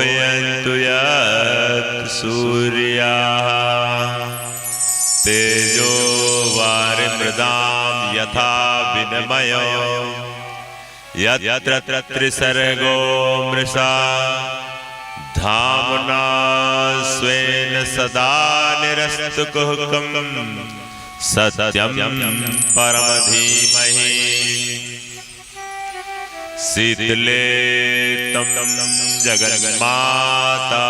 यन्तु यत् सूर्याः तेजो वारिमृदां यथा विनिमयो यत्र त्रिसर्गो मृषा धाम्ना स्वेन सदा निरस्तु कुहकं सत्यं परम धीमहि शीतले तं जगन्माता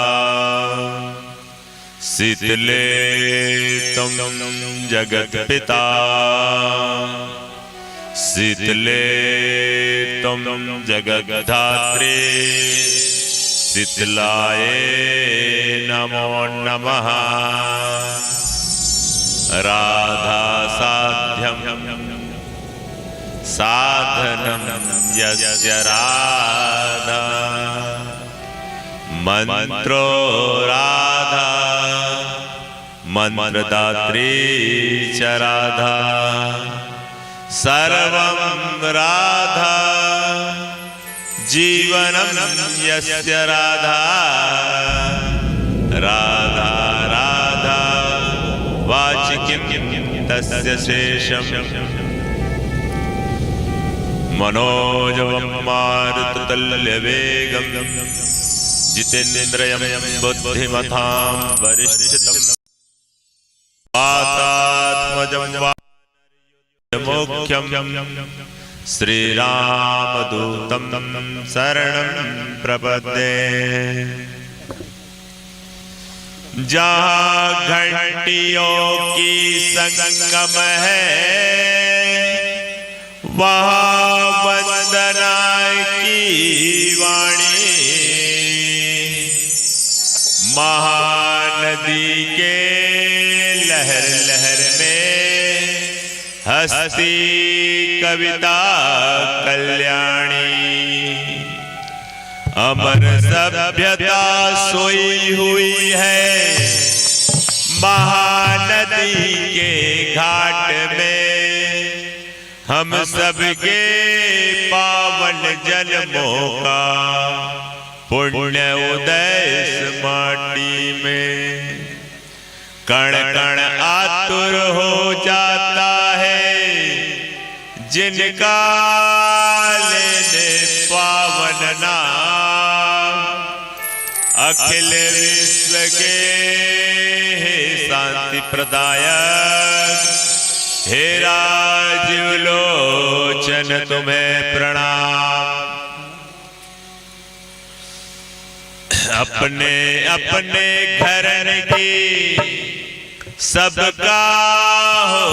शीतले तं जगत्पिता शीतले तं जगद्धात्री शीतलाय नमो नमः। राधा साध्यं साधनं यस्य राधा मंत्रो राधा मंत्रदात्री च राधा सर्वं राधा जीवनं यस्य राधा राधा राधा वाचिकीं तस्य शेषम् मनोजवं मारुततुल्यवेगं जितेन्द्रियं बुद्धिमतां वरिष्ठं वातात्मजं वायुमुख्यं श्रीरामदूतं शरणं प्रपद्ये। जहाँ घंटियों की संगम है वहाँ वंदना की वाणी महानदी के लहर लहर में हस्ती कविता कल्याणी अमर सभ्यता सोई हुई है महानदी के घाट में हम सबके पावन जन्मों का पुण्य उदय इस माटी में कण कण आतुर हो जाता है जिनका लेने पावन नाम अखिल विश्व के हे शांति प्रदायक हे राजीव लोचन तुम्हें प्रणाम। अपने अपने घर की सबका हो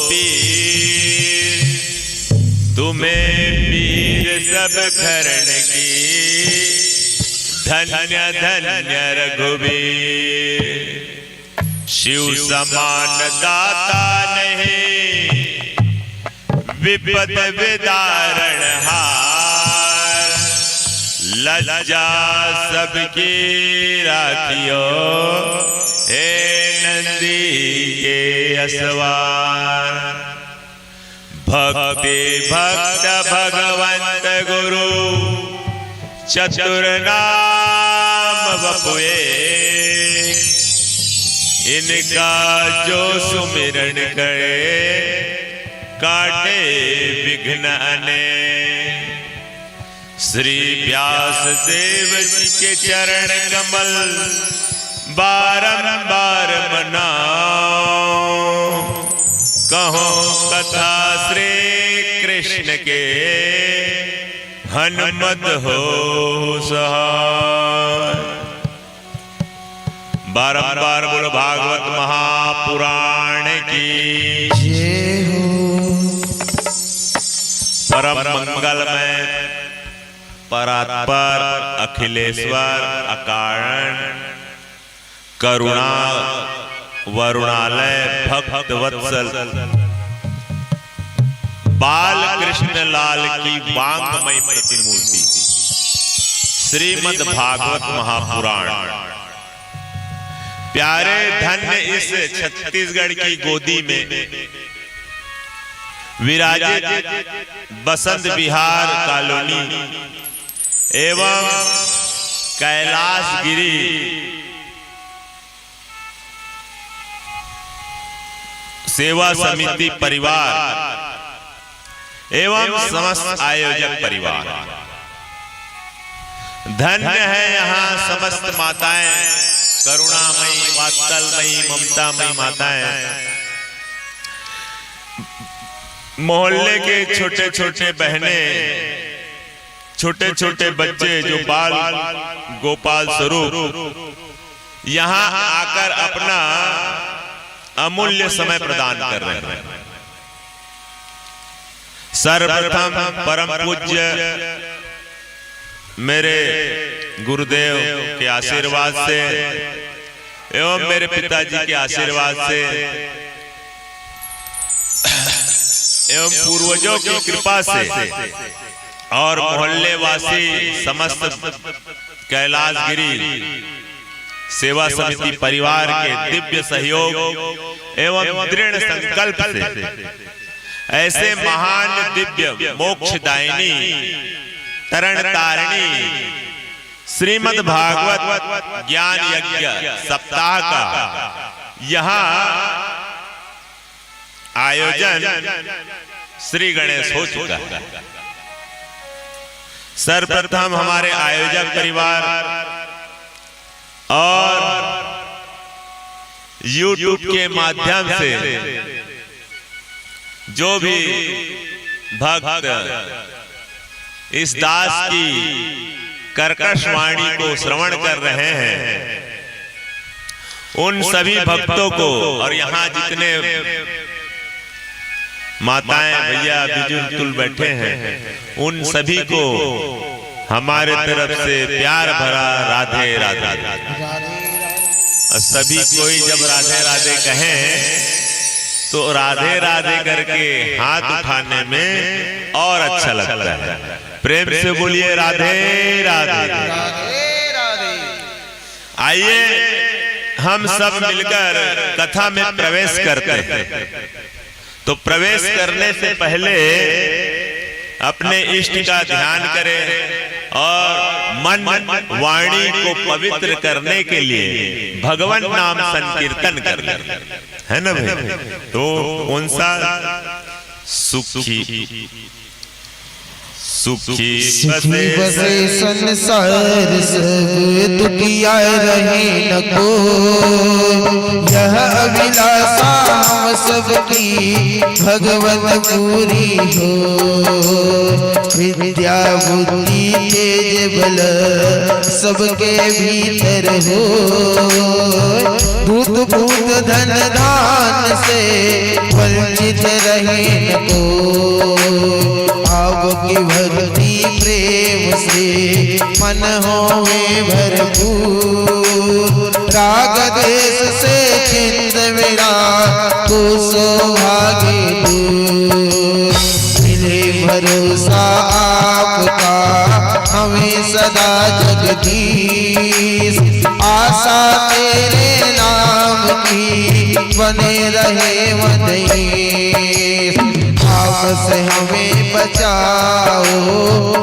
पीर तुम्हें पीर सब घरन की धन्य धन्य रघुवीर शिव समान दाता नहीं विपद विदारण हार लज्जा सबकी राखियो हे नंदी के असवार भक्ति भक्त भगवंत गुरु चतुर नाम बपुए इनका जो सुमिरन करे काटे विघ्न अने श्री व्यास देव जी के चरण कमल बारंबार मनाओ कहो कथा श्री कृष्ण के हनुमत हो सहाय। बारंबार बोलो भागवत महापुराण की जय हो। परम मंगलमय परात्पर अखिलेश्वर अकारण करुणा वरुणालय भक्त वत्सल बाल कृष्ण लाल की वांगमय प्रतिमूर्ति श्रीमद् भागवत महापुराण प्यारे धन्य इस छत्तीसगढ़ की गोदी में विराजित बसंत विहार कॉलोनी एवं कैलाशगिरी सेवा समिति परिवार एवं समस्त आयोजक परिवार, धन्य है यहाँ समस्त माताएं, करुणामयी, वात्सल्यमयी, ममतामयी माताएं। मोहल्ले के छोटे छोटे बहने, छोटे छोटे बच्चे जो बाल गोपाल स्वरूप यहाँ आकर अपना अमूल्य समय प्रदान कर रहे हैं। सर्वप्रथम परम पूज्य मेरे गुरुदेव के आशीर्वाद से एवं मेरे पिताजी के आशीर्वाद से एवं पूर्वजों की कृपा से और मोहल्ले वासी समस्त कैलाशगिरी सेवा समिति परिवार के दिव्य सहयोग एवं दृढ़ संकल्प से ऐसे महान दिव्य मोक्षदायिनी तरण तारिणी श्रीमद् भागवत ज्ञान यज्ञ सप्ताह का यहाँ आयोजन श्री गणेश हो चुका है। सर्वप्रथम हमारे आयोजक परिवार और YouTube के माध्यम से जो भी भक्त इस दास की कर्कश वाणी को श्रवण कर रहे हैं, उन सभी भक्तों को और यहाँ जितने माताएं भैया बिजुल बैठे हैं, उन सभी को हमारे तरफ से प्यार भरा राधे राधे। सभी कोई जब राधे राधे कहें तो राधे राधे करके हाथ उठाने में और अच्छा लगता है। प्रेम से बोलिए राधे राधे। आइए हम सब मिलकर कथा में प्रवेश करते हैं। तो प्रवेश करने से पहले अपने इष्ट का ध्यान करें और मन वाणी को पवित्र करने के लिए भगवान नाम संकीर्तन कर ले, है ना भाई? तो कौन सा सुखी बसे संसार सब दुखिया रहे न को, यह अभिलाषा हम सबकी भगवत पूरी हो। विद्या बुद्धि तेज बल सबके भीतर हो, दूत पूत धन दान से वंचित रहे न को। आपकी भक्ति प्रेम से मन होवे भरपूर, राग देश से चिंत मेरा तो सौभाग्य दूर। मिले भरोसा आपका हमें सदा जगदीश, आशा तेरे नाम की बने रहे मदईश। से हमें बचाओ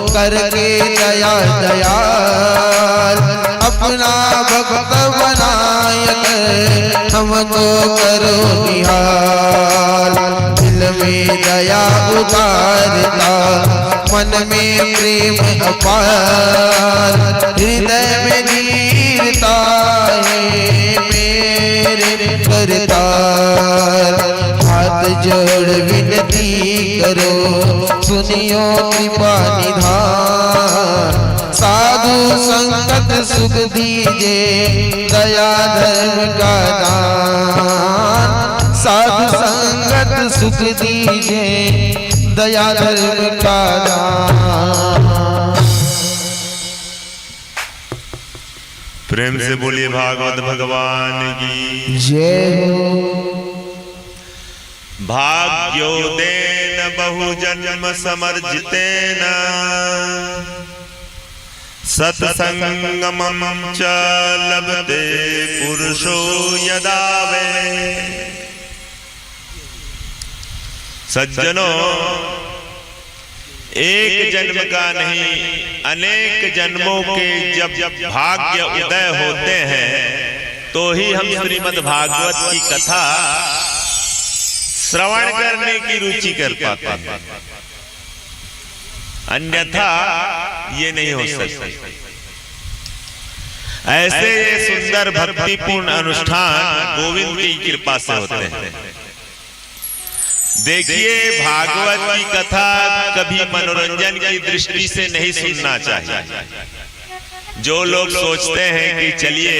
करके दया दयाल, अपना भक्त बनाय हमको करो निहाल। दिल में दया उतारता मन में प्रेम अपार, हृदय में नीरता है मेरे करतार। हाथ जोड़ विनती करो सुनियो कृपा निधान, साधु संगत सुख दीजे दया धर्म का दान। साधु संगत सुख दीजे दया धर्म का दान। प्रेम से बोलिए भागवत भगवान की जय। भाग्योदेन बहुजन्म समर्जितेन, सत्संगमं च लभते पुरुषो यदा वे। सज्जनों, एक जन्म का नहीं, अनेक जन्मों के जब भाग्य उदय होते हैं तो ही हम श्रीमद् भागवत की कथा श्रवण करने की रुचि कर पाते हैं, अन्यथा ये नहीं हो सकता। ऐसे ये सुंदर भक्तिपूर्ण अनुष्ठान गोविंद की कृपा से होते हैं। देखिए, भागवत की कथा कभी मनोरंजन की दृष्टि से नहीं सुनना चाहिए। जो लोग सोचते हैं कि चलिए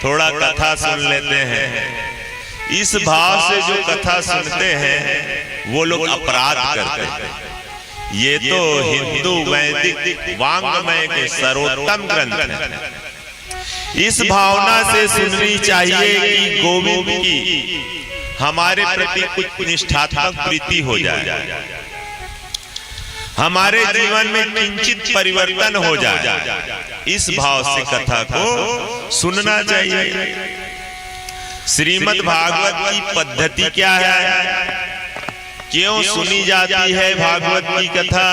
थोड़ा कथा सुन लेते हैं, इस भाव से जो कथा सुनते हैं वो लोग अपराध करते हैं। ये तो हिंदू वैदिक वांग्मय के सर्वोत्तम ग्रंथ हैं। इस भावना से सुननी चाहिए कि गोविंद की हमारे प्रति कुछ निष्ठात्मक प्रीति हो जाए, हमारे जीवन में किंचित परिवर्तन हो जाए। इस भाव से कथा को सुनना चाहिए। श्रीमद् भागवत की पद्धति क्या है, क्यों सुनी जाती है भागवत की कथा,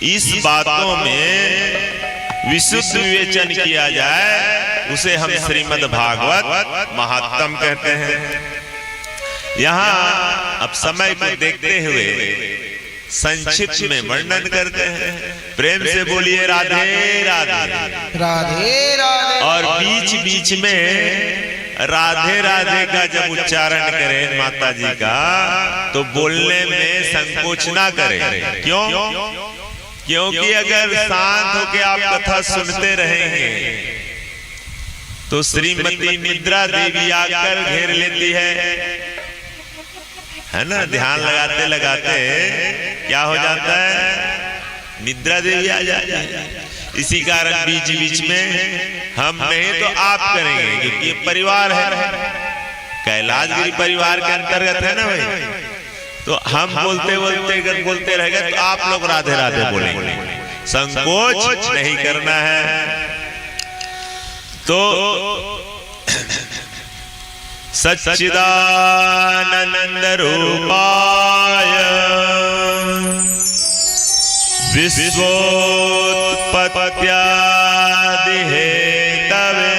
इस बातों में विशुद्ध विवेचन किया जाए, उसे हम श्रीमद् भागवत महात्म कहते हैं। यहाँ अब समय को देखते हुए संक्षिप्त में वर्णन करते हैं। प्रेम से बोलिए राधे राधे राधे राधे। और बीच बीच में राधे राधे का जब उच्चारण करें माता जी का, तो बोलने में संकोच ना करें। क्यों? क्योंकि अगर शांत होकर आप कथा सुनते रहेंगे तो श्रीमती निद्रा देवी आकर घेर लेती है ना। ध्यान लगाते लगाते क्या हो जाता है, निद्रा देवी आ जाती है। इसी कारण बीच बीच में हम नहीं तो आप करेंगे, क्योंकि ये परिवार है, कैलाशगिरी परिवार के अंतर्गत है ना भाई। तो हम बोलते बोलते रहेंगे तो आप लोग राधे राधे बोलेंगे, संकोच नहीं करना है। तो सच्चिदानंद रूपाय विश्वोत्पत्त्यादि हेतवे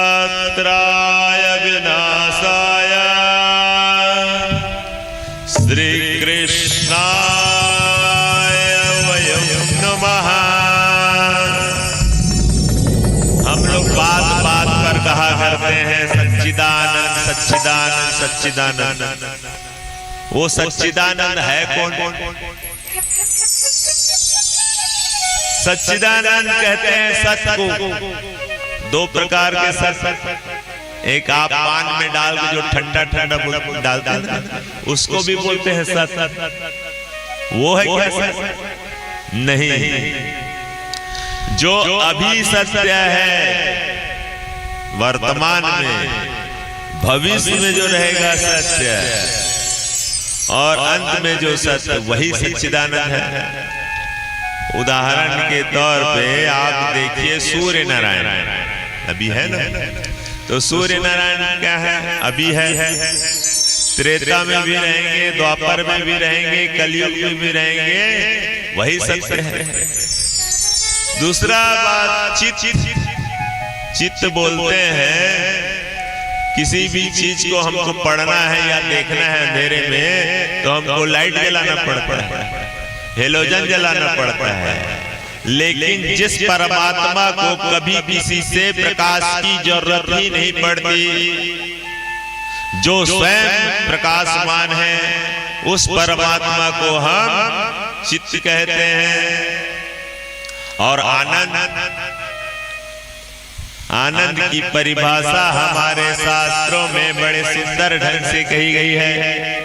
तापत्राय विनाशाय श्री कृष्णाय वयं नमः। हम लोग बात बात पर कहा करते हैं सच्चिदानंद सच्चिदानंद सच्चिदानंद। वो सच्चिदानंद है कौन? सच्चिदानंद कहते हैं सत्य को। दो प्रकार के सत्य, एक आप पान में डाल के जो ठंडा ठंडा डालते हैं उसको भी बोलते हैं सत्य। वो है क्या सत्य? नहीं, जो अभी सत्य है वर्तमान में, भविष्य में जो रहेगा सत्य, और अंत में जो सत्य, वही सच्चिदानंद है। उदाहरण के तौर पे आप देखिए सूर्य नारायण अभी है ना, तो सूर्य नारायण क्या है? अभी है। त्रेता में भी रहेंगे, द्वापर में भी रहेंगे, कलयुग में भी रहेंगे, वही सत्य है। दूसरा बात चित्त बोलते हैं। किसी भी चीज को हमको पढ़ना है या देखना है अंधेरे में, तो हमको लाइट जलाना पड़ता है, हेलोजन जलाना पड़ता है। लेकिन जिस परमात्मा को कभी किसी से प्रकाश की जरूरत ही नहीं पड़ती, जो स्वयं प्रकाशमान है, उस परमात्मा को हम चित्त कहते हैं। और आनंद की परिभाषा हमारे शास्त्रों में बड़े सुंदर ढंग से कही गई है।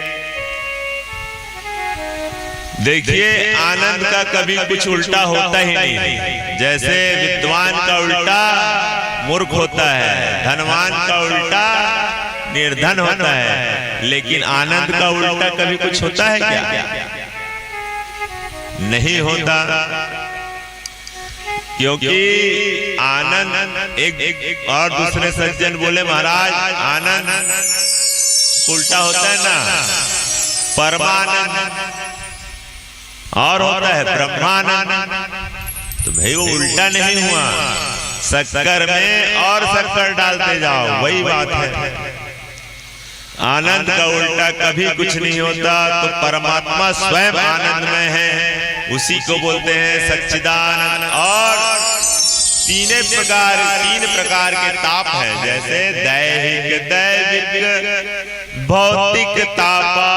देखिए, आनंद का कभी कुछ उल्टा होता ही नहीं। जैसे विद्वान का उल्टा मूर्ख होता है, धनवान का उल्टा निर्धन होता है, लेकिन आनंद का उल्टा कभी कुछ होता है क्या? नहीं होता। क्योंकि आनंद एक और दूसरे सज्जन बोले, महाराज आनंद उल्टा होता है ना परमानंद और होता है ब्रह्मानंद। तो भाई वो उल्टा नहीं हुआ, शक्कर में और शक्कर डालते जाओ, वही बात है। आनंद का उल्टा कभी कुछ नहीं होता। तो परमात्मा स्वयं आनंद में है, उसी को बोलते हैं सच्चिदानंद। और तीन प्रकार के ताप है, जैसे दैहिक, दैविक, भौतिक तापा।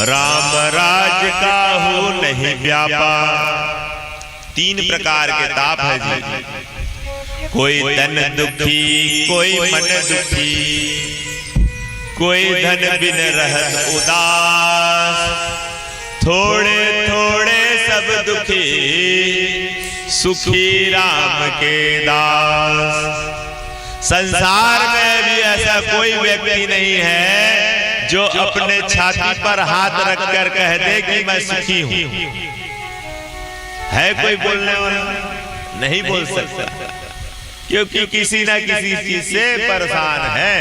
राम राज का हो नहीं व्यापा। 3 प्रकार के ताप है जी। कोई तन दुखी, कोई मन दुखी, कोई धन बिन रहत उदास। थोड़े थोड़े सब दुखी, सुखी राम के दास। संसार में भी ऐसा कोई व्यक्ति नहीं है जो अपने छाती पर हाथ रखकर कह दे कि मैं सुखी हूं। है कोई बोलने वाला? नहीं बोल सकता, क्योंकि किसी ना किसी चीज से परेशान है।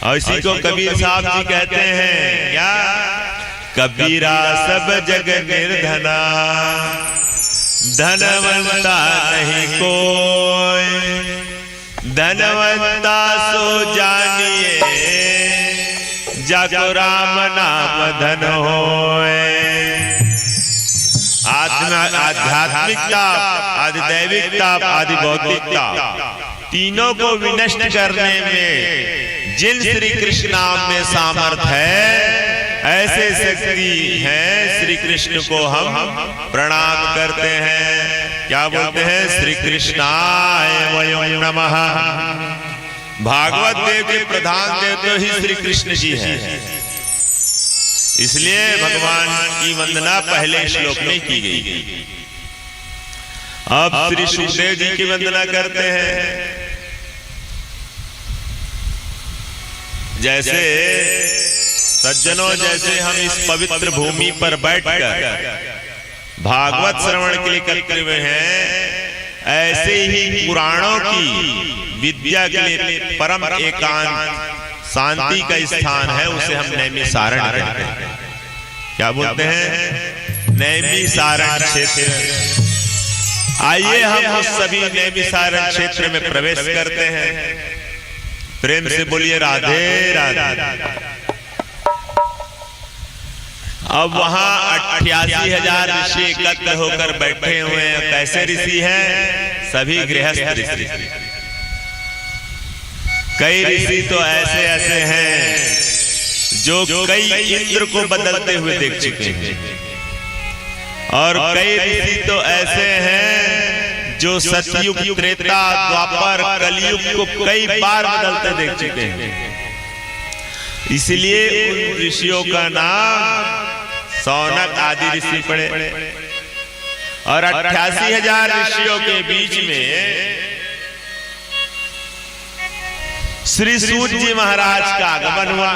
और इसी को कबीर साहब जी कहते हैं क्या? कबीरा सब जग निर्धना, धनवंता नहीं कोई। धनवंता सो जानिए, जाको राम नाम धन होए। आध्यात्मिकता, आधिदैविकता, आदि भौतिकता, तीनों को विनष्ट करने में जिन श्री कृष्ण नाम में सामर्थ है, ऐसे शक्ति है श्री कृष्ण को हम प्रणाम करते हैं। क्या बोलते हैं? श्री कृष्णाय वयं नमः। भागवत देव के प्रधान देव तो ही श्री कृष्ण जी हैं, इसलिए भगवान की वंदना पहले श्लोक में की गई। अब श्री सुखदेव जी की वंदना करते हैं। जैसे सज्जनों, जैसे हम इस पवित्र भूमि पर बैठकर भागवत श्रवण के लिए एकत्र हुए हैं, ऐसे ही पुराणों की विद्या के लिए परम एकांत शांति का स्थान है, उसे हम नैमिसारण कहते हैं। क्या बोलते हैं? नैमिसारण क्षेत्र। आइए हम उस सभी नैमिसारण क्षेत्र में प्रवेश करते हैं। प्रेम से बोलिए राधे राधे। अब वहां 88,000 ऋषि एकत्र होकर बैठे हुए हैं। कैसे ऋषि हैं? सभी गृहस्थ ऋषि। कई ऋषि तो ऐसे ऐसे हैं जो कई इंद्र को बदलते हुए देख चुके हैं, और कई ऋषि तो ऐसे हैं जो सतयुग, त्रेता, द्वापर, कलयुग को कई बार बदलते देख चुके हैं। इसलिए उन ऋषियों का नाम सौनक आदि ऋषि पड़े। और 88,000 ऋषियों के बीच में श्री सूत जी महाराज का आगमन हुआ।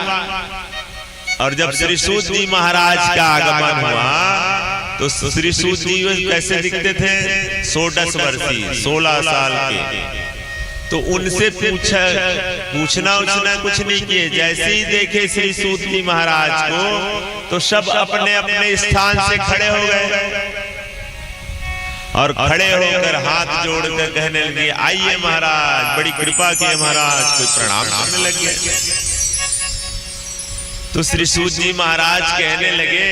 और जब श्री सूत जी महाराज का आगमन हुआ तो श्री सूत जी कैसे दिखते थे? 16 वर्षीय, 16 साल के। तो उनसे पूछना कुछ नहीं किए। जैसे ही देखे श्री सूत जी महाराज को तो सब अपने अपने स्थान से खड़े हो गए, और खड़े होकर हाथ जोड़कर कहने लगे, आइए महाराज, बड़ी कृपा की महाराज। कोई प्रणाम करने लग गए। तो श्री सूत जी महाराज कहने लगे,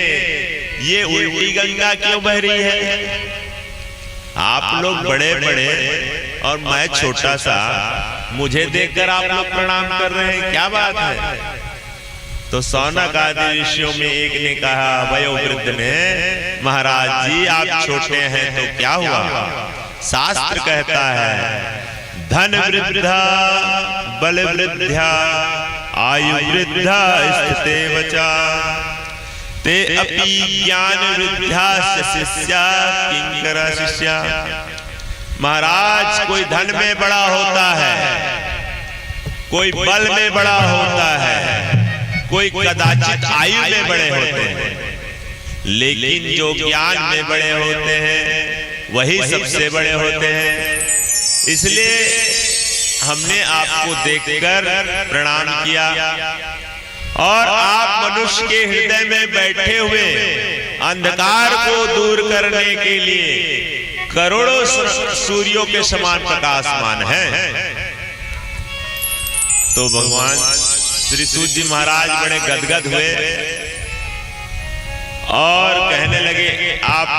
ये उल्टी गंगा क्यों बह रही है? आप लोग बड़े बड़े और मैं छोटा सा, मुझे देखकर आप लोग प्रणाम कर रहे हैं, क्या बात है? तो सौनक आदि ऋषियों में एक ने कहा, वयोवृद्ध ने, महाराज जी आप छोटे हैं तो क्या हुआ? शास्त्र कहता है, धन वृद्धा बल वृद्धा आयु वृद्धा स्थिते वचा ते अपि ज्ञान वृद्धा शिष्या किंकरा शिष्या। महाराज, कोई धन में बड़ा होता है, कोई बल में बड़ा होता है, कोई कदाचित आयु में बड़े होते हैं, लेकिन जो ज्ञान में बड़े होते हैं वही सबसे बड़े होते हैं। इसलिए हमने आपको देखकर प्रणाम किया और आप मनुष्य के हृदय में बैठे हुए अंधकार को दूर करने के लिए करोड़ों सूर्यों के समान प्रकाशमान हैं। तो भगवान श्री सूत जी महाराज बड़े गदगद हुए और कहने लगे, आप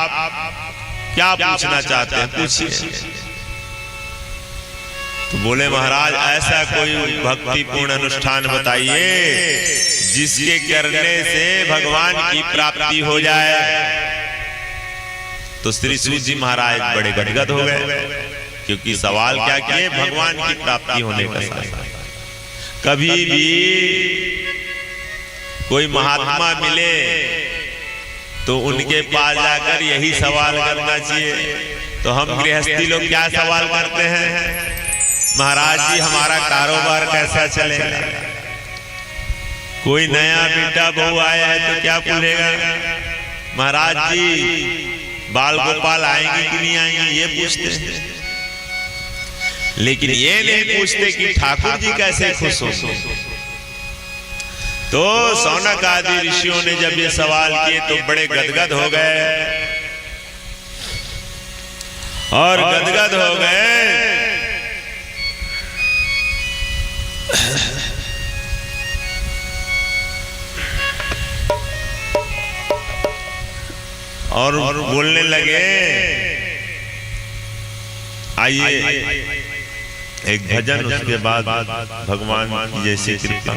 क्या पूछना चाहते हैं, पूछिए। तो बोले, महाराज ऐसा कोई भक्तिपूर्ण अनुष्ठान बताइए जिसके करने से भगवान की प्राप्ति हो जाए। तो श्री सूत जी महाराज बड़े गदगद हो गए, क्योंकि सवाल क्या किए, भगवान की प्राप्ति होने का सवाल। कभी भी कोई महात्मा मिले तो उनके पास जाकर यही सवाल करना चाहिए। तो हम गृहस्थी लोग क्या सवाल करते हैं, महाराज जी हमारा कारोबार कैसा चलेगा। कोई नया बेटा बहू आया है तो क्या पूछेगा, महाराज जी बाल गोपाल आएंगे कि नहीं आएंगे, ये पूछते हैं। लेकिन ये नहीं पूछते कि ठाकुर जी कैसे खुश हो। तो सौनक आदि ऋषियों ने जब ये सवाल किए तो बड़े गदगद हो गए और गदगद हो गए। और बोलने लगे, आइए एक भजन, उसके बाद भगवान की जैसे कृपा।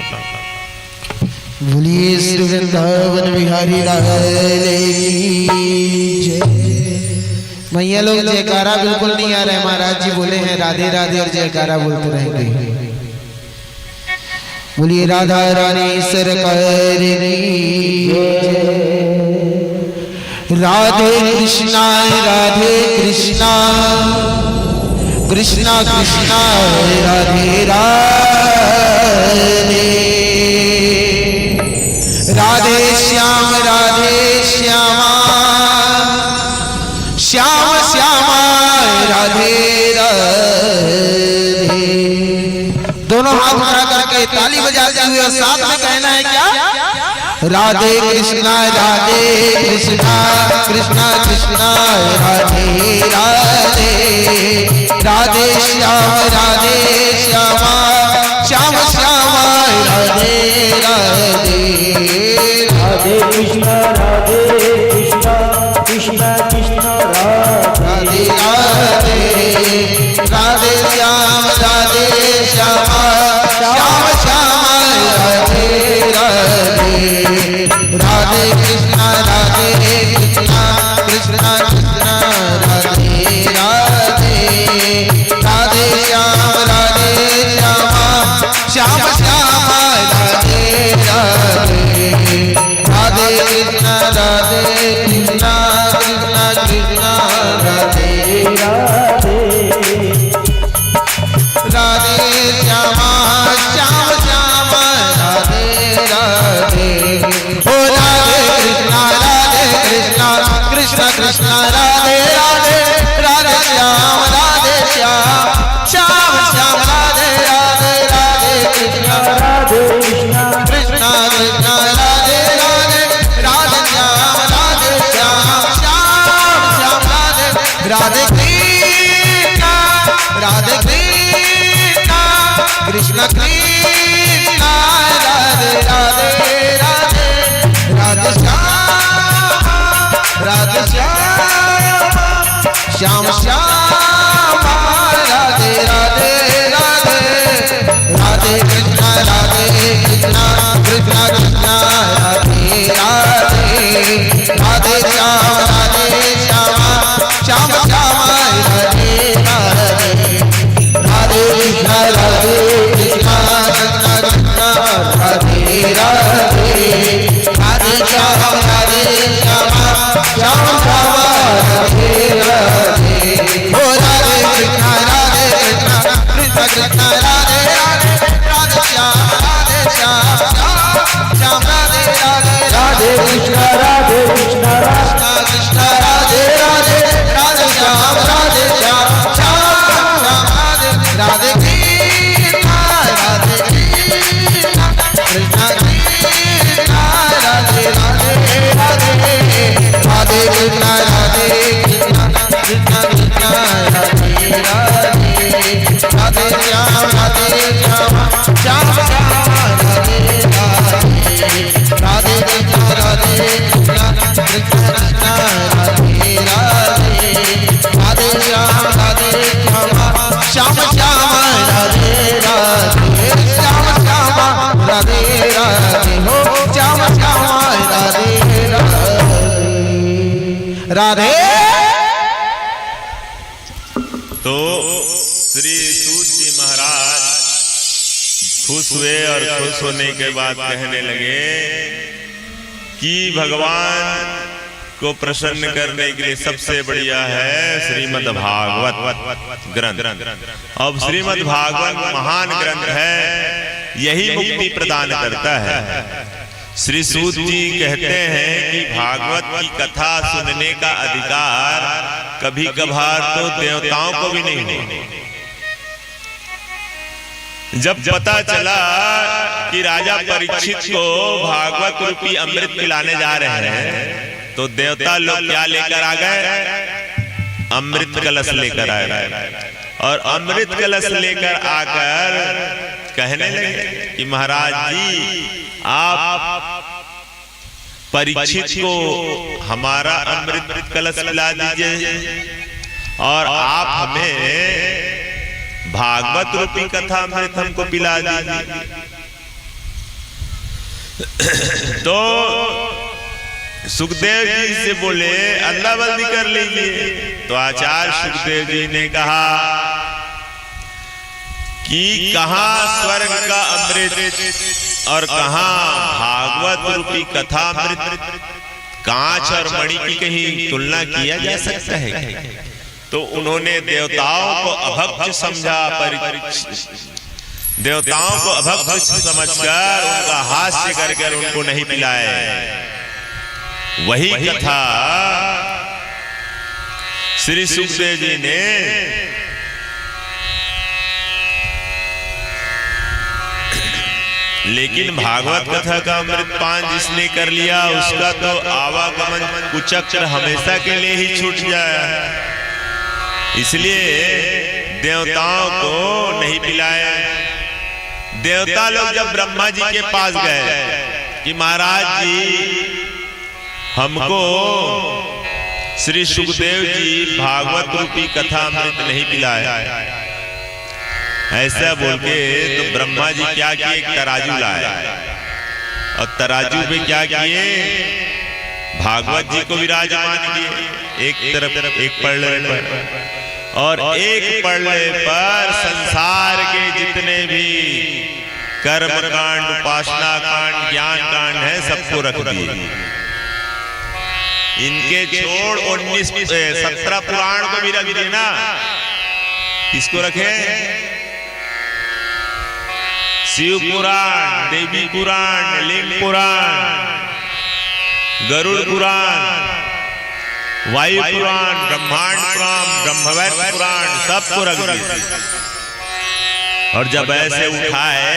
बोलिए श्री वृंदावन बिहारी लाल की जय। भैया लोग जयकारा बिल्कुल नहीं आ रहा है, महाराज जी बोले हैं राधे राधे और जयकारा बोलते रहेंगे। बोलिए राधा रानी सरकार की जय। राधे कृष्णा कृष्णा कृष्णा राधे राधे। राधे श्यामा श्याम श्यामा राधे राधे। दोनों हाथ उठा करके ताली बजाते हुए और साथ में कहना है क्या, राधे कृष्णा कृष्णा कृष्णा राधे राधे। राधे श्यामा श्याम श्यामा राधे राधे। राधे कृष्णा कृष्णा कृष्णा राधे राधे। राधे श्यामा श्याम श्यामा राधे राधे। राधे कृष्णा कृष्णा कृष्णा राधे राधे। राधे श्यामा श्याम श्यामा राधे राधे। राधे कृष्णा कृष्णा कृष्णा राधे राधे। राधे श्यामा श्याम श्यामा राधे राधे। ओ राधे कृष्णा कृष्णा कृष्णा राधे राधे। राधे श्याम श्याम श्याम राधे राधे। राधे कृष्णा कृष्णा कृष्णा राधे राधे। राधे श्याम श्याम श्याम राधे। राधे कृष्णा कृष्णा कृष्णा राधे राधे राधे। राधे श्याम श्याम राधे राधे राधे। राधे कृष्णा कृष्णा कृष्णा राधे राधे। राधे श्याम श्याम श्याम राधे राधे। राधे कृष्णा कृष्णा कृष्णा राधे राधे। राधे श्याम श्याम श्याम राधे राधे। ओ राधे कृष्णा कृष्णा कृष्णा राधे राधे। राधे श्याम श्याम राधे राधे। राधे कृष्णा कृष्णा कृष्णा राधे राधे। राधे श्याम श्याम श्याम राधे। राधे कृष्णा राधे। तो श्री सूत जी महाराज खुश हुए और खुश होने के बाद कहने लगे कि भगवान को प्रसन्न करने के लिए सबसे बढ़िया है श्रीमद् भागवत ग्रंथ। अब श्रीमद् भागवत महान ग्रंथ है, यही मुक्ति प्रदान करता है। श्री सूत जी कहते हैं कि भागवत की कथा सुनने का अधिकार कभी कभार तो देवताओं को भी नहीं है। जब पता चला कि राजा परीक्षित को भागवत रूपी अमृत पिलाने जा रहे हैं, तो देवता लोग क्या लेकर आ गए? अमृत कलश लेकर आए। और अमृत कलश लेकर आकर कहने लगे कि महाराज जी, आप परीक्षित को हमारा अमृत कलश पिला दीजिए और आप हमें भागवत रूपी कथा अमृत हमको पिला दीजिए। तो सुखदेव जी से बोले अदला बदली कर लीजिए। तो आचार्य सुखदेव जी ने कहा कि कहां स्वर्ग का अमृत और कहां भागवत रूपी कथा अमृत, कांच और मणि की कहीं तुलना किया जा सकता है? तो उन्होंने देवताओं को अभक्त समझा, देवताओं को अभक्त समझकर उनका हास्य करके उनको नहीं पिलाए। वही कथा श्री सुखदेव जी ने लेकिन भागवत कथा का अमृत पान जिसने कर लिया उसका तो आवागमन कुचक्र हमेशा के लिए ही छूट जाए। इसलिए देवताओं को नहीं पिलाया। देवता लोग जब ब्रह्मा जी के पास गए कि महाराज जी, हमको श्री सुखदेव जी भागवत रूपी कथा अमृत नहीं पिलाया, ऐसा बोल के, तो ब्रह्मा जी क्या किए? एक तराजू लाए और तराजू पे क्या किए? भागवत जी को विराजमान किए, एक तरफ एक पलड़े पर, और एक पलड़े पर संसार के जितने भी कर्म कांड, उपासना कांड, ज्ञान कांड है सबको रख दिए। इनके छोड़ 17 पुराण को भी रख दिए ना। किसको रखे? शिव पुराण, देवी पुराण, लिंग पुराण, गरुड़ पुराण, वायु पुराण, ब्रह्मांड पुराण, ब्रह्मवैत पुराण, सबको रख दिया। और जब ऐसे उठाए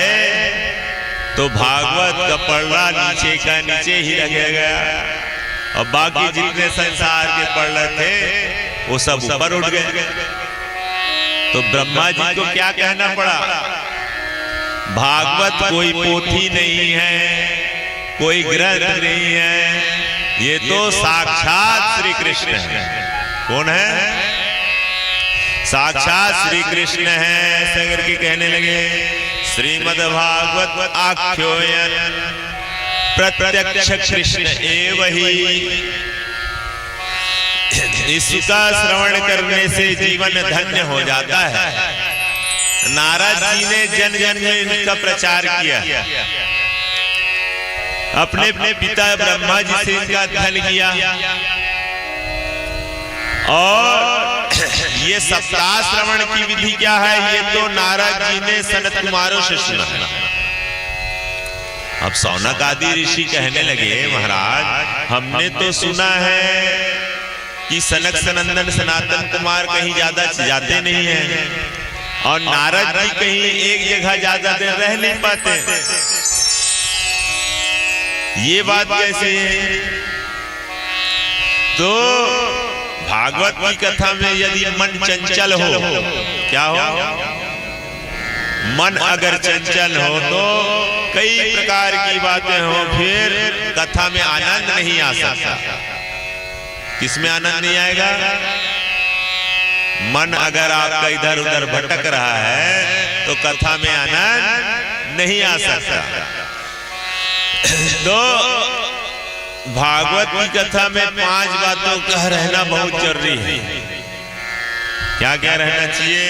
तो भागवत का पढ़ना नीचे का नीचे ही रह गया और बाकी जितने संसार के पढ़ने थे वो सब ऊपर उठ गए। तो ब्रह्मा जी को क्या कहना पड़ा? भागवत कोई पोथी नहीं है, कोई ग्रंथ नहीं है, ये तो साक्षात श्री कृष्ण है। कौन है? साक्षात श्री कृष्ण है। ऐसे करके कहने लगे श्रीमद् भागवत आख्योयन प्रत्यक्ष कृष्ण एव ही। इसका श्रवण करने से जीवन धन्य हो जाता है। नारद जी ने जन जन में इनका प्रचार किया, अपने अपने पिता ब्रह्मा जी से इनका अध्ययन किया और ये सप्ताह श्रवण की विधि क्या है? ये तो नारद जी ने सनत कुमारों से सुना। अब सौनक आदि ऋषि कहने लगे महाराज, हमने तो सुना है कि सनक सनंदन सनातन कुमार कहीं ज्यादा जाते नहीं हैं और नारद जी कहीं एक जगह ज्यादा देर रह नहीं पाते। ये बात कैसे है? तो भागवत की कथा में यदि मन चंचल हो, क्या हो? मन अगर चंचल हो तो कई प्रकार की बातें हो, फिर कथा में आनंद नहीं आ सकता। किसमें आनंद नहीं आएगा? मन अगर आपका इधर उधर भटक रहा है तो कथा में आनंद नहीं आ सकता। तो भागवत की कथा में 5 बातों का रहना बहुत जरूरी है। क्या क्या रहना चाहिए?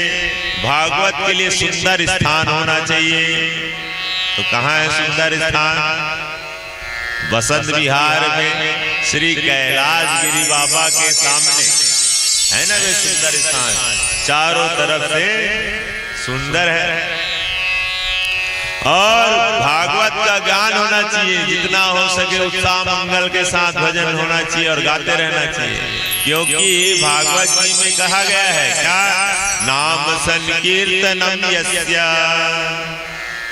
भागवत के लिए सुंदर स्थान होना चाहिए। तो कहाँ है सुंदर स्थान? बसंत विहार में श्री कैलाश गिरी बाबा के सामने है ना वे सुंदर स्थान, चारों तरफ से सुंदर है। और भागवत का ज्ञान होना चाहिए, जितना हो सके उत्साह मंगल के साथ भजन होना चाहिए और गाते रहना चाहिए, क्योंकि भागवत जी में कहा गया है क्या? नाम संकीर्तनम यस्या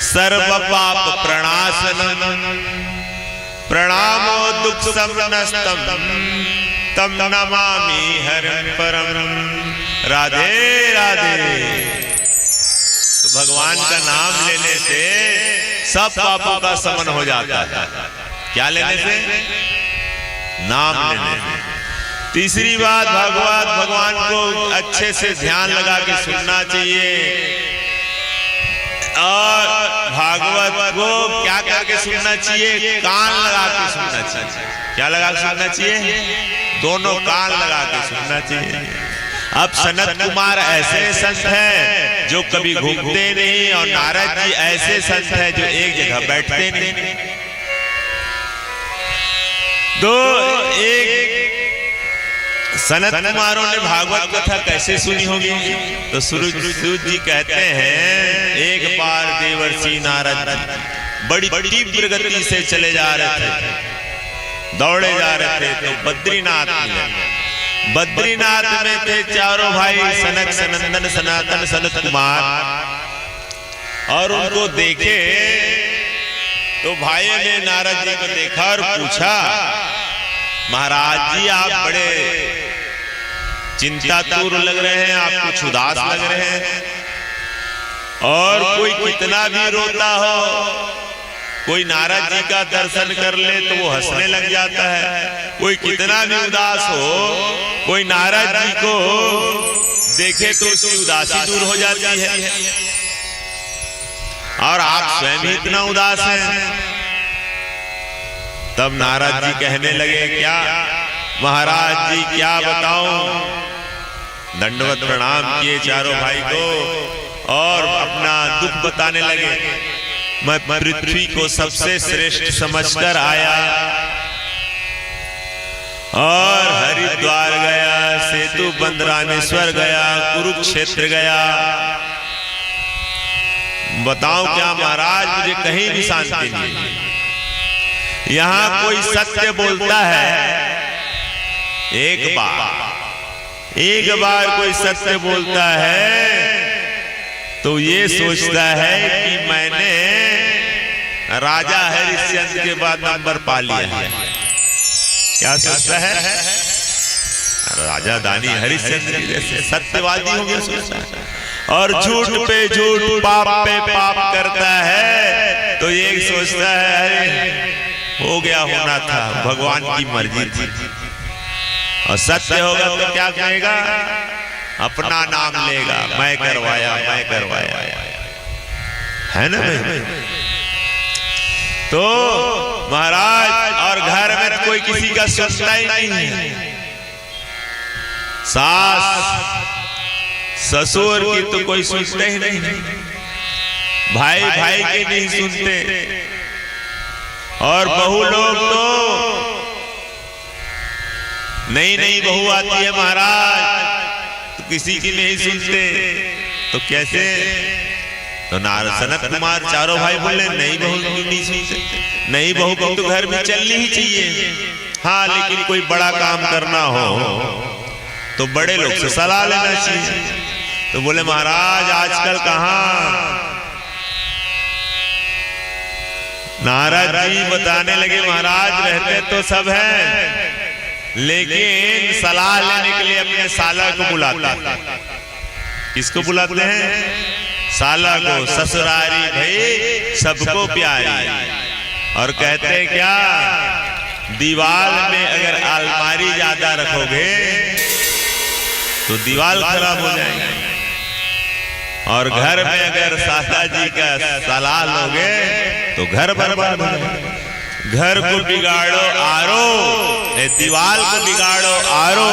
सर्व पाप प्रणाशनम प्रणामो दुख समनस्तम तम नमामि हरिं परम। राधे राधे। तो भगवान का नाम लेने से सब पापों का शमन हो जाता है। क्या लेने से? नाम लेने से। तीसरी बात, भगवान को अच्छे से ध्यान लगा के सुनना चाहिए और भागवत को क्या करके सुनना चाहिए? कान लगा के सुनना चाहिए। क्या लगा के सुनना चाहिए? दोनों कान लगा के सुनना चाहिए। अब सनत कुमार ऐसे संत हैं जो कभी घूमते नहीं, और नारद जी ऐसे संत हैं जो एक जगह बैठते नहीं। तो एक सनत कुमारों ने भागवत कथा कैसे सुनी होगी? तो सूरज जी कहते हैं एक बार देवर्षि नारद बड़ी तीव्र गति से चले जा रहे थे, दौड़े जा रहे थे, तो बद्रीनाथ मिले। बद्रीनाथ में थे चारों भाई, सनक सनंदन सनातन सनत कुमार, और उनको देखे तो भाइयों ने नारद जी को देखा और पूछा, महाराज जी आप बड़े चिंतातुर लग रहे हैं, आप कुछ उदास लग रहे हैं, और कोई कितना भी रोता हो, कोई नारद जी का दर्शन कर ले तो वो हंसने लग जाता है, कोई कितना भी उदास हो, कोई नारद जी को देखे तो उसकी उदासी दूर हो जाती है, और आप स्वयं ही इतना उदास हैं। तब नारद जी कहने लगे, क्या महाराज जी क्या बताऊं? दंडवत प्रणाम किए चारों भाई को और अपना दुख बताने लगे। मैं पृथ्वी को सबसे श्रेष्ठ समझकर आया और हरिद्वार गया, सेतु बंद रामेश्वर गया, कुरुक्षेत्र गया, बताओ क्या महाराज मुझे कहीं भी शांति नहीं। यहां कोई सत्य बोलता है, एक बार कोई सत्य बोलता है तो ये सोचता है कि मैंने राजा हरिश्चंद्र के बाद नंबर पा लिया है। क्या सोचता है? राजा दानी हरिश्चंद्र जैसे सत्यवादी होंगे सोचता है, और झूठ पे झूठ पाप पे पाप करता है तो ये सोचता है अरे हो गया, होना था, भगवान की मर्जी थी। और सत्य होगा तो क्या कहेगा? अपना नाम लेगा, मैं करवाया है ना भाई? तो महाराज, और घर में कोई किसी का सुनता ही नहीं है, सास ससुर की तो कोई सुनते ही नहीं, भाई भाई के नहीं सुनते, और बहू लोग तो नई बहू आती है महाराज तो किसी की नहीं सुनते। तो कैसे? तो सनत कुमार चारों भाई बोले नई बहू की नहीं सुनते, नई बहू को तो घर में चलनी ही चाहिए, हाँ, लेकिन कोई बड़ा काम करना हो तो बड़े लोग से सलाह लेना चाहिए। तो बोले महाराज आजकल कहाँ? नारद जी बताने लगे, महाराज रहते तो सब हैं, लेकिन सलाह लेने के लिए अपने साला को बुलाते हैं। किसको बुलाते हैं? साला को। ससुरारी भाई सबको प्यारी, और कहते हैं क्या? दीवार में अगर अलमारी ज्यादा रखोगे तो दीवार खराब हो जाएगी, और घर में अगर साला जी का सलाह लोगे तो घर बर्बाद हो जाएगा। घर को बिगाड़ो आरो, दीवार को बिगाड़ो आरो,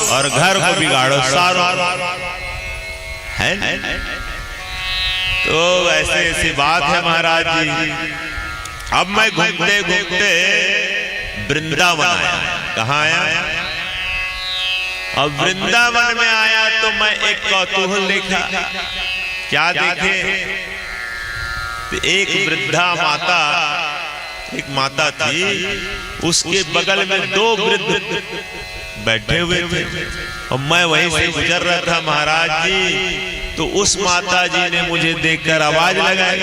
और घर को बिगाड़ो सारो, है। तो ऐसे ऐसी बात है महाराज जी। अब मैं घूमते घूमते वृंदावन आया। कहाँ आया? अब वृंदावन में आया तो मैं एक कौतूहल देखा। क्या देखे? तो एक वृद्धा माता, एक माता थी, उसके बगल में 2 वृद्ध बैठे हुए थे, और मैं वहीं से गुजर रहा था महाराज जी। तो उस माता जी ने मुझे देखकर आवाज लगाई।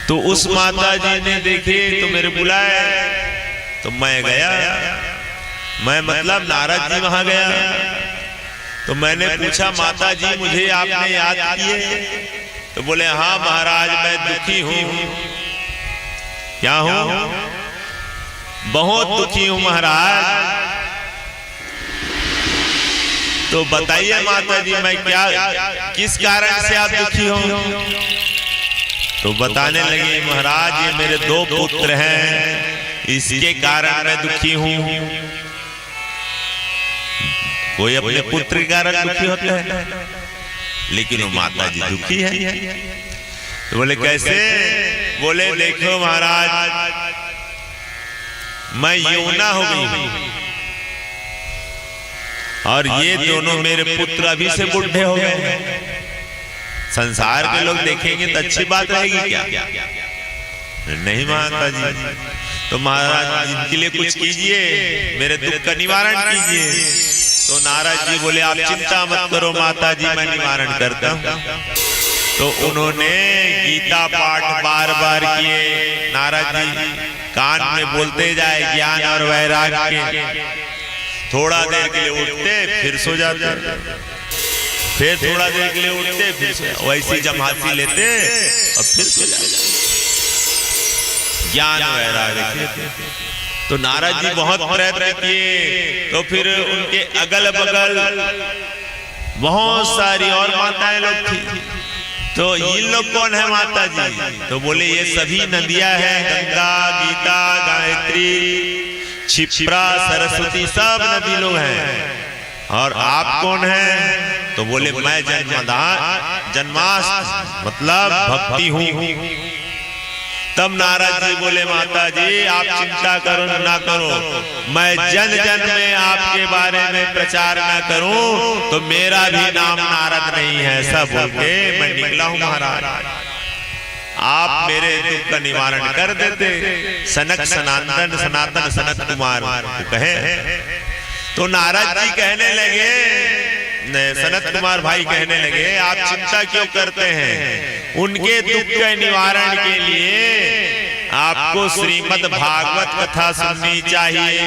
तो उस माता जी ने देखे तो मेरे बुलाए, तो मैं गया। मैं मतलब नारद जी वहां गया। तो मैंने पूछा, माता जी मुझे आपने याद किए? तो बोले, हाँ महाराज मैं दुखी हूं। क्या हूं? बहुत दुखी हूं महाराज। तो बताइए माता जी, मैं क्या, किस कारण से आप दुखी हो? तो बताने लगे, महाराज ये मेरे 2 पुत्र हैं, इसके कारण मैं दुखी हूं। कोई अपने पुत्र के कारण दुखी होता है, लेकिन वो माता जी दुखी है। तो बोले कैसे? बोले देखो महाराज, मैं यौना हो गई हूं, और ये दोनों मेरे पुत्र अभी से बुढ़े हो गए। संसार के लोग देखेंगे तो अच्छी बात रहेगी क्या? नहीं माता जी। तो महाराज इनके लिए कुछ कीजिए, मेरे दुख का निवारण कीजिए। तो नारद जी बोले, आप चिंता मत करो माता जी, मैं निवारण करता हूं। तो उन्होंने गीता पाठ बार बार किए। नारद जी कान में बोलते जाए ज्ञान और वैराग्य के। थोड़ा देर के लिए उठते फिर सो जाते, फिर थोड़ा देर के लिए उठते फिर सो जाते, वैसी जमाती लेते और फिर सो जाते। ज्ञान वैराग्य। तो नारद जी बहुत प्रयत्न किए। तो फिर उनके अगल बगल बहुत सारी और माताएं लोग थी। तो ये लोग कौन है माता जी? तो बोले ये सभी नदियां हैं, गंगा, गीता, गायत्री, क्षिप्रा, सरस्वती, सब नदी लोग हैं। और आप कौन हैं? तो बोले मैं जन्मास मतलब भक्ति हूं। तब नारद जी बोले, माता जी आप चिंता करो ना करो, मैं जन जन में आपके बारे में प्रचार ना करूं तो मेरा भी नाम नारद नहीं है। सब बोल के मैं निकला हूं महाराज, आप मेरे दुख का निवारण कर देते। सनक सनातन सनातन सनत कुमार कहे। तो नारद जी कहने लगे, सनत कुमार भाई कहने लगे, आप चिंता क्यों करते हैं? उनके दुख के निवारण के लिए आपको श्रीमद् भागवत कथा सुननी चाहिए।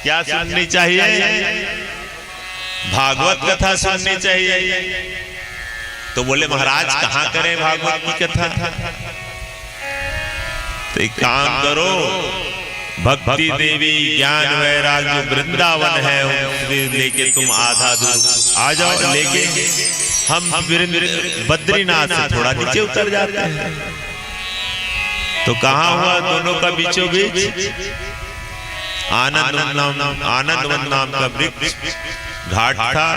क्या सुननी चाहिए? भागवत कथा सुननी चाहिए। तो बोले महाराज कहाँ करें भागवत की कथा? तो एक काम करो, भक्ति देवी ज्ञान वैराग्य वृंदावन है, लेके तुम आधा दूर आ जाओ। लेके हम बद्रीनाथ से थोड़ा नीचे उतर जाते हैं। तो कहाँ हुआ दोनों का बीचों बीच? आनंदवन नाम का वृक्ष घाट था,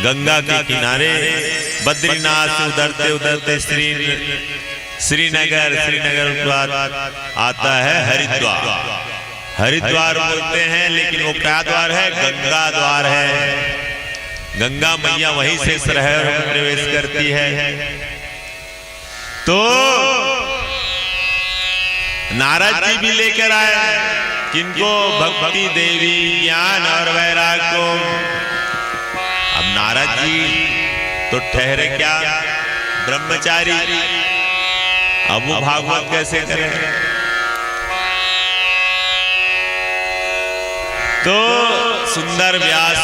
गंगा के किनारे। बद्रीनाथ से उतरते उतरते श्रीनगर आता है हरिद्वार। हरिद्वार बोलते हैं, लेकिन वो क्या द्वार है? गंगा द्वार है। गंगा मैया वहीं से शहर में प्रवेश करती है। तो नारद जी भी लेकर आए किनको? भक्ति देवी ज्ञान और वैराग्य को। अब नारद जी तो ठहरे क्या? ब्रह्मचारी। अब वो भागवत कैसे करें? तो सुंदर व्यास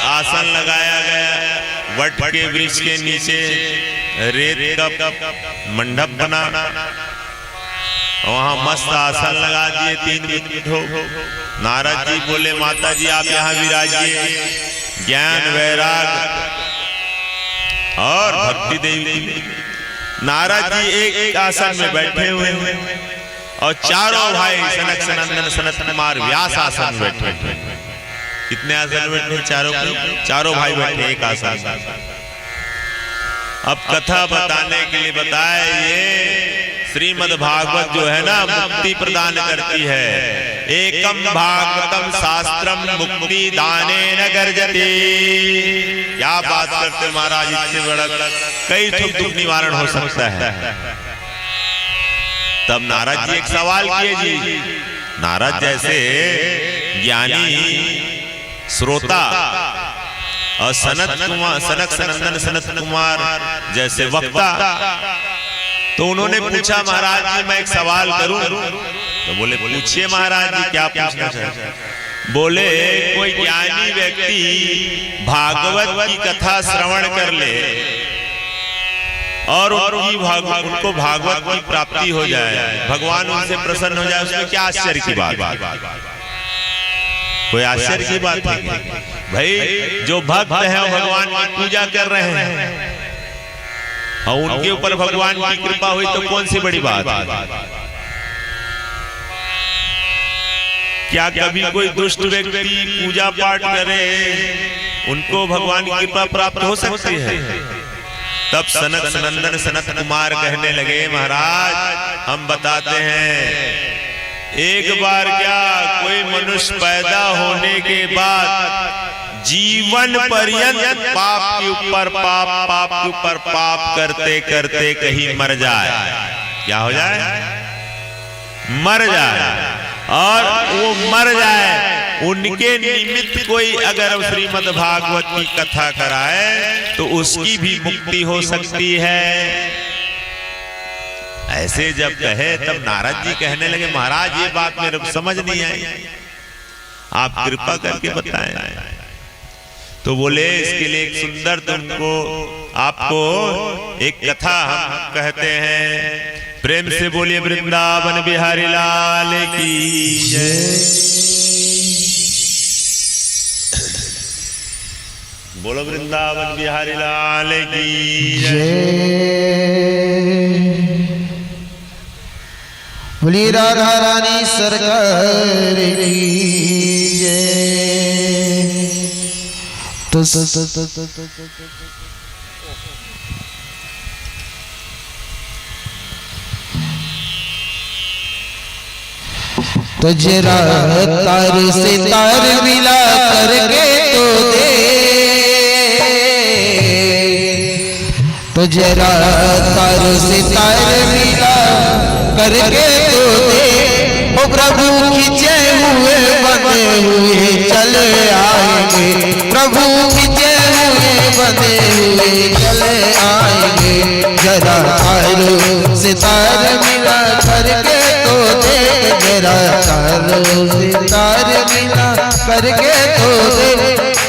आसन लगाया गया, वट के वृक्ष के नीचे रेत का मंडप बना, वहां मस्त आसन लगा दिए। 3 मिनट हो। नारद जी बोले, माता जी आप यहाँ विराजिए, ज्ञान वैराग और भक्ति देवी नारद जी एक आसन में बैठे हुए हैं और चारों भाई सनक सनंदन सनत कुमार व्यास आसन में बैठे। कितने आसन में बैठे? चारों भाई बैठे एक आसन। अब कथा बताने के लिए बताए, ये श्रीमद् भागवत जो है ना मुक्ति प्रदान करती है। एकम भागवतम शास्त्रम मुक्ति दाने न गर्जते। क्या बात करते महाराज, इतने बड़ा कई दुख निवारण हो सकता है। तब नारद जी एक सवाल किए जी। नारद जैसे ज्ञानी श्रोता और सनक सनंदन सनत कुमार जैसे वक्ता, तो उन्होंने पूछा महाराज जी मैं एक सवाल करूं? तो बोले पूछिए महाराज जी, क्या पूछना चाहते? बोले कोई ज्ञानी व्यक्ति भागवत की कथा श्रवण कर ले और उनको भागवत की प्राप्ति हो जाए, भगवान उनसे प्रसन्न हो जाए, उसमें क्या आश्चर्य की बात? कोई आश्चर्य की बात है भाई? जो भक्त है वो भगवान की पूजा कर रहे हैं और उनके ऊपर भगवान की कृपा हुई, तो कौन सी बड़ी बात? क्या कभी कोई दुष्ट व्यक्ति पूजा पाठ करे उनको भगवान की कृपा प्राप्त हो सकती है? तब सनक सनंदन सनत कुमार कहने लगे महाराज हम बताते हैं, एक बार क्या कोई मनुष्य पैदा होने के बाद जीवन पर्यंत पाप के ऊपर पाप करते करते कहीं मर जाए। क्या हो जाए? मर जाए। और वो मर जाए, उनके निमित्त कोई अगर श्रीमद् भागवत की कथा कराए तो उसकी भी मुक्ति हो सकती है। ऐसे जब कहे तब नारद जी कहने लगे महाराज ये बात मेरे को समझ नहीं आई, आप कृपा करके बताएं। तो बोले इसके लिए एक सुंदर तुमको आपको एक कथा हम कहते हैं। प्रेम से बोलिए वृंदावन बिहारी लाल की जय। बोलो वृंदावन बिहारी लाल की जय। बोली राधा रानी सरकार की जय। तो जरा तार से तार मिला करके तो दे, तो जरा तार से तार मिला करके तो दे। ओ प्रभु खींचे हुए बंधे हुए चले आएंगे, प्रभु खींचे हुए बंधे हुए चले आएंगे। जरा तार से तार मिला करके तो दे, जरा तार से तार मिला करके तो दे।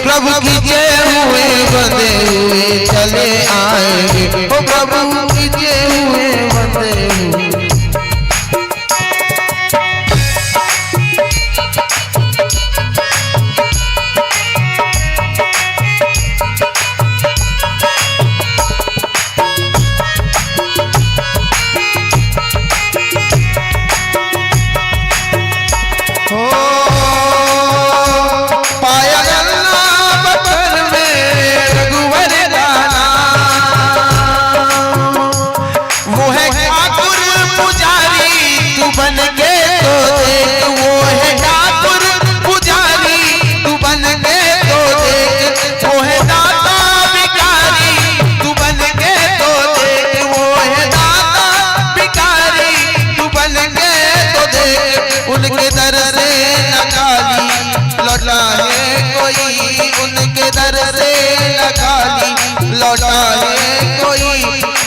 प्रभु खींचे हुए बंधे हुए चले आएंगे, ओ प्रभु खींचे हुए बंधे हुए। उनके दर से न खाली लौटा है कोई, उनके दर से न खाली लौटा है कोई।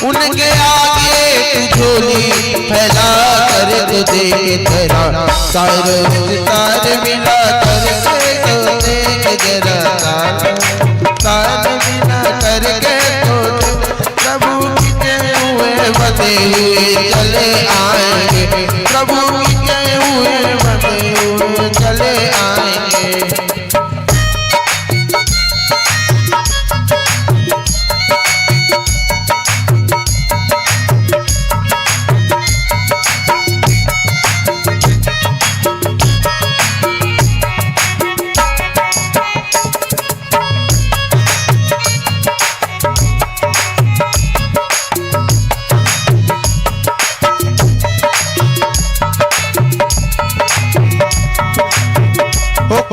उनके आगे तू झोली फैला कर तो दे, तेरा तार तार मिला करके तो दे, जरा तार मिला करके तो दे। प्रभु खींचे हुए बंधे हुए चले आएंगे, प्रभु खींचे हुए बंधे हुए चले आएंगे।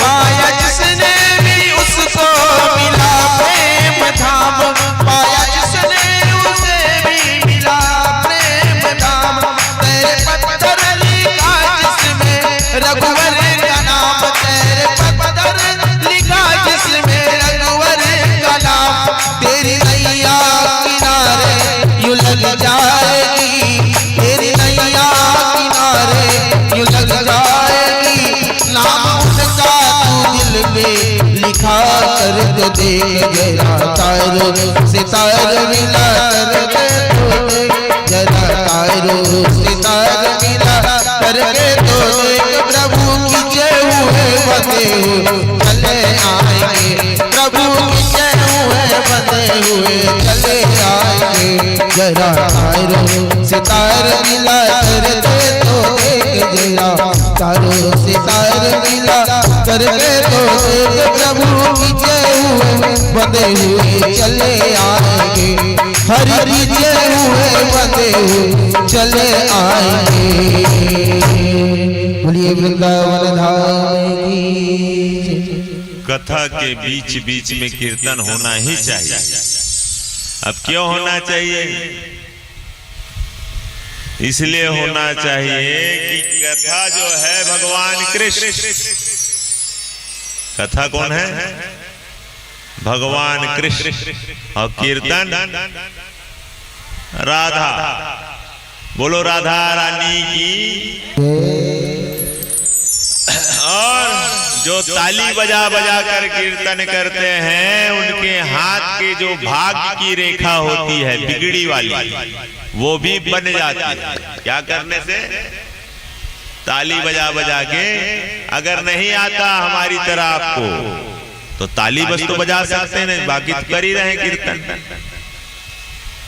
पाया जिसने भी उसको मिला प्रेम धाम, पाया जिसने उसे भी मिला प्रेम धाम। तेरे पत्थर लिखा जिसमें रघुवर का नाम, तेरे पत्थर लिखा जिसमें रघुवर का नाम। तेरी नैया किनारे यूं लग जाएगी, तेरी नैया किनारे यूं लग जाएगी। नाम उनका तू दिल में लिखा कर तो देख जरा तारो सितार मिला करके तो देख जरा तारो सितार मिला करके तो देख। प्रभु खींचे हुए बंधे हुए चले आएंगे, प्रभु खींचे हुए बंधे हुए चले आएंगे। जरा तारो सितार मिला करके तो देख जरा तारो सितार मिला करके तो देख। प्रभु खींचे हुए बंधे हुए चले आएंगे, हरि खींचे हुए बंधे हुए चले आएंगे। बोलिए वृंदावन धाम की। कथा के बीच बीच में कीर्तन होना ही चाहिए। अब क्यों होना चाहिए? इसलिए होना चाहिए कि कथा जो है भगवान कृष्ण, कथा कौन है? भगवान कृष्ण, और कीर्तन राधा। बोलो राधा रानी की। और जो ताली बजा बजा कर कीर्तन करते हैं उनके हाथ के जो भाग्य की रेखा होती है बिगड़ी वाली, वो भी बन जाती है। क्या करने से? ताली बजा बजा के। अगर नहीं आता हमारी तरह आपको तो ताली बस तो बजा सकते हैं, बाकी तो कर ही रहे कीर्तन।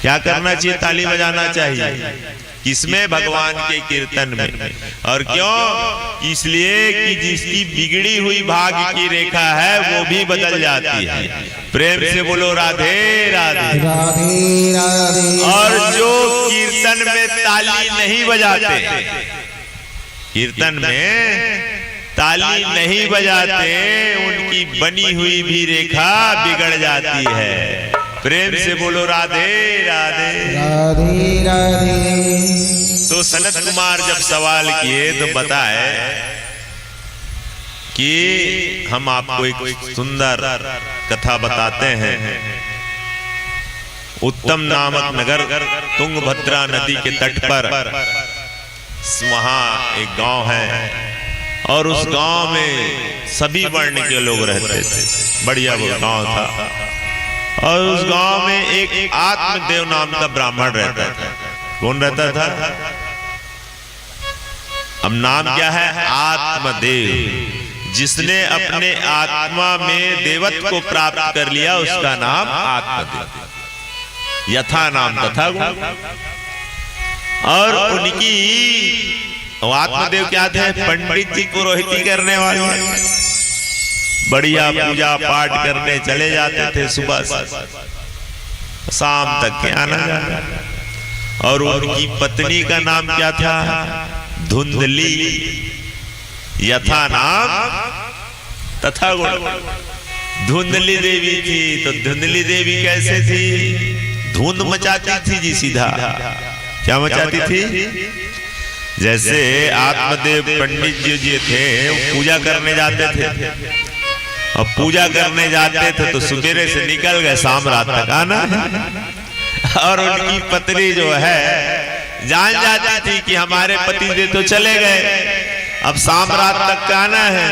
क्या करना चाहिए? ताली बजाना चाहिए। किसमें? भगवान के कीर्तन में। और क्यों? इसलिए कि जिसकी बिगड़ी हुई भाग्य की रेखा है वो भी बदल जाती है। प्रेम से बोलो राधे राधे। राधे राधे। और जो कीर्तन में ताली नहीं बजाते, कीर्तन में ताली नहीं बजाते, उनकी बनी हुई भी रेखा बिगड़ जाती है। प्रेम से बोलो राधे राधे। राधे राधे। तो सनत कुमार जब सवाल किए तो बताए कि हम आपको एक सुंदर कथा बताते हैं। उत्तम नामक नगर तुंगभद्रा नदी के तट पर वहां एक गांव है, और उस गांव में सभी वर्ण के लोग रहते थे। बढ़िया वो गांव था। और उस गांव में एक आत्मदेव नाम का ब्राह्मण रहता था। कौन रहता था? अब नाम क्या है? आत्मदेव। जिसने अपने आत्मा में देवत्व को प्राप्त कर लिया उसका नाम आत्मदेव। यथा नाम तथा गुण। और उनकी आत्मदेव क्या थे? पंडित जी पुरोहिती करने वाले, बढ़िया पूजा पाठ करने चले जाते थे सुबह से शाम तक के आना जाना। और उनकी पत्नी का नाम क्या था? धुंधली। यथा नाम तथा गुण। धुंधली देवी थी। तो धुंधली देवी कैसे थी? धुंध मचाती थी जी सीधा। क्या मचाती थी? जैसे आत्मदेव पंडित जी थे, पूजा करने जाते थे। अब पूजा करने जाते थे तो सवेरे से निकल गए, शाम रात तक आना है। और उनकी पत्नी जो है जान जाती थी कि हमारे पति देव तो चले गए, अब शाम रात तक का आना है।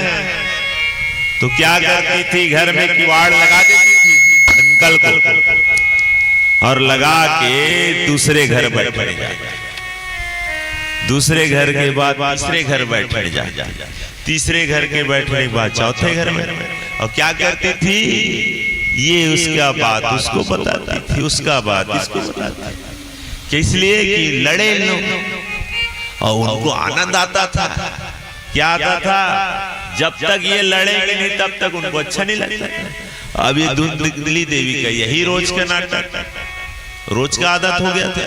तो क्या करती थी? घर में किवाड़ लगा देती थी अंकल को, और लगा के दूसरे घर बैठने जाती। दूसरे घर के बाद तीसरे घर बैठने जाती। तीसरे घर के बैठने के बाद चौथे घर में। और क्या करती थी? ये उसका बात उसको बताती थी, उसका बात इसको बताती थी। इसलिए कि लड़े लोग, और उनको आनंद आता था। क्या आता था? जब तक ये लड़ेंगे नहीं तब तक उनको अच्छा नहीं लगता। अब ये धुंधली देवी का यही रोज का नाटक, रोज का आदत हो गया था।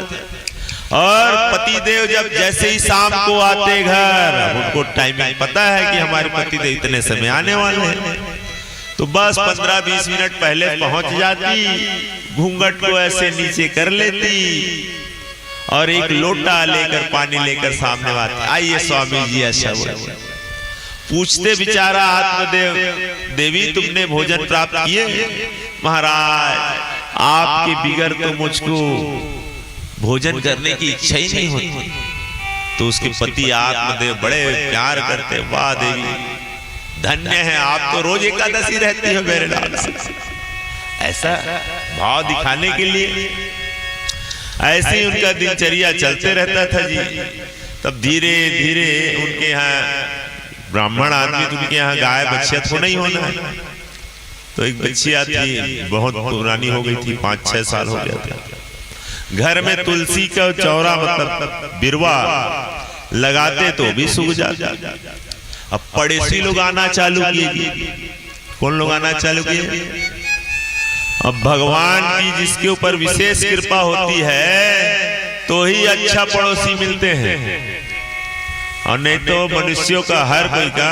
और पति देव जब जैसे ही शाम को आते घर, अब उनको टाइमिंग पता है कि हमारे पति देव इतने समय आने वाले हैं, तो बस 15-20 मिनट पहले पहुंच जाती, घूंघट को ऐसे नीचे कर लेती और एक लोटा लेकर पानी लेकर सामने आती, आइए स्वामी जी ऐसा बोले। पूछते बेचारा आत्मदेव, देवी तुमने भोजन प्राप्त किए? महाराज आपके बिगर तो मुझको भोजन करने की इच्छा ही नहीं होती। तो उसके पति आत्मदेव बड़े प्यार करते, वाह देवी धन्य है आप, तो रोज एकादशी रहती हो मेरे लाल से। ऐसा भाव दिखाने के लिए ऐसे ही उनका दिनचर्या चलते रहता था जी। तब धीरे धीरे उनके यहाँ ब्राह्मण आदमी, तो उनके यहाँ गाय बच्चिया तो नहीं होना है, तो एक बच्चिया थी, बहुत पुरानी हो गई थी, 5-6 साल हो गया था। घर में तुलसी का चौरा मतलब बिरवा लगाते तो भी सूख जाता। अब पड़ोसी लोग आना चालू किए। कौन लोग आना चालू किए? अब भगवान की जिसके ऊपर विशेष कृपा होती है तो ही अच्छा पड़ोसी मिलते हैं, और नहीं तो मनुष्यों का हर कोई का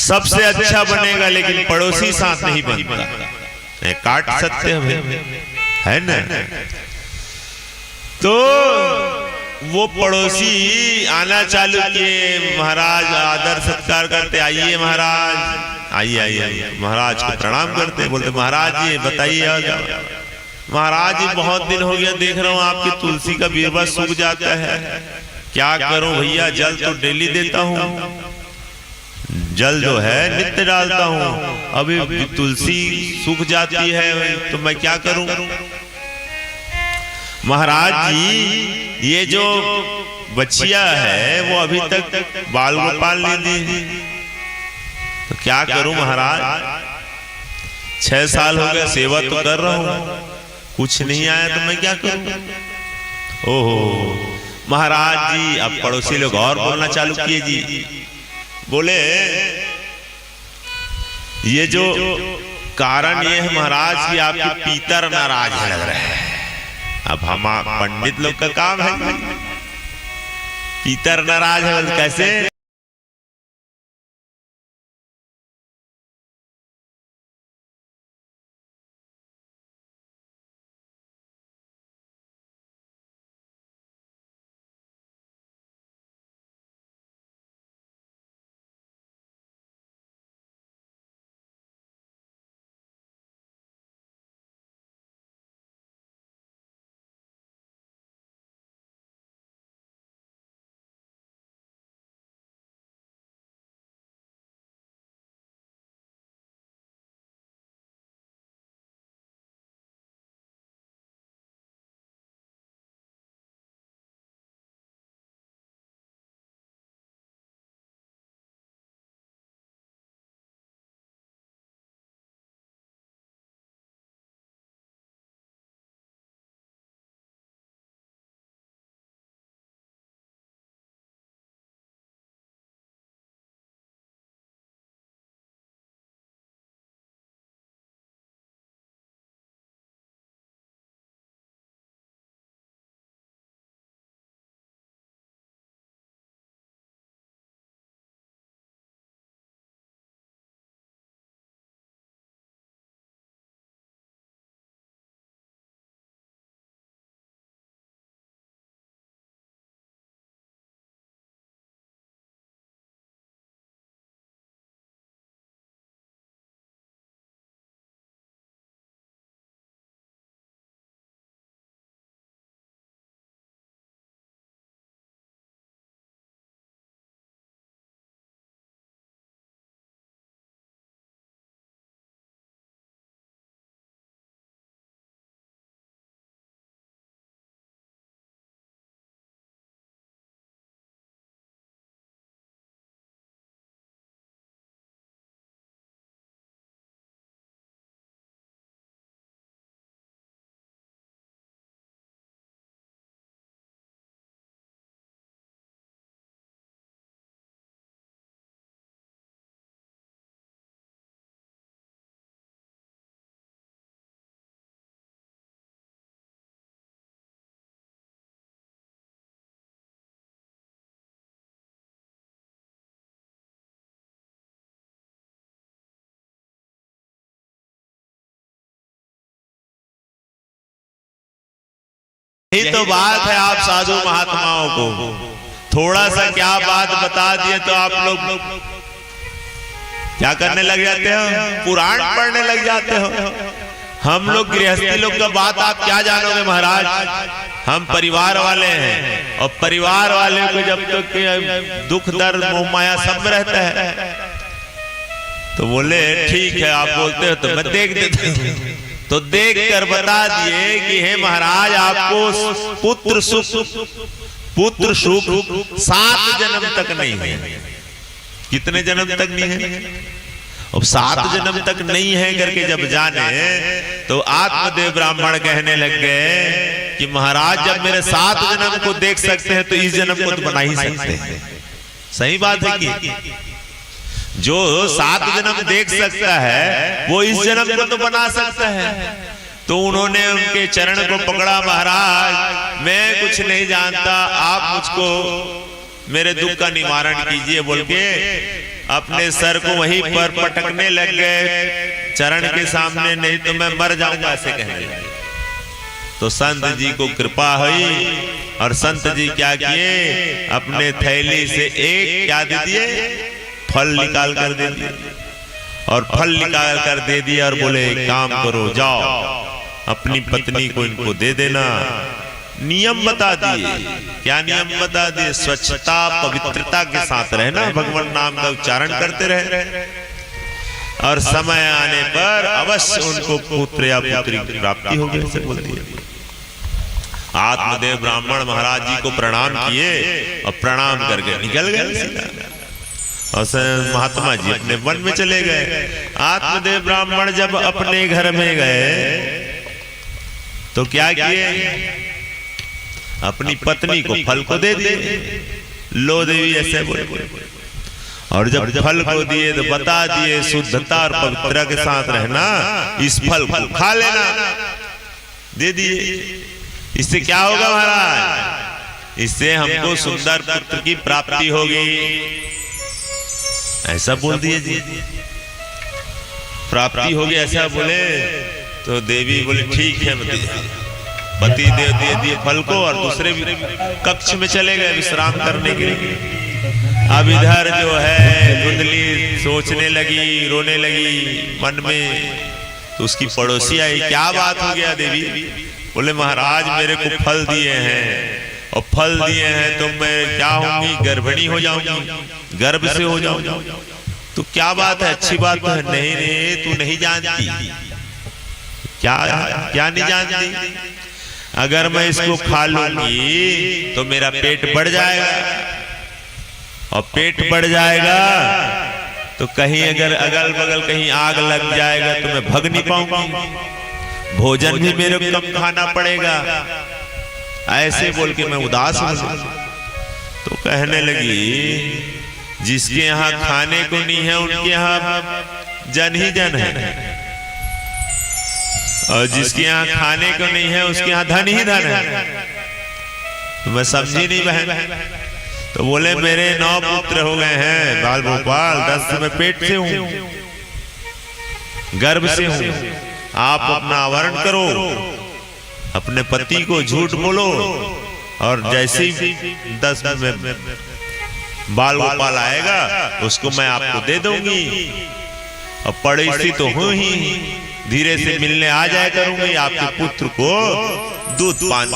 सबसे अच्छा बनेगा लेकिन पड़ोसी साथ नहीं बनता। काट सकते है ना? तो वो पड़ोसी आना चालू किए। महाराज आदर सत्कार करते, आइए महाराज, आइए आइए, महाराज को प्रणाम करते, बोलते महाराज जी बताइए। महाराज जी बहुत दिन हो गया देख रहा हूँ आपकी तुलसी का बिरवा सूख जाता है, क्या करूं भैया? जल तो डेली देता हूँ, जल जो है नित्य डालता हूँ, अभी तुलसी सूख जाती है, तो मैं क्या करूं? महाराज जी ये जो बच्चिया है वो अभी तक बाल गोपाल नहीं दी, तो क्या करूं महाराज? 6 साल हो गए सेवा तो कर रहा हूं, कुछ नहीं आया, तो मैं क्या करूं? ओहो महाराज जी, अब पड़ोसी लोग और बोलना चालू किए जी। बोले ये जो कारण ये है महाराज कि आपके पीतर नाराज लग रहे हैं। अब हम पंडित लोग का काम है, पीतर नाराज है कैसे? यही तो बात है आप साधु महात्माओं को, थोड़ा सा क्या बात बता दिए तो आप लोग क्या करने लग जाते हो, पुराण पढ़ने लग जाते हो। हम लोग गृहस्थी लोग का बात आप क्या जानोगे महाराज, हम परिवार वाले हैं, और परिवार वाले को जब तक दुख दर्द मोह माया सब रहता है। तो बोले ठीक है आप बोलते हो तो मैं देख देता हूं। तो देख कर बता दिए कि हे महाराज आपको पुत्र सुख 7 जन्म तक नहीं है। कितने जन्म तक नहीं है? अब 7 जन्म तक नहीं है करके जब जाने तो आत्मदेव ब्राह्मण कहने लग गए कि महाराज जब मेरे 7 जन्म को देख सकते हैं तो इस जन्म को तो बना ही सकते हैं। सही बात है कि जो 7 जन्म देख सकता है वो इस जन्म को तो बना सकता है। तो उन्होंने उनके चरण को पकड़ा, महाराज मैं कुछ नहीं जानता, आप मुझको मेरे दुख का निवारण कीजिए बोल के अपने सर को वहीं पर पटकने लग गए चरण के सामने, नहीं तो मैं मर जाऊंगा ऐसे कहने लगे। तो संत जी को कृपा हुई और संत जी क्या किए, अपने थैली से एक क्या दे दिए, फल निकाल कर दे दिए, और फल निकाल कर दे दिया और बोले काम करो, जाओ अपनी पत्नी को इनको दे देना। नियम बता दिए। क्या नियम बता दिए? स्वच्छता पवित्रता के साथ रहना, भगवान नाम का उच्चारण करते रहे, और समय आने पर अवश्य उनको पुत्र या पुत्री की प्राप्ति होगी ऐसे बोल दिया। आत्मदेव ब्राह्मण महाराज जी को प्रणाम किए और प्रणाम करके निकल गए। और महात्मा जी अपने वन में चले गए। आत्मदेव ब्राह्मण जब अपने घर में गए तो क्या किए, अपनी पत्नी को फल को दे दिए, लो देवी ऐसे बोले। और जब फल को दिए तो बता दिए शुद्धता और पवित्रता के साथ रहना, इस फल को खा लेना, दे दिए। इससे क्या होगा महाराज? इससे हमको सुंदर पुत्र की प्राप्ति होगी, ऐसा बोल दिए जी। प्राप्ति होगी ऐसा बोले तो देवी बोले ठीक है, पति देव दे दिए फल को और दूसरे कक्ष में चले गए विश्राम करने के लिए। अब इधर जो है धुंधली सोचने लगी, रोने लगी मन में। तो उसकी पड़ोसी आई, क्या बात हो गया देवी? बोले महाराज मेरे को फल दिए हैं, और फल दिए हैं तो मैं क्या होंगी, गर्भिणी हो जाऊंगी, गर्भ से हो जाऊंगी। तो क्या बात है, अच्छी बात है। नहीं रे तू नहीं जानती। क्या नहीं जानती? अगर मैं इसको खा लूंगी तो मेरा पेट बढ़ जाएगा, और पेट बढ़ जाएगा तो कहीं अगर अगल बगल कहीं आग लग जाएगा तो मैं भग नहीं पाऊंगी, भोजन भी मेरे को कम खाना पड़ेगा। ऐसे बोल के मैं उदास हो गई। तो कहने लगी जिसके यहाँ खाने को नहीं है उनके यहाँ जन ही जन है, और जिसके यहाँ खाने को नहीं है उसके यहाँ धन ही धन है। तो मैं समझी नहीं बहन। तो बोले मेरे 9 पुत्र हो गए हैं बाल भोपाल, 10 मैं पेट से हूं, गर्भ से हूं। आप अपना आवरण करो, अपने पति को झूठ बोलो, और जैसे ही 10 में बाल गोपाल आएगा उसको मैं आपको दे दूंगी, और पड़ोसी तो हूं ही, धीरे से मिलने आ जाया करूंगी, आपके पुत्र को दूध पान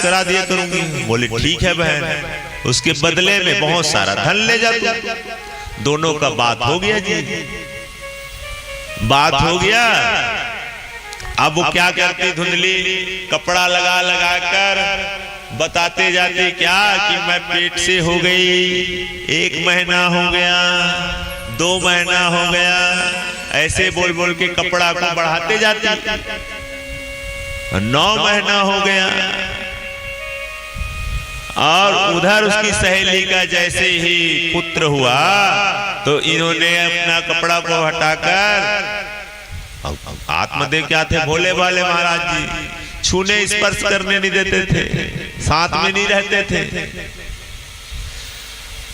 करा दिया करूंगी। बोले ठीक है बहन, उसके बदले में बहुत सारा धन ले जा। दोनों का बात हो गया जी, बात हो गया। अब वो क्या करती धुंधली, कपड़ा लगा लगा कर बताते जाते क्या कि मैं पेट से हो गई, 1 महीना हो गया, 2 महीना हो गया, ऐसे बोल बोल के कपड़ा को बढ़ाते जाती। 9 महीना हो गया, और उधर उसकी सहेली का जैसे ही पुत्र हुआ तो इन्होंने अपना कपड़ा को हटाकर, आत्मदेव क्या थे, भोले भाले महाराज जी, छूने स्पर्श करने नहीं देते थे, साथ में नहीं रहते थे।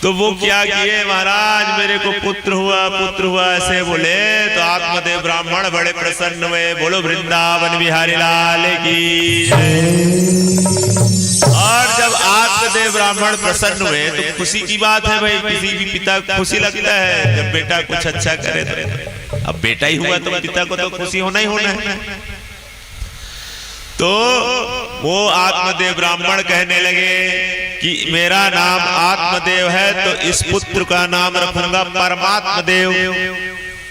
तो वो क्या किए महाराज, मेरे को पुत्र हुआ ऐसे बोले। तो आत्मदेव ब्राह्मण बड़े प्रसन्न हुए। बोलो वृंदावन बिहारी लाल की जय। और जब आत्मदेव ब्राह्मण प्रसन्न हुए तो खुशी की बात है भाई, किसी भी पिता को खुशी लगता है जब बेटा कुछ अच्छा करे। तो अब बेटा ही हुआ तो पिता को तो खुशी होना ही होना है। तो वो आत्मदेव ब्राह्मण कहने लगे कि मेरा नाम आत्मदेव है तो इस पुत्र का नाम रखूंगा परमात्मदेव।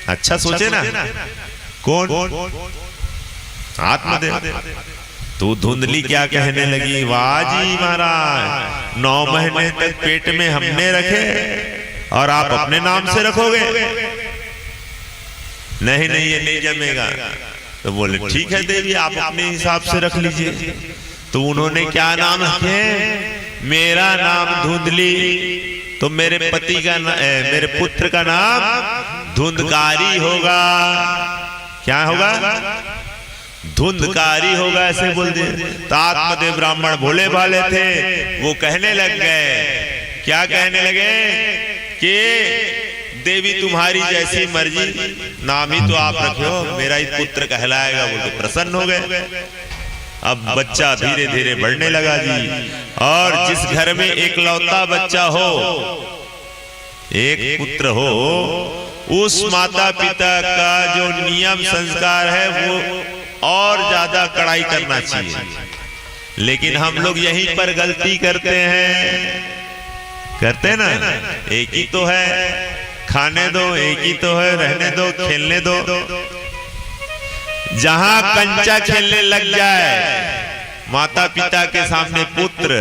अच्छा सोचे ना, कौन? आत्मदेव। तो धुंधली क्या कहने लगी, वाह जी महाराज, 9 महीने तक पेट में हमने रखे और आप अपने नाम से रखोगे? नहीं नहीं, ये नहीं जमेगा। तो बोले ठीक है देवी, आप अपने हिसाब से रख लीजिए। तो उन्होंने क्या नाम रखे, मेरा नाम धुंधली, तो मेरे पति का मेरे पुत्र का नाम धुंधकारी होगा। क्या होगा? धुंधकारी होगा, ऐसे बोल दिए। तो आत्मदेव ब्राह्मण भोले भाले थे, वो कहने लग गए, क्या कहने लगे कि देवी तुम्हारी जैसी मर्जी, नाम ही तो आप रखो, मेरा ही पुत्र कहलाएगा। वो तो प्रसन्न हो गए। अब बच्चा धीरे धीरे बढ़ने लगा जी। और जिस घर में एक लौता बच्चा हो, एक पुत्र हो, उस माता पिता का जो नियम संस्कार है वो और ज्यादा कड़ाई करना चाहिए। लेकिन हम लोग यहीं पर गलती करते हैं ना। एक ही तो है, खाने दो, एक ही तो है, रहने दो, खेलने दो। जहां कंचा खेलने लग जाए माता पिता के सामने पुत्र,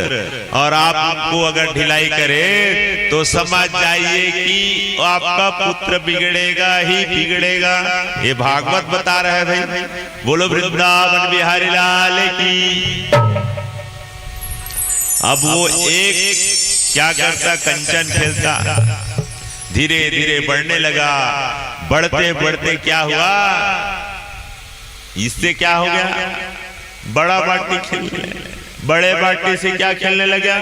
और आप उनको अगर ढिलाई करे तो समझ जाइए कि आपका पुत्र बिगड़ेगा ही बिगड़ेगा। ये भागवत बता रहे हैं भाई। बोलो वृंदावन बिहारी लाल की। अब वो एक क्या करता, कंचन खेलता, धीरे धीरे बढ़ने लगा। बढ़ते बढ़ते क्या हुआ, इससे क्या हो गया, बड़ा बाटी खेलने, बड़े बाटी से क्या खेलने लगा,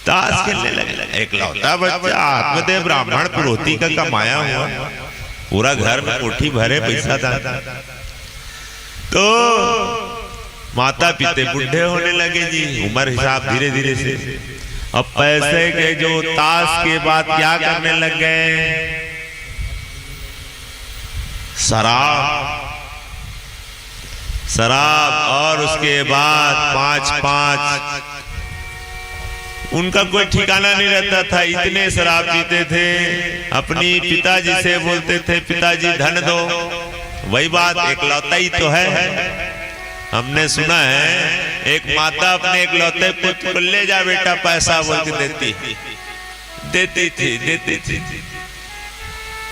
ताश खेलने लगा। एक लौता बच्चा, आत्मदेव ब्राह्मण पुरोहित का कमाया हुआ, पूरा घर में कोठी भरे पैसा था। तो माता पिता बूढ़े होने लगे जी, उम्र हिसाब धीरे धीरे से। अब पैसे के जो ताश के बाद क्या करने लग गए, शराब, और उसके बाद 5-5, उनका कोई ठिकाना नहीं रहता था, इतने शराब पीते थे। अपनी पिताजी से बोलते थे, पिताजी धन दो। वही बात, एक लौता ही तो है। हमने सुना है एक माता अपने एक लौते पुत्र को ले जा बेटा पैसा बोल के देती थी।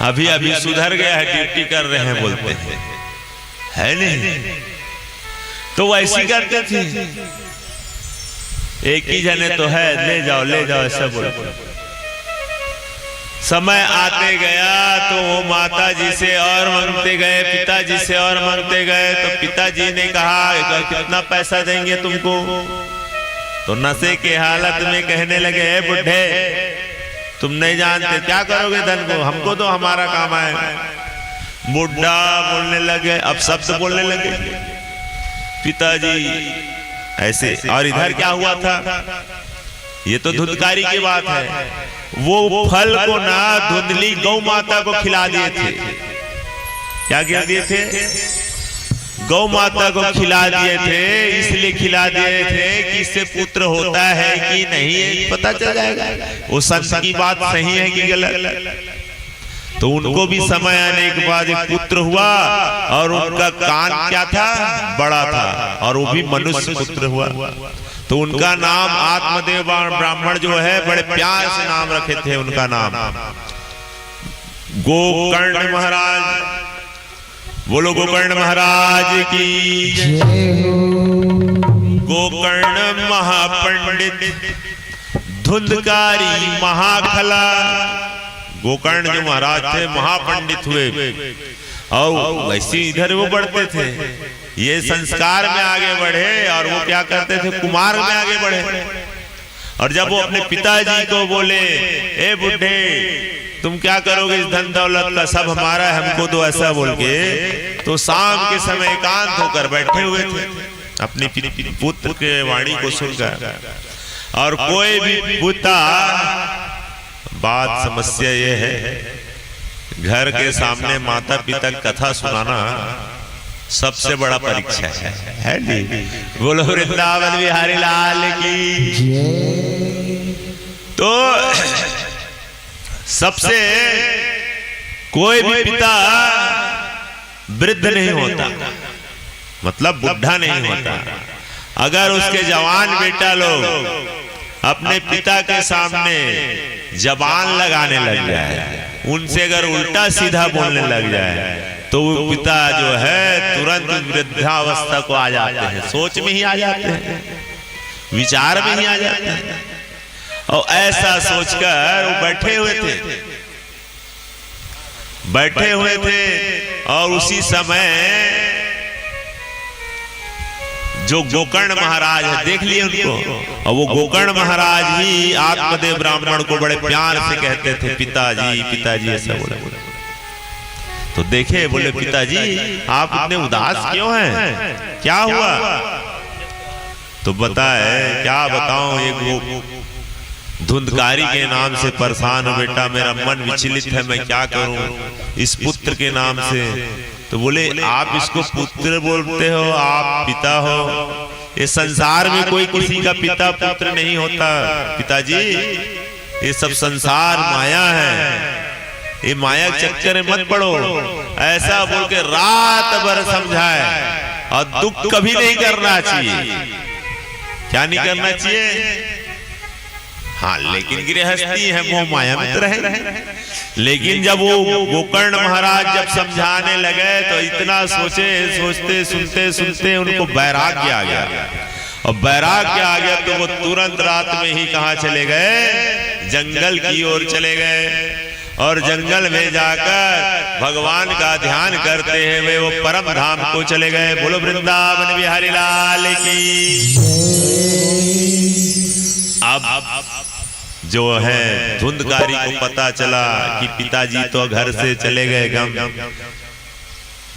अभी अभी सुधर गया है, ड्यूटी कर रहे हैं बोलते है नहीं। तो वैसी करते थी, एक ही जने तो है, ले जाओ ऐसा बोलते। समय आते गया तो वो माता जी से और मांगते गए, पिताजी से और मांगते गए। तो पिताजी ने कहा कितना पैसा देंगे तुमको? तो नशे के हालत में कहने लगे, बुढ़े तुम नहीं जानते, क्या करोगे धन को, हमको तो हमारा काम है। बुढ़ा बोलने लगे, अब शब्द बोलने लगे पिताजी ऐसे। और इधर क्या हुआ था, ये तो धुंधकारी की बात है। वो फल को ना धुंधली गौ माता को खिला दिए थे। क्या खिला दिए थे? गौ माता को खिला दिए थे। इसलिए खिला दिए थे कि इससे पुत्र होता है कि नहीं पता चल जाएगा, वो संत की बात सही है कि गलत। तो उनको भी समय आने के बाद एक पुत्र हुआ, और उनका कान क्या था, बड़ा था, और वो भी मनुष्य पुत्र हुआ। तो उनका नाम आत्मदेव ब्राह्मण जो है बड़े प्यार से नाम रखे थे। उनका नाम गोकर्ण महाराज। बोलो गोकर्ण महाराज की जय। गोकर्ण महापंडित धुंधकारी महाखला। गोकर्ण जो महाराज थे महापंडित हुए, और वैसे इधर वो बढ़ते थे, ये संस्कार में आगे बढ़े, और वो क्या करते थे, कुमार में आगे बढ़े। और जब वो अपने पिताजी को बोले, ए बुढ़े तुम क्या करोगे इस धन दौलत का, सब हमारा है, हमको दो, ऐसा बोल के, तो शाम के समय एकांत होकर बैठे हुए थे अपने पुत्र के वाणी को सुनकर। और कोई भी पिता, बात समस्या ये है, घर के सामने माता पिता कथा सुनाना सबसे बड़ा परीक्षा है नहीं? बोलो वृंदावन बिहारी लाल की। तो सबसे कोई भी पिता वृद्ध नहीं होता, मतलब बुढ़ा नहीं होता। अगर उसके जवान बेटा लोग अपने पिता के सामने जबान लगाने लग जाए, उनसे अगर उल्टा सीधा बोलने लग जाए, तो वो पिता जो है तुरंत वृद्धावस्था को आ जाते हैं, सोच में ही आ जाते हैं, विचार में ही आ जाते हैं। और ऐसा सोचकर वो बैठे हुए थे। और उसी समय जो गोकर्ण महाराज है, देख लिए उनको, और वो गोकर्ण महाराज ही आत्मदेव ब्राह्मण को बड़े प्यार से कहते थे पिताजी पिताजी, ऐसा बोले। तो देखे, बोले पिताजी आप इतने उदास क्यों हैं, क्या हुआ? तो बताए, क्या बताऊं, एक वो धुंधकारी के नाम से परेशान हो बेटा, मेरा मन विचलित है, मैं क्या करूं इस पुत्र के नाम से। तो बोले आप इसको पुत्र बोलते हो, आप पिता हो, ये संसार में कोई किसी का पिता पुत्र नहीं होता पिताजी, ये सब संसार माया है, ये माया चक्कर में मत पड़ो। ऐसा बोल के रात भर समझाए। और दुख कभी नहीं करना चाहिए, क्या नहीं करना चाहिए? हाँ, लेकिन गृहस्थी है, मोह माया में तो रहे। लेकिन जब वो गोकर्ण महाराज जब समझाने लगे, तो इतना सोचते सुनते उनको वैराग्य आ गया। और वैराग्य आ गया तो वो तुरंत रात में ही कहाँ चले गए? जंगल की ओर चले गए। और जंगल में जाकर भगवान का ध्यान करते हुए वो परम धाम को चले गए। बोलो वृंदावन बिहारी लाल की। अब जो है धुंधकारी को पता चला कि पिताजी तो घर से चले गए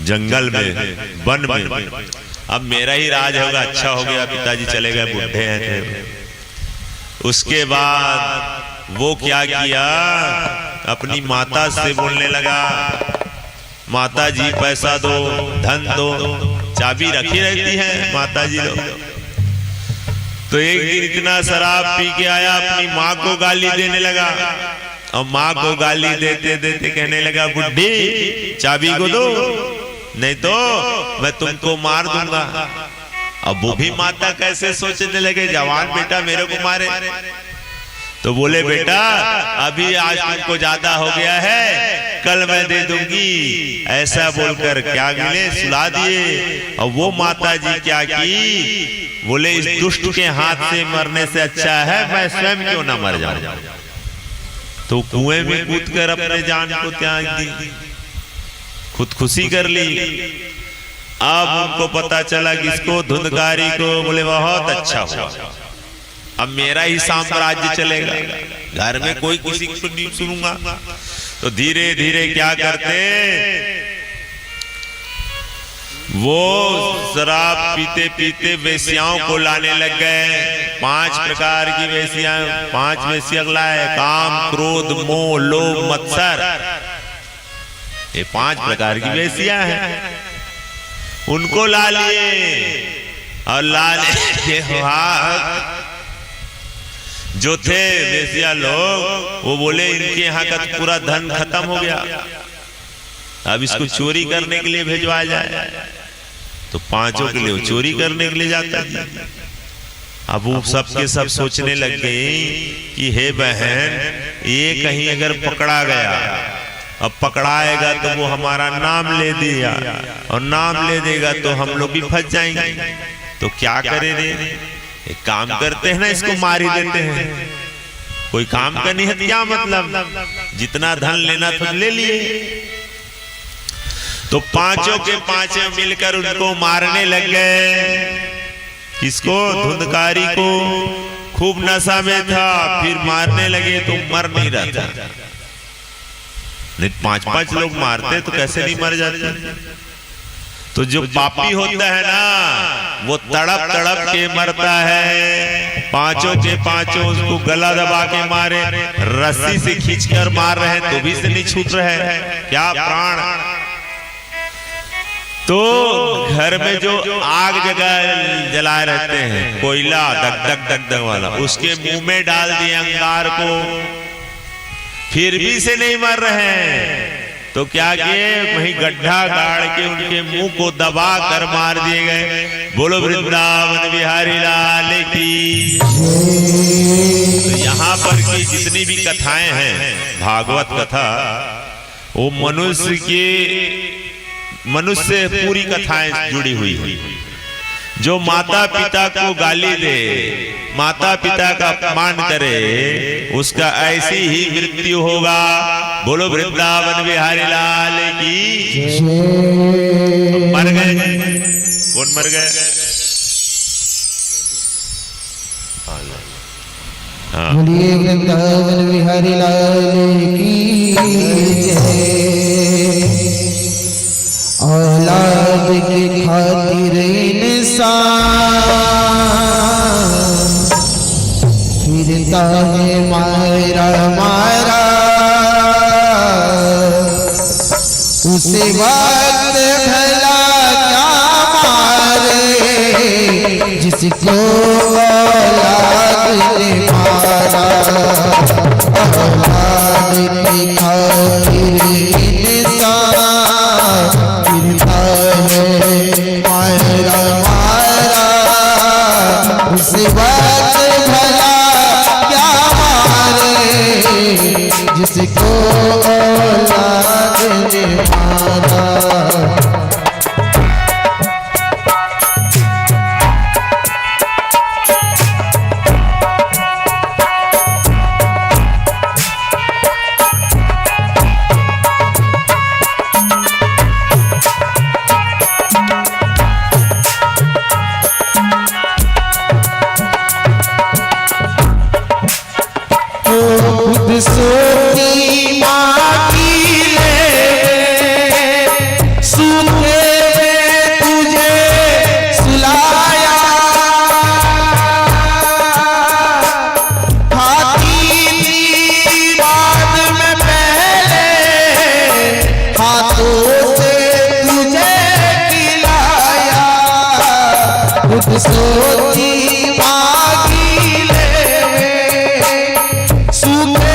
जंगल में, वन में, अब मेरा ही राज होगा, अच्छा हो गया पिताजी चले गए, बुढ़े हैं। उसके बाद वो क्या किया, अपनी माता से बोलने लगा, माता जी पैसा दो, धन दो, चाबी रखी रहती है माता जी लोग। तो एक दिन इतना शराब पी के आया, अपनी माँ को गाली देने लगा। और माँ को गाली देते देते कहने लगा, बुड्ढी चाबी को दो, नहीं तो मैं तुमको मार दूंगा। अब वो भी माता कैसे सोचने लगे, जवान बेटा मेरे को मारे। तो बोले बेटा अभी आज तुमको ज्यादा हो गया है, कल मैं दे दूंगी, ऐसा बोलकर क्या गिले सुला दिए। और वो माता जी क्या की, बोले इस दुष्ट के हाथ से मरने से अच्छा है मैं स्वयं क्यों ना मर जाऊं। तो कुएं में कूदकर अपने जान को त्याग दी, खुदकुशी कर ली। अब उनको पता चला कि इसको धुंधकारी को, बोले बहुत अच्छा हुआ, अब मेरा ही साम्राज्य चलेगा, घर में कोई किसी को नहीं सुनूंगा। तो धीरे धीरे क्या करते, वो शराब पीते पीते वेश्याओं को लाने लग गए। 5 प्रकार की वेश्यां, 5 वेश्या लाए, काम क्रोध मोह लोभ मत्सर, ये 5 प्रकार की वेश्या हैं। उनको ला लिए। और लाने के बाद जो थे वेश्या लोग, वो बोले इनके यहाँ का पूरा धन खत्म हो गया, अब इसको चोरी करने के लिए भेजवाया जाए। तो 5 के लिए चोरी करने के लिए जाता है। अब वो सब के सब सोचने लग गए कि हे बहन, ये कहीं अगर पकड़ा गया, अब पकड़ाएगा तो वो हमारा नाम ले दिया, और नाम ले देगा तो हम लोग भी फंस जाएंगे। तो क्या करे रे, एक काम करते हैं ना, इसको मार ही देते हैं। कोई काम का नहीं है, क्या मतलब, जितना धन लेना था ले लिए। तो 5 के 5 मिलकर उनको मारने लग गए। किसको? धुंधकारी को। खूब नशा में था, फिर मारने लगे तो मर नहीं रहा था। नहीं 5-5 लोग मारते तो कैसे नहीं मर जाते। तो जो पापी होता है ना वो तड़प तड़प के मरता है। 5 के 5 उसको गला दबा के मारे, रस्सी से खींच कर मार रहे हैं तो भी से नहीं छूट रहे हैं। क्या प्राण। तो घर में जो आग जलाए रहते हैं, कोयला दग दग दग दग वाला, उसके मुंह में डाल दिए अंगार को, फिर भी से नहीं मर रहे हैं। तो क्या किए, वही गड्ढा गाड़ के उनके मुंह को दबा कर मार दिए गए। बोलो वृंदावन बिहारी लाल की। तो यहाँ पर की जितनी भी कथाएं हैं, भागवत कथा, वो मनुष्य से पूरी कथाएं जुड़ी हुई है। जो माता पिता को गाली दे, माता पिता का अपमान करे, उसका ऐसी ही मृत्यु होगा। बोलो वृंदावन बिहारी लाल की। मर गए, कौन मर गए? बोलिए वृंदावन बिहारी लाल की जय। औलाद की खातिर इंसान फिरता है मारा मारा, उसे वक्त भला क्या मारे जिसको औलाद ने मारा। औलाद की खातिर इंसान फिरता है मारा मारा, उसे वक्त भला क्या मारे जिसको औलाद ने मारा। सोती माटी ले सूखे में तुझे सुलाया, खाती थी बाद में पहले हाथों से तुझे खिलाया। खुद सोती माटी ले सूखे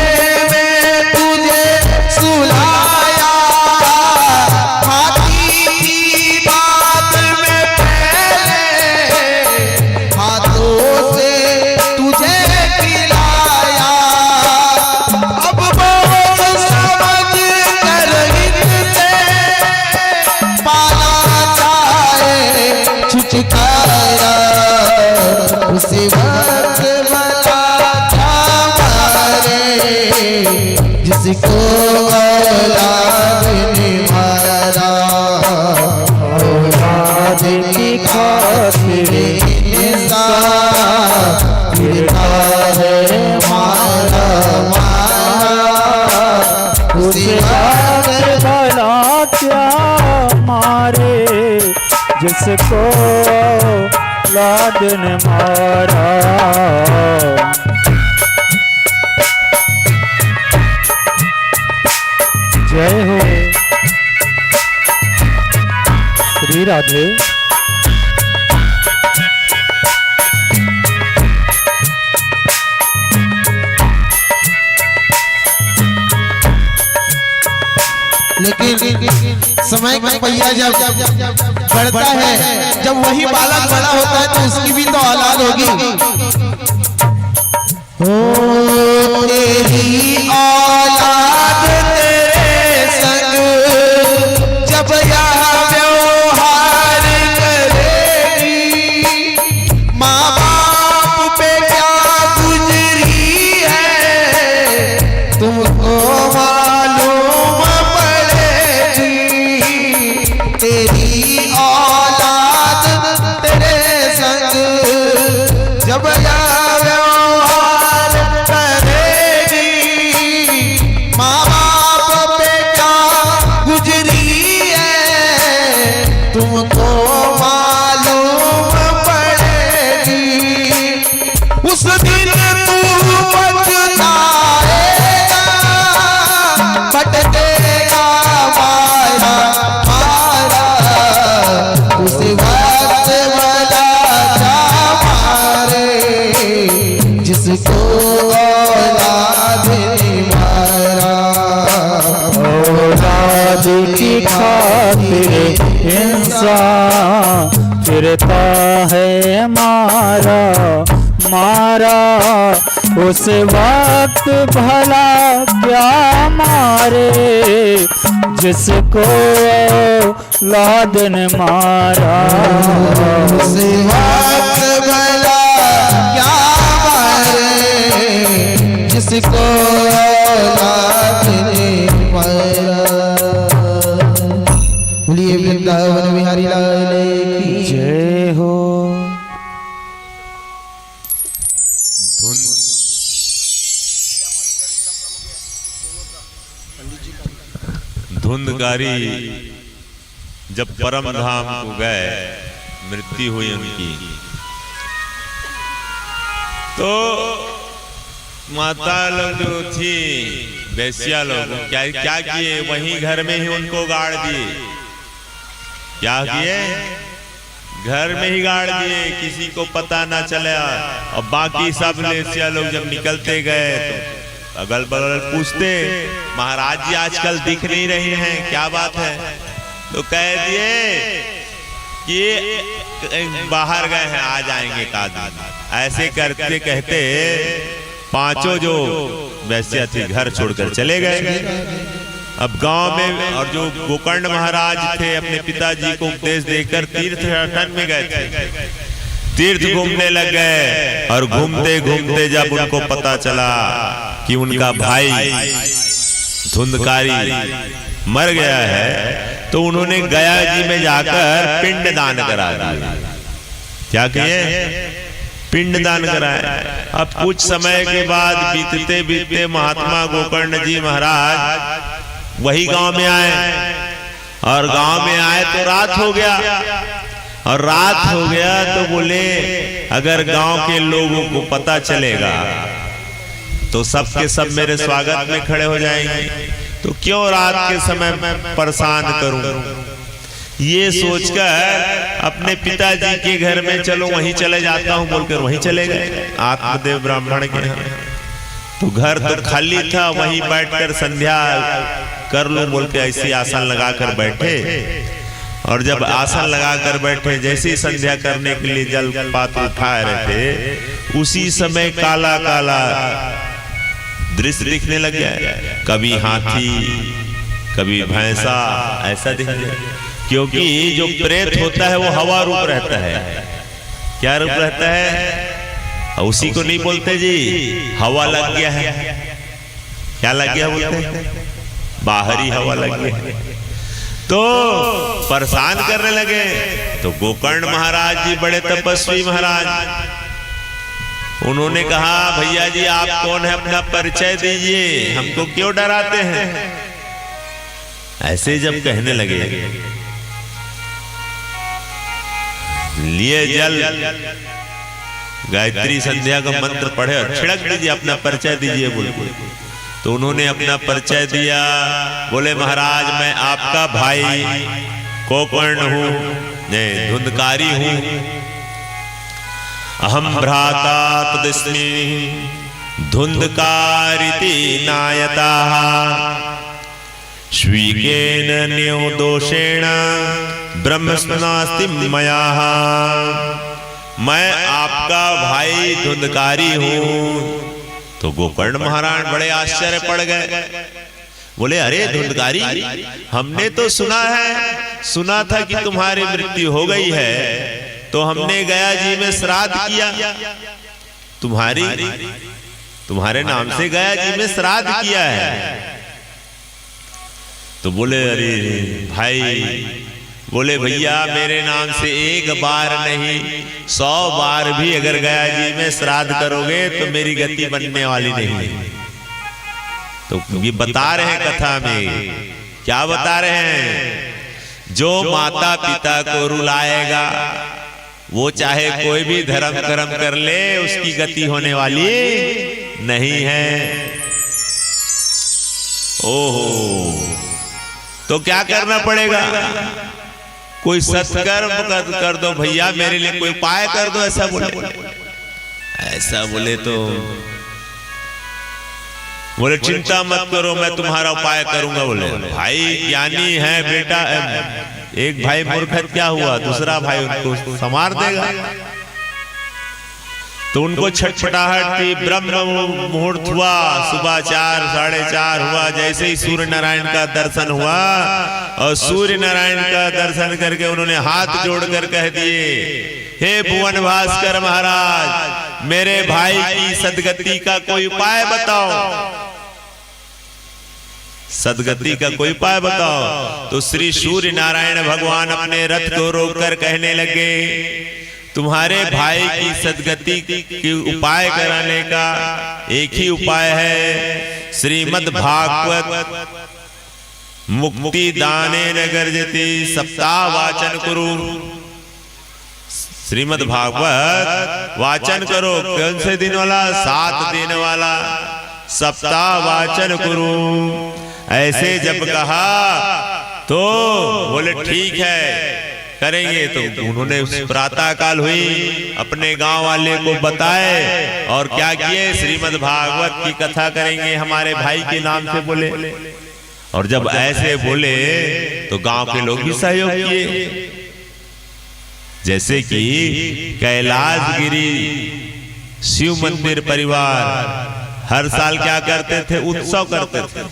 उसे वक्त भला क्या मारे जिसको औलाद ने मारा। औलाद की खातिर इंसान फिरता है मारा मारा, उसे वक्त भला क्या मारे जिसको औलाद ने मारा। जय हो श्री राधे। लेकिन समय का पहिया जब बढ़ता है, जब वही बालक बड़ा होता है तो उसकी भी तो औलाद होगी। ओ तेरी औलाद तेरे संग जब यह व्यवहार करेगी, माँ बाप पे क्या गुजरी है तुमको मालूम पड़ेगी। तेरी औलाद तेरे संग जब यह व्यवहार की खातिर इंसान फिरता है मारा मारा, उस वक्त भला क्या मारे जिसको औलाद ने मारा। उस वक्त भला क्या मारे जिसको औलाद ने मारा। बोलिए वृंदावन बिहारी लाल की जय हो। धुंधकारी जब परम धाम को गए, मृत्यु हुई उनकी, तो माता लोग जो थी वैश्या लोग क्या क्या किए, वहीं घर में ही उनको गाड़ दिए। क्या किए? घर में ही गाड़ दिए, किसी को पता ना चला। और बाकी सब वैश्या लोग जब निकलते गए तो अगल बगल पूछते, महाराज जी आजकल दिख नहीं रहे हैं, क्या बात है? तो कह दिए कि बाहर गए हैं, आ जाएंगे काजी। ऐसे करते कहते पांचों जो वैश्या थे घर छोड़कर चले गए। अब गांव में और जो गोकर्ण महाराज थे अपने पिताजी को उपदेश देकर तीर्थयाटन में गए थे, तीर्थ घूमने लग गए। और घूमते घूमते जब उनको पता चला कि उनका भाई धुंधकारी मर गया है, तो उन्होंने गया जी में जाकर पिंड दान करा दिया। क्या किए? पिंड दान कराया। अब कुछ समय के बाद बीतते बीतते महात्मा गोकर्ण जी महाराज वही गांव में आए, और गांव में आए तो रात हो गया। और रात हो गया तो बोले अगर गांव के लोगों को पता चलेगा तो सबके सब मेरे स्वागत में खड़े हो जाएंगे, तो क्यों रात के समय में परेशान करूं। ये सोचकर अपने पिताजी के घर में चलो वहीं चले जाता हूं बोलकर वहीं चले गए आत्मदेव ब्राह्मण के यहाँ। तो घर तो खाली था, वहीं बैठकर संध्या कर लो बोल के ऐसी आसन लगाकर बैठे। और जब आसन लगाकर बैठे, जैसे ही संध्या करने के लिए जल पात्र उठा रहे थे, उसी समय काला काला दृश्य दिखने लग गया। कभी हाथी, कभी भैंसा, ऐसा दिख गया। क्योंकि जो प्रेत होता है वो हवा रूप रहता है। क्या रूप रहता है? उसी को नहीं बोलते जी हवा लग गया है। क्या लग गया बोलते हैं? बाहरी हवा लग गया। तो परेशान करने लगे। तो गोकर्ण महाराज जी बड़े तपस्वी महाराज, उन्होंने कहा भैया जी आप कौन है, अपना परिचय दीजिए, हमको क्यों डराते हैं। ऐसे जब कहने लगे, लिए जल गायत्री संध्या का मंत्र पढ़े और छिड़क दीजिए, अपना परिचय दीजिए बोल। तो उन्होंने अपना परिचय दिया। बोले महाराज मैं आपका भाई गोकर्ण हूँ, धुंधकारी हूँ। अहम भ्राता तदस्मि धुंधकारिति नायताः स्वीकेन न्यो दोषेण ब्रह्मस्नास्ति मया। मैं आपका भाई धुंधकारी हूँ। तो गोकर्ण महाराज बड़े आश्चर्य पड़ गए। बोले अरे धुंधकारी, हमने तो सुना था कि तुम्हारी मृत्यु हो गई है, तो हमने गया जी में श्राद्ध किया, तुम्हारे नाम से गया जी में श्राद्ध किया है। तो बोले अरे भाई, बोले भैया मेरे नाम से एक बार नहीं 100 बार भी अगर गया जी में श्राद्ध करोगे तो मेरी गति बनने वाली नहीं। तो ये बता रहे हैं कथा में, क्या बता रहे हैं? जो माता पिता को रुलाएगा वो चाहे कोई भी धर्म कर्म कर ले, उसकी गति होने वाली नहीं है। ओहो, तो क्या करना पड़ेगा? कोई सत्कर्म कर दो भैया, मेरे लिए कोई उपाय कर दो, ऐसा बोले तो बोले चिंता मत करो, मैं तुम्हारा उपाय करूंगा। बोले भाई ज्ञानी है बेटा, एक भाई मूर्ख है क्या हुआ, दूसरा भाई उनको संवार देगा। तो उनको छटपटाहट थी। ब्रह्म मुहूर्त हुआ, सुबह 4 साढ़े 4 हुआ। जैसे ही सूर्य नारायण का दर्शन हुआ और सूर्य नारायण का दर्शन करके उन्होंने हाथ जोड़कर कह दिए, हे भुवन भास्कर महाराज, मेरे भाई की सदगति का कोई उपाय बताओ, सदगति का कोई उपाय बताओ। तो श्री सूर्य नारायण भगवान अपने रथ को रोककर कहने लगे, तुम्हारे भाई की सदगति की उपाय कराने का एक ही उपाय है, श्रीमद् भागवत मुक्ति दाने न गर्जति सप्ताह वाचन करो। श्रीमद् भागवत वाचन करो। कौन से दिन वाला? 7 दिन वाला सप्ताह वाचन करो। ऐसे जब कहा तो बोले ठीक है करेंगे। तो उन्होंने प्रातः काल हुई, अपने गांव वाले को बताए और क्या किए, श्रीमद् भागवत की कथा करेंगे हमारे भाई के नाम से बोले। और जब ऐसे बोले तो गांव के लोग भी सहयोग किए। जैसे कि कैलाशगिरी शिव मंदिर परिवार हर साल क्या करते थे, उत्सव करते थे।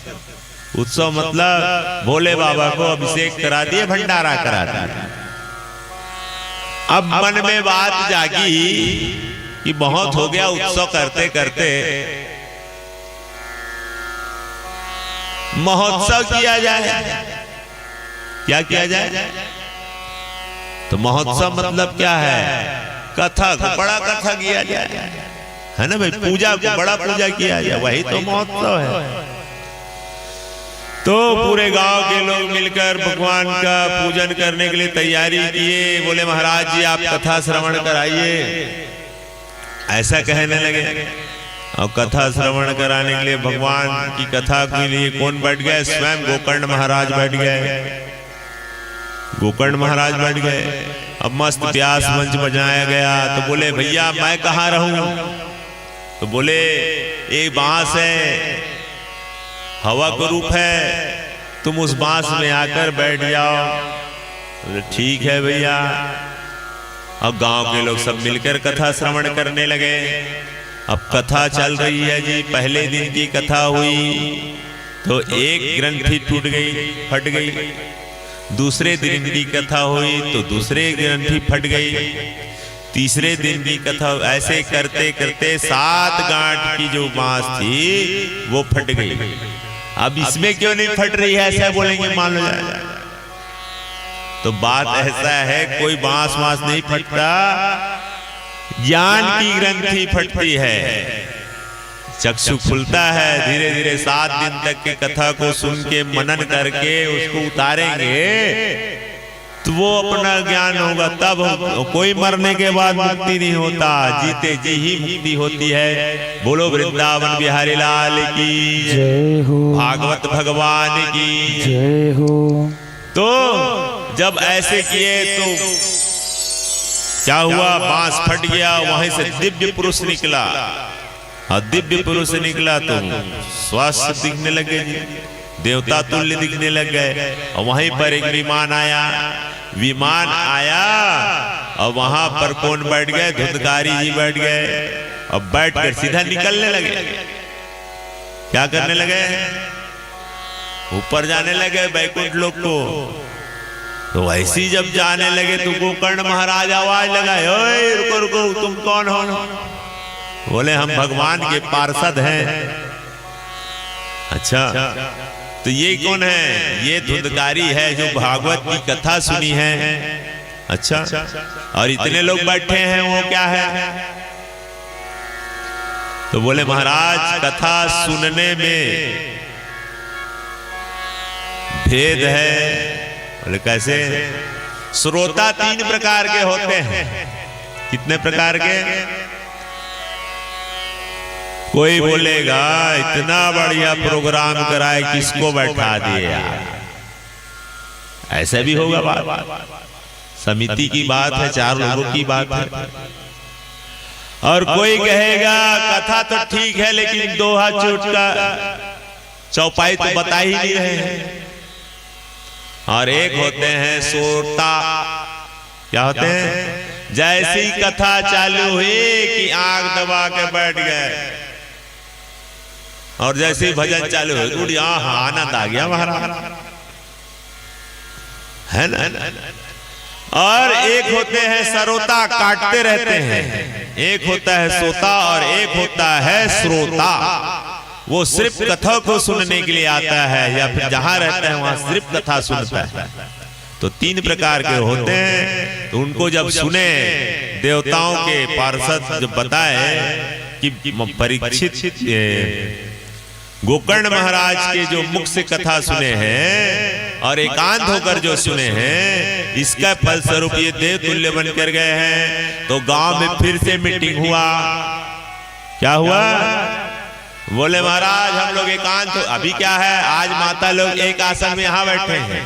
उत्सव मतलब भोले बाबा को अभिषेक करा दिए, भंडारा करा दिया। अब मन में बात जागी कि बहुत हो गया उत्सव करते करते, महोत्सव किया जाए। क्या किया जाए? तो महोत्सव मतलब क्या है? कथा को बड़ा कथा किया जाए, है ना भाई। पूजा को बड़ा पूजा किया जाए, वही तो महोत्सव है। तो पूरे गांव के लोग मिलकर भगवान का पूजन करने के लिए तैयारी किए। बोले महाराज जी आप कथा श्रवण कराइए, ऐसा कहने लगे। और कथा श्रवण कराने के लिए भगवान की कथा के लिए कौन बैठ गए? स्वयं गोकर्ण महाराज बैठ गए। गोकर्ण महाराज बैठ गए। अब मस्त व्यास मंच बजाया गया। तो बोले भैया मैं कहाँ रहूं? तो बोले एक बांस है, हवा को रूप है, तुम उस बांस में आकर बैठ जाओ। बोले ठीक है भैया। अब गांव के लोग सब मिलकर कथा श्रवण करने लगे। अब कथा चल रही है जी। पहले दिन की कथा हुई तो एक ग्रंथि टूट गई, फट गई। दूसरे दिन की कथा हुई तो दूसरे ग्रंथि फट गई। तीसरे दिन की कथा, ऐसे करते करते 7 गांठ की जो बांस थी वो फट गई। अब इसमें क्यों नहीं फट रही है ऐसा बोलेंगे, मान लो जाए। तो बात ऐसा है, कोई बांस वांस नहीं फटता, ज्ञान की ग्रंथि फटती है। चक्षु खुलता है धीरे धीरे। 7 दिन तक की कथा को सुन के मनन करके उसको उतारेंगे तो वो अपना ज्ञान होगा। तब कोई मरने के बाद मुक्ति नहीं होता, जीते जी ही मुक्ति होती है। बोलो वृंदावन बिहारी लाल की जय हो, भागवत भगवान की जय हो। तो जब ऐसे किए तो क्या हुआ? बांस फट गया, वहीं से दिव्य पुरुष निकला। और दिव्य पुरुष निकला तो स्वस्थ दिखने लगे जी, देवता तुल्य दिखने लग गए। और वहीं पर एक विमान आया। विमान आया और वहां पर कौन बैठ गए? धुंधकारी जी बैठ गए। और बैठकर सीधा निकलने लगे। क्या करने लगे? ऊपर जाने लगे बैकुंठ लोक को। तो ऐसी जब जाने लगे तो गोकर्ण महाराज आवाज लगाए, ओए रुको रुको, तुम कौन हो? बोले हम भगवान के पार्षद हैं। अच्छा, तो ये कौन है? ये धुंधकारी है जो भागवत की कथा सुनी है। अच्छा, और इतने लोग बैठे हैं, वो क्या है? तो बोले महाराज कथा सुनने में भेद है। बोले कैसे? श्रोता 3 प्रकार के होते हैं। कितने प्रकार के? कोई बोलेगा इतना बढ़िया प्रोग्राम कराए, किसको बैठा दिए यार। ऐसा भी होगा बात, समिति की बात है, 4 लोगों की बात है। और कोई कहेगा कथा तो ठीक है लेकिन दोहा चोट का चौपाई तो बता ही नहीं रहे हैं। और एक होते हैं सोता, क्या होते हैं, जैसी कथा चालू हुई कि आग दबा के बैठ गए और जैसे भजन चालू हुई आनंद आ गया महाराज, है ना। और एक होते हैं सरोता, काटते रहते हैं। एक होता है सोता और एक होता है श्रोता। वो सिर्फ कथा को सुनने के लिए आता है या फिर जहां रहता है वहां सिर्फ कथा सुनता है। तो तीन प्रकार के होते हैं। तो उनको जब सुने देवताओं के पार्षद जब बताए कि परीक्षित गोकर्ण महाराज के जो मुख से कथा सुने हैं और एकांत होकर जो सुने हैं, इसका फलस्वरूप ये देव तुल्य बन कर गए हैं। तो गांव में फिर से मीटिंग हुआ। क्या हुआ? बोले महाराज हम लोग एकांत हो, अभी क्या है, आज माता लोग एक आसन में यहां बैठे हैं,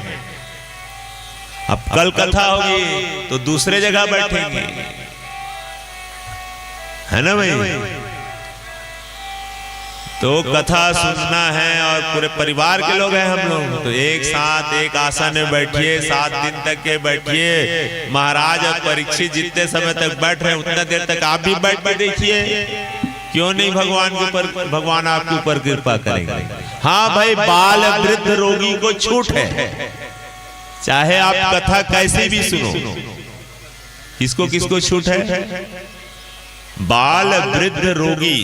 अब कल कथा होगी तो दूसरे जगह बैठेंगे, है ना भाई। तो कथा सुनना है और पूरे परिवार के लोग हैं हम लोग, तो एक साथ एक आसन में बैठिए, 7 दिन तक के बैठिए। महाराज और परीक्षित जितने समय तक बैठ रहे हैं उतना देर तक आप भी बैठ के देखिए, क्यों नहीं भगवान के ऊपर, भगवान आपके ऊपर कृपा करेंगे। हाँ भाई, बाल वृद्ध रोगी को छूट है, चाहे आप कथा कैसी भी सुनो। किसको किसको छूट है? बाल वृद्ध रोगी।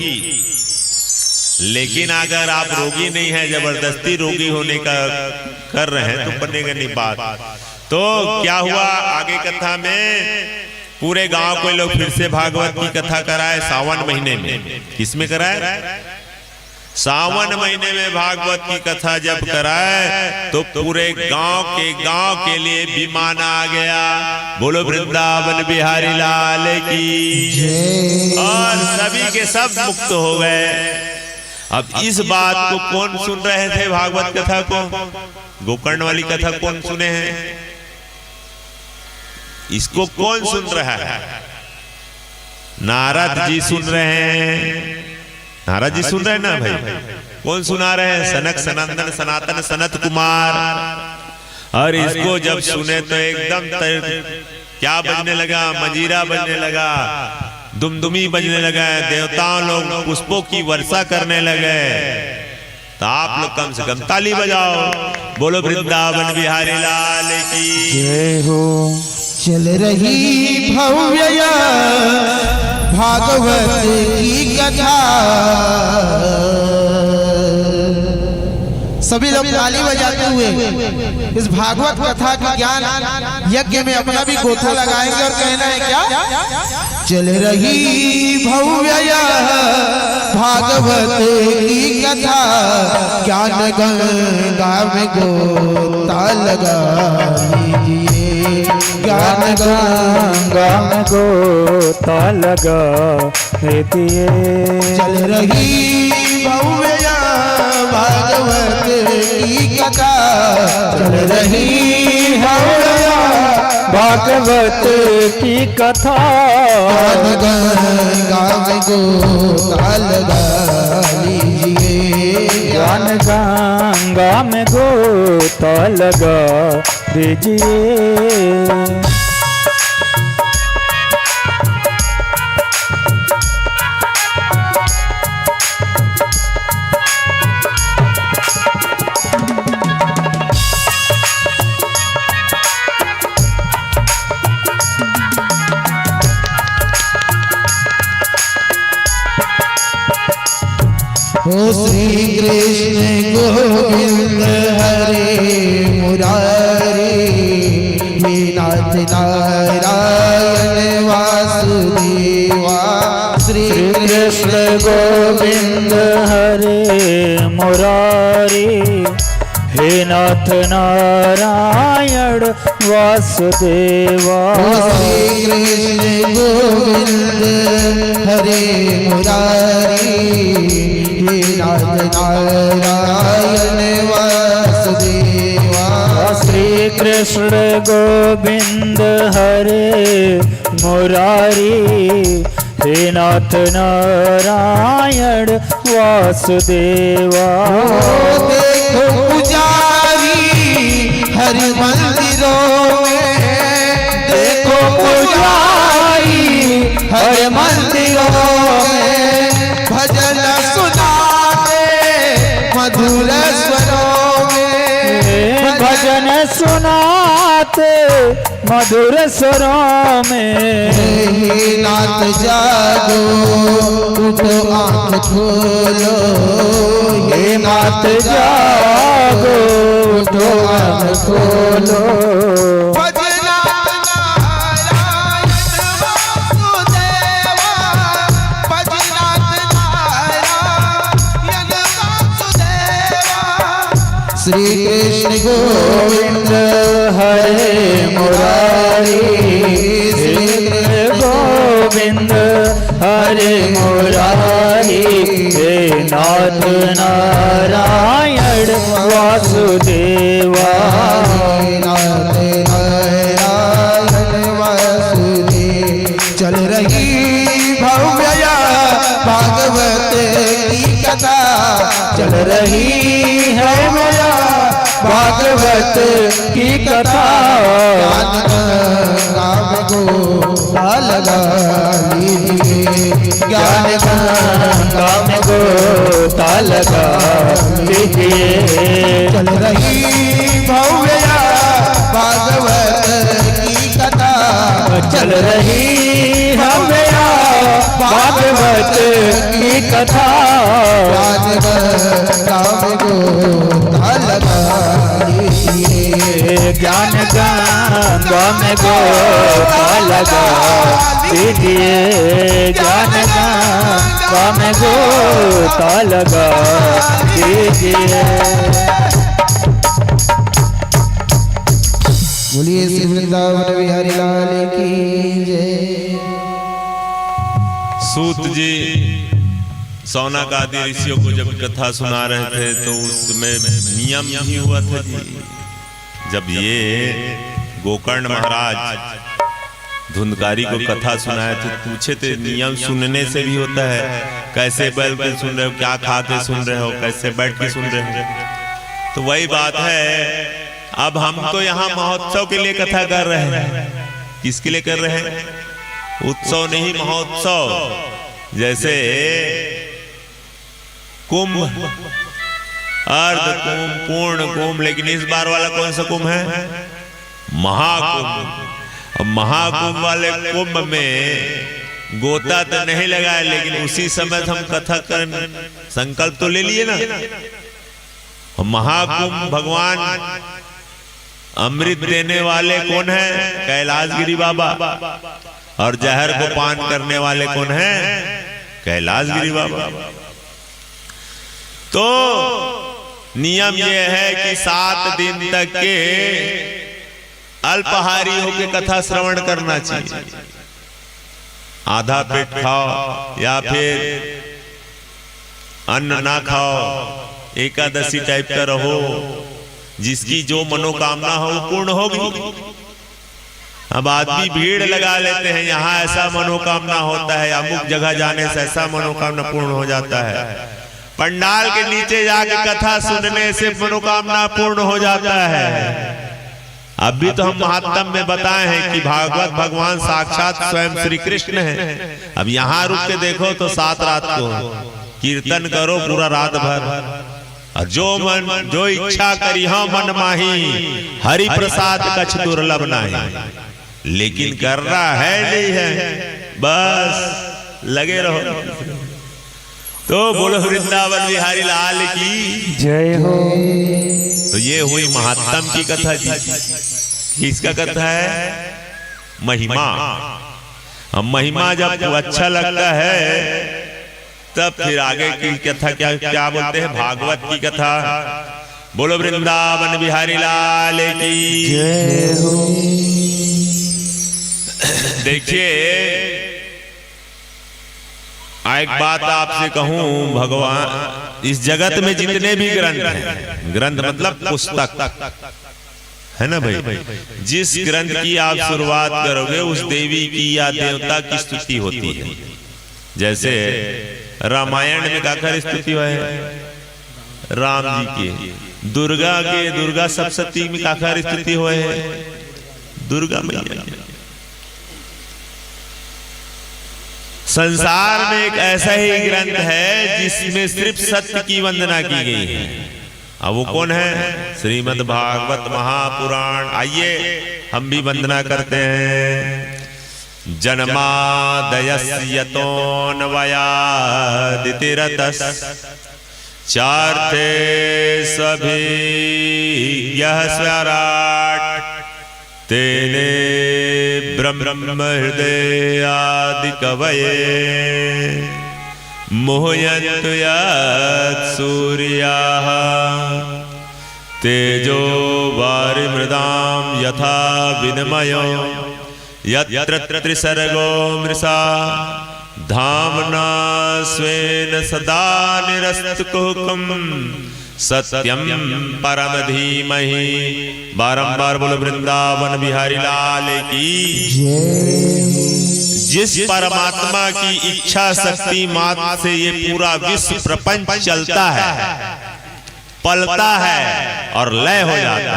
लेकिन अगर आप रोगी नहीं है, जबरदस्ती रोगी होने का कर रहे हैं तो बनेगा नहीं बात। तो क्या हुआ आगे कथा में, पूरे गांव को लोग फिर से भागवत की कथा कराए सावन महीने में। किसमें कराए? सावन महीने में भागवत की कथा जब कराए तो पूरे गांव के लिए विमान आ गया। बोलो वृंदावन बिहारी लाल की। और सभी के सब मुक्त हो गए। अब इस बात को कौन सुन रहे थे? भागवत कथा को, गोकर्ण वाली कथा कौन सुने हैं? इसको कौन सुन रहा है? नारद जी सुन रहे हैं। नारद जी सुन रहे हैं ना भाई। कौन सुना रहे हैं? सनक सनंदन सनातन सनत कुमार। और इसको जब सुने तो एकदम क्या बजने लगा? मजीरा बजने लगा, दुमदुमी बजने लगा, देवताओं लोग पुष्पों की वर्षा करने लगे। तो आप लोग कम से कम ताली बजाओ। बोलो वृंदावन बिहारी लाल की जय हो। चल रही भव्य भागवत की कथा, सभी लोग ताली बजाते हुए इस भागवत कथा के ज्ञान यज्ञ में अपना भी गोथा लगाएंगे और कहना है क्या? चल रही भव्य भागवत की कथा, ज्ञान गंगा में गोता लगा लीजिए, ज्ञान गंगा में गोता लगा दीजिए। चल रही भव्य भागवत की कथा, चल रही भव्य भागवत की कथा, गंगा में गोता लगा लीजिए, ज्ञान गंगा में गोता लगा दीजिए। ओ श्री कृष्ण गोविंद हरे मुरारी, हे नाथ नारायण वासुदेवा। श्री कृष्ण गोविंद हरे मुरारी, हे नाथ नारायण वासुदेवा। श्री कृष्ण गोविंद हरे मुरारी, नाथ नारायण वासुदेवा। श्री कृष्ण गोविंद हरे मुरारी, हे नाथ नारायण वासुदेवा। देखो पुजारी हरि मंदिरों में, देखो पुजारी हरि मंदिरों में, भजन सुनाते मधुर स्वरों में, भजन सुनाते मधुर स्वरों में। हे नाथ जागो उठो आँख खोलो, हे नाथ जागो उठो आँख खोलो। श्री कृष्ण गोविंद हरे मुरारी, श्री कृष्ण गोविंद हरे मुरारी, हे नाथ नारायण वासुदेवा। नाथ नारायण वासुदेव। चल रही भव्य भागवत की कथा, चल रही है मेरा भागवत की कथा। राम को लगा लीजिए, ज्ञान गंगा में गोता लगा लीजिए। चल रही भव्य भागवत की कथा, चल रही भव्य भागवत की कथा। राम को लगा लीजिए, ज्ञान गंगा में गोता लगा दीजिए, ज्ञान गंगा में गोता लगा दीजिए। बोलिए श्री वृंदावन बिहारी लाल की जय। सूत जी सौनक आदि ऋषियों को जब कथा सुना रहे थे तो उसमें नियम यही हुआ था जी, जब ये गोकर्ण महाराज धुंधकारी को कथा सुनाए थे, पूछे थे नियम सुनने से भी होता है, कैसे बैठ के सुन रहे हो, क्या खा के सुन रहे हो, कैसे बैठ के सुन रहे हो। तो वही बात है, अब हम तो यहाँ महोत्सव के लिए कथा कर रहे हैं। किसके लिए कर रहे हैं? उत्सव नहीं, महोत्सव। जैसे कुंभ, अर्ध कुंभ, पूर्ण कुंभ, लेकिन इस बार वाला कौन सा कुंभ है? महाकुंभ। महाकुंभ वाले कुंभ में गोता तो नहीं लगाया, लेकिन उसी समय हम कथा कर संकल्प तो ले लिए ना। महाकुंभ भगवान अमृत देने वाले कौन है? कैलाशगिरी बाबा। और जहर को पान करने वाले कौन है? कैलाशगिरी बाबा। तो नियम यह है कि 7 दिन तक के अल्पाहारी होकर कथा श्रवण करना चाहिए। आधा पेट खाओ या फिर अन्न ना खाओ, एकादशी टाइप का रहो, जिसकी जो मनोकामना हो वो पूर्ण होगी। अब आदमी भीड़ लगा लेते हैं, यहाँ ऐसा मनोकामना होता है, अमुक जगह जाने से ऐसा मनोकामना पूर्ण हो जाता है। पंडाल के नीचे जाके कथा सुनने से मनोकामना पूर्ण हो जाता है। अभी तो हम महात्म में बताए हैं कि भागवत भगवान साक्षात स्वयं श्री कृष्ण है। अब यहाँ रुक के देखो तो 7 रात को कीर्तन करो पूरा रात भर, और जो इच्छा करी हो मन माही, हरि प्रसाद कछ दुर्लभ नहीं। लेकिन कर रहा है नहीं है, बस लगे रहो। तो बोलो वृंदावन बिहारी लाल की जय हो। तो ये हुई महात्म की कथा जी। किसका कथा है? महिमा। अब महिमा जब अच्छा लगता है तब फिर आगे की कथा क्या क्या बोलते हैं? भागवत की कथा। बोलो वृंदावन बिहारी लाल की जय हो। देखिए एक बात आपसे कहूं, भगवान इस जगत में जितने भी ग्रंथ हैं, ग्रंथ मतलब पुस्तक है ना भाई, जिस ग्रंथ की आप शुरुआत करोगे उस देवी की या देवता की स्तुति होती है। जैसे रामायण में काकर स्थिति है राम जी की, दुर्गा सप्तशती में काकर स्थिति हुए है दुर्गा मैया। संसार में एक ऐसा ही ग्रंथ है जिसमें सिर्फ सत्य की वंदना की गई है। अब वो कौन है? श्रीमद् भागवत महापुराण। आइए हम भी वंदना करते हैं। जन्मादयस्यतोऽन्वयादितिरतस् चार्थे सभी यह स्वराट तेने ब्रह्म हृदय आदि कवये मोहयन्तु यत् सूर्याः तेजो वारिमृदां यथा विनिमयो यत्र त्रिसर्गो मृषा धाम्ना स्वेन सदा निरस्तकुहकम् सत्यम परम धीमहि। बारंबार बोलो वृंदावन बिहारी लाल की। जिस परमात्मा की इच्छा शक्ति मात्र से ये पूरा विश्व प्रपंच चलता है, पलता है और लय हो जाता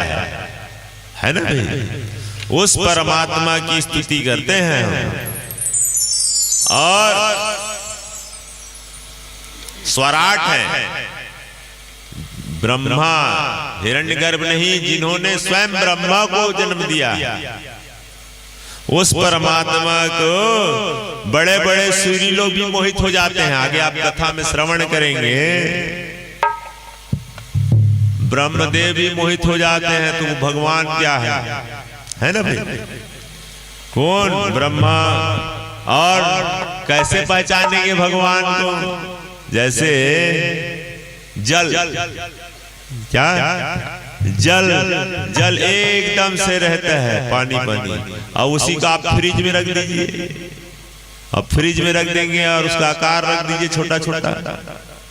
है ना भाई? उस परमात्मा की स्तुति करते हैं और स्वराट है ब्रह्मा, हिरण्यगर्भ नहीं, जिन्होंने स्वयं ब्रह्मा को जन्म दिया। उस परमात्मा को बड़े बड़े सूर्य लोग भी मोहित हो जाते हैं। आगे आप कथा में श्रवण करेंगे, ब्रह्मदेव भी मोहित हो जाते हैं। तो भगवान क्या है ना भाई? कौन? ब्रह्मा। और कैसे पहचानेंगे भगवान को? जैसे जल, क्या जल एकदम से रहता है, पानी और उसी का आप फ्रिज में रख दीजिए, अब फ्रिज में रख देंगे और उसका आकार रख दीजिए छोटा छोटा,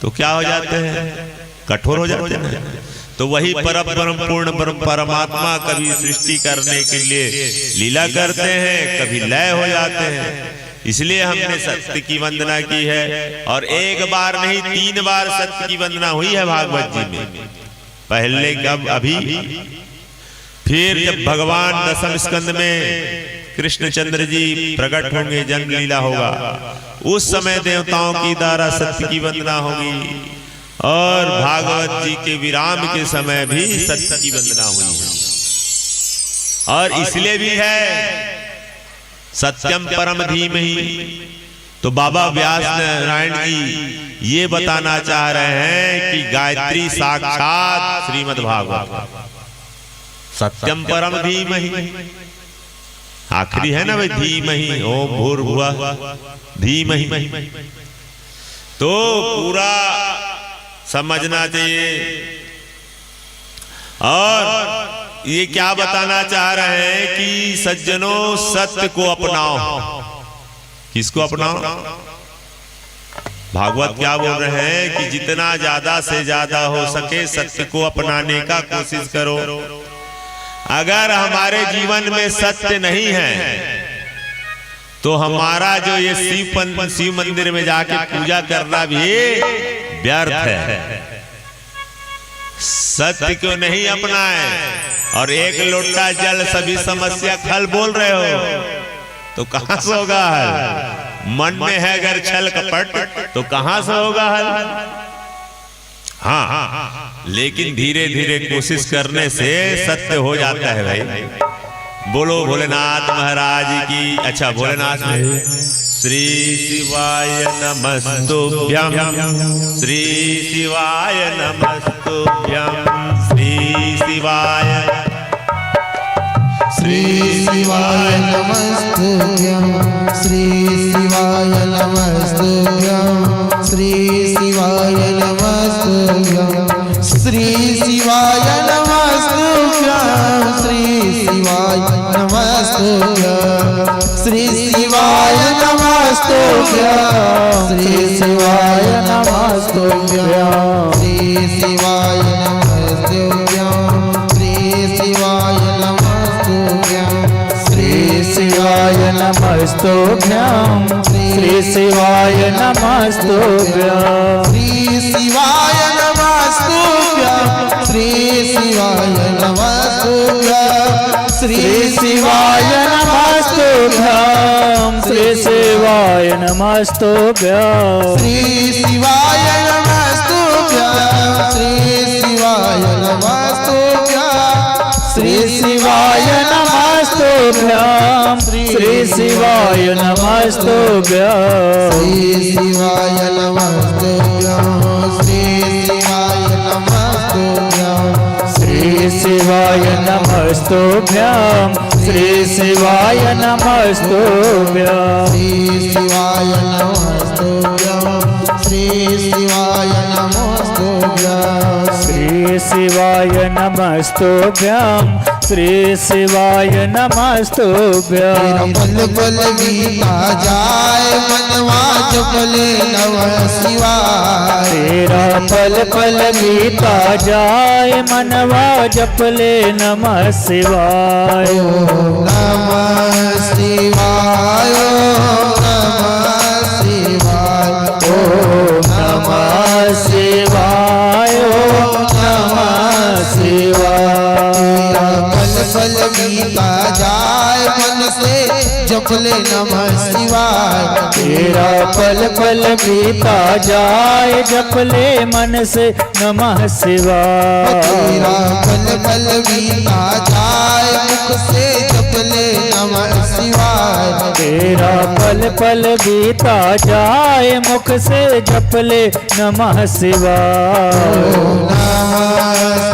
तो क्या हो जाते हैं? कठोर हो जाते हैं। तो वही परम पूर्ण परमात्मा कभी सृष्टि करने के लिए लीला करते हैं, कभी लय हो जाते हैं। इसलिए हमने सत्य की वंदना की है। और एक बार नहीं, 3 बार सत्य की वंदना हुई है भागवत जी में। पहले कब? अभी। फिर जब भगवान दशम स्कंद में कृष्णचंद्र जी प्रकट होंगे, जन्म लीला होगा, उस समय देवताओं की द्वारा सत्य की वंदना होगी। और भागवत जी के विराम के समय भी सत्य की वंदना हुई है। और इसलिए भी है सत्यम परम धीमहि। तो बाबा व्यास नारायण जी ये बताना चाह रहे हैं कि गायत्री साक्षात श्रीमद् भागवत, सत्यम परम धीमहि। आखिरी है ना भाई, धीमहि ओम भूर्भुवः धीमहि। तो पूरा समझना चाहिए। और ये क्या बताना चाह रहे हैं कि सज्जनों सत्य को अपनाओ। किसको अपनाओ? भागवत क्या बोल रहे हैं कि जितना ज्यादा से ज्यादा हो सके सत्य को अपनाने का कोशिश करो। अगर हमारे जीवन में सत्य नहीं है तो हमारा जो ये शिव मंदिर में जाके पूजा करना भी व्यर्थ है। सत्य क्यों नहीं अपनाए और एक लोटा जल सभी समस्या खल बोल रहे हो, तो कहां से होगा हल? मन में है अगर छल कपट तो कहां से होगा हल? हाँ, लेकिन धीरे धीरे कोशिश करने से सत्य हो जाता है भाई। बोलो भोलेनाथ महाराज की। अच्छा, भोलेनाथ श्री शिवाय नमस्तुभ्यं, श्री शिवाय नमस्तुभ्यं, श्री शिवाय, श्री शिवाय नमस्तुभ्यं, श्री शिवाय नमस्तुभ्यं, श्री शिवाय नमस्तुभ्यं, श्री शिवाय नमस्तुभ्यं, श्री शिवाय नमस्तुभ्यं, श्री शिवाय नमस्तुभ्यं, श्री शिवाय नमस्तुभ्यं, श्री शिवाय नमस्तुभ्यं, श्री शिवाय नमस्तुभ्यं, श्री शिवाय नमस्तुभ्यं श्री शिवाय नमस्तुभ्यं श्री शिवाय नमस्तुभ्यं श्री शिवाय नमस्तुभ्यं श्री शिवाय नमस्तुभ्यं श्री शिवाय नमस्तुभ्यं श्री शिवाय नमस्तुभ्यं श्री शिवाय नमस्तुभ्यं श्री शिवाय नमस्तुभ्यं श्री शिवाय नमस्तुभ्यं श्री शिवाय नमस्तुभ्यं श्री शिवाय नमस्तुभ्यं श्री शिवाय नमस्तुभ्यं श्री शिवाय नमस्तुभ्यं श्री शिवाय नमस्तुभ्यं श्री शिवाय नमस्तुभ्यं श्री शिवाय नमस्तुभ्यं श्री शिवाय नमस्तुभ्यं पल पल बीता जाए मनवा जपले नमः शिवाय तेरा पल पल बीता जाए मनवा जपले नमः शिवाय नमः शिवाय नमः शिवाय नमः शिवाय पल पल बीता जाए मन से जपले नमः शिवाय तेरा पल पल बीता जाए जपले मन से नमः शिवाय तेरा पल पल बीता जाए मुख से जपले नमः शिवाय तेरा पल पल बीता जाए मुख से जपले नमः शिवाय नमः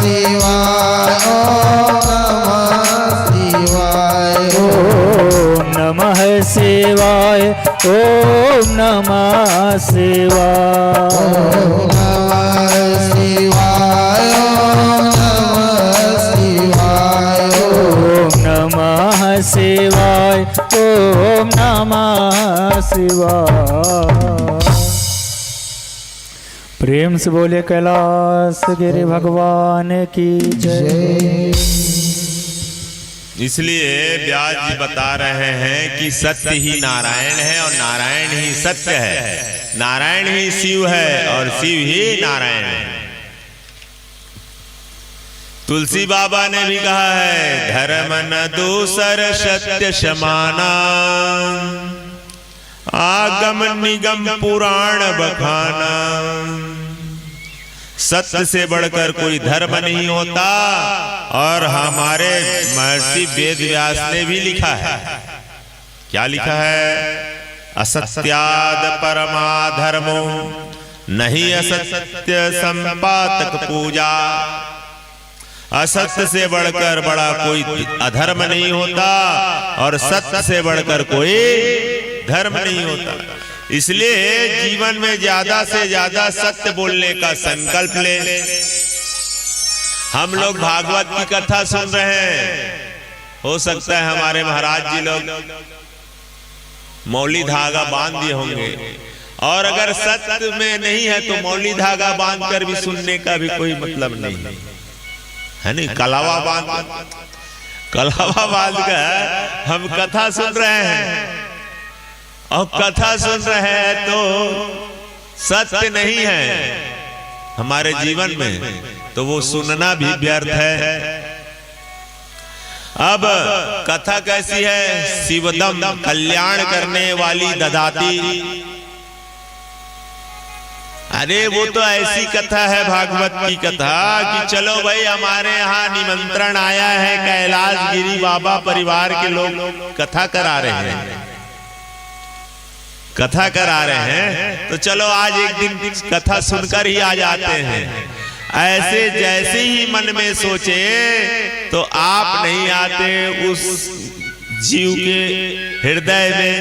शिवाय नमः शिवाय ओम नमः शिवाय नमः शिवाय ओम नमः शिवाय ओम नमः शिवाय। प्रेम से बोले कैलाश गिरि भगवान की जय। इसलिए व्यास जी बता रहे हैं कि सत्य ही नारायण है और नारायण ही सत्य है, नारायण ही शिव है और शिव ही नारायण है। तुलसी बाबा ने भी कहा है, धर्म न दूसर सत्य समाना, आगम निगम पुराण बखाना। सत्य से बढ़कर कोई धर्म नहीं होता। और हमारे महर्षि वेद व्यास ने भी लिखा है, क्या लिखा है? असत्याद परमाधर्मो नहीं असत्य संपातक पूजा। असत्य से बढ़कर बड़ा कोई अधर्म नहीं होता और सत्य से बढ़कर कोई धर्म नहीं होता। इसलिए जीवन में ज्यादा से ज्यादा सत्य बोलने का संकल्प ले। हम लोग भागवत की कथा सुन रहे हैं, हो सकता है हमारे महाराज जी लोग मौली धागा बांध दिए होंगे, और अगर सत्य में नहीं है तो मौली धागा बांधकर भी सुनने का भी कोई मतलब नहीं है। नहीं, कलावा बांध कर हम कथा सुन रहे हैं, और कथा सुन रहे हैं तो सत्य नहीं है हमारे जीवन में, तो वो सुनना भी व्यर्थ है। अब कथा कैसी है? शिवदम, कल्याण करने वाली ददाती। अरे वो तो ऐसी कथा है भागवत की कथा कि चलो भाई हमारे यहाँ निमंत्रण आया है, कैलाश गिरी बाबा परिवार के लोग कथा करा रहे हैं, कथा करा रहे हैं, तो चलो आज एक दिन कथा सुनकर ही आ जाते हैं। ऐसे जैसे ही मन में सोचे तो आप नहीं आते, उस जीव के हृदय में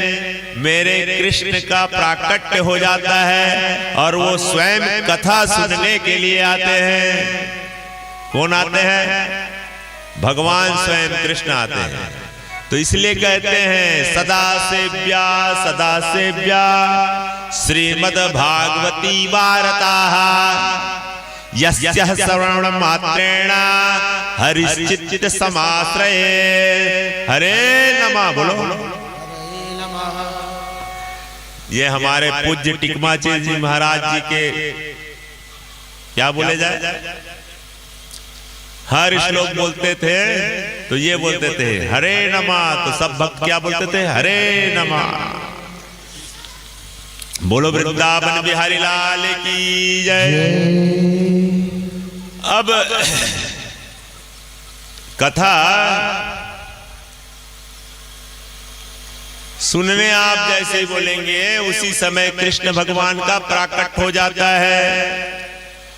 मेरे कृष्ण का प्राकट्य हो जाता है और वो स्वयं कथा सुनने के लिए आते हैं। कौन आते हैं? भगवान स्वयं कृष्ण आते हैं। तो इसलिए कहते हैं सदा सेव्या श्रीमद् भागवती वार्ताः यस्यः श्रवण मात्रेण हरिश्चित्त समाश्रये। हरे नमः बोलो, ये हमारे पूज्य टिकमाचेर जी महाराज जी के क्या बोले जाए, हर श्लोक बोलते थे तो ये बोलते थे हरे नमः, तो सब भक्त क्या बोलते थे, हरे नमः। बोलो वृंदावन बिहारी लाल की जय। अब कथा सुनने आप जैसे ही बोलेंगे उसी समय कृष्ण भगवान का प्राकट हो जाता है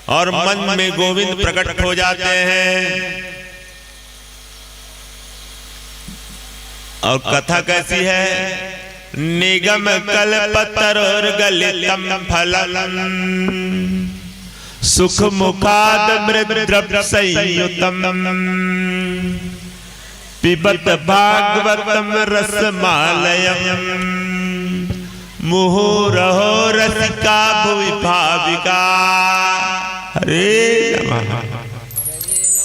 और मन में गोविंद प्रकट हो जाते हैं। और कथा कैसी है, निगम कल्पतरोर गलितम फलम सुख मुखाद मृद्रव संयुतम पिबत भागवतम रसमालयम मुहुरहो रसिका भुवि भाविका। हरे नमः।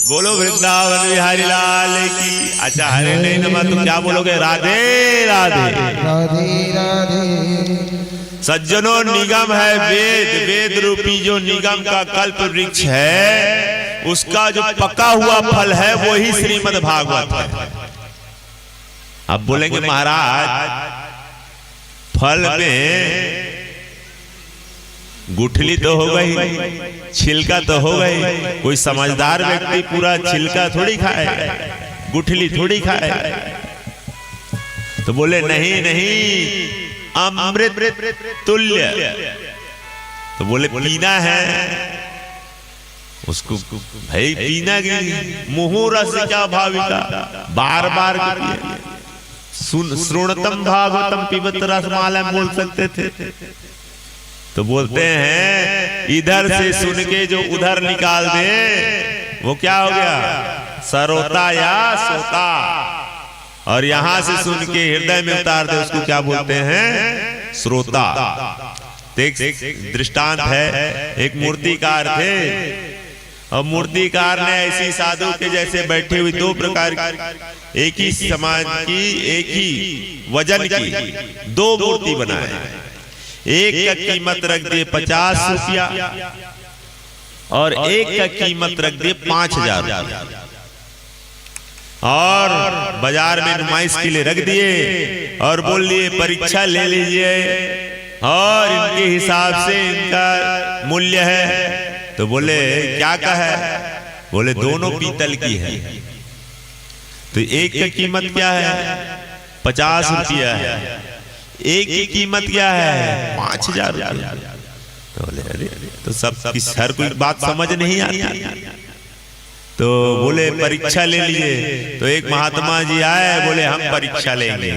बोलो वृंदावन बिहारी लाल की। अच्छा हरे नहीं नमः तुम क्या बोलोगे, राधे राधे राधे राधे। सज्जनों निगम है वेद, वेद रूपी जो निगम का कल्प वृक्ष है उसका जो पका हुआ फल है वही श्रीमद् भागवत है। अब बोलेंगे महाराज फल में गुठली तो हो गई, छिलका तो हो गई, कोई समझदार व्यक्ति पूरा छिलका थोड़ी खाए, गुठली थोड़ी खाए। तो बोले नहीं नहीं अमृत तुल्य। तो बोले पीना है उसको, भाई पीना की मुहुर रसिका भाविका, बार बार श्रोणतम भागवतम पिबत रसमालयम बोल सकते थे। तो बोलते हैं इधर से सुन के जो उधर निकाल दे वो क्या हो गया, सरोता या सोता, और यहां से सुन के हृदय में उतार दे उसको क्या बोलते हैं, श्रोता। एक दृष्टांत है, एक मूर्तिकार थे और मूर्तिकार ने ऐसी साधु के जैसे बैठे हुए दो प्रकार की एक ही समाज की एक ही वजन की दो मूर्ति बनाए। एक का कीमत रख दिए 50 रुपया और एक का कीमत रख दिए 5000 रुपया, और बाजार में नुमाइश के लिए रख दिए और बोल दिए परीक्षा ले लीजिए और इनके हिसाब से इनका मूल्य है। तो बोले क्या का है, बोले दोनों पीतल की है। तो एक का कीमत क्या है, 50 रुपया है, एक की कीमत क्या है, 5000 रुपया। तो बोले अरे तो सब हर कोई बात समझ नहीं आती। तो बोले परीक्षा ले लिए। तो एक महात्मा जी आए, बोले हम परीक्षा लेंगे।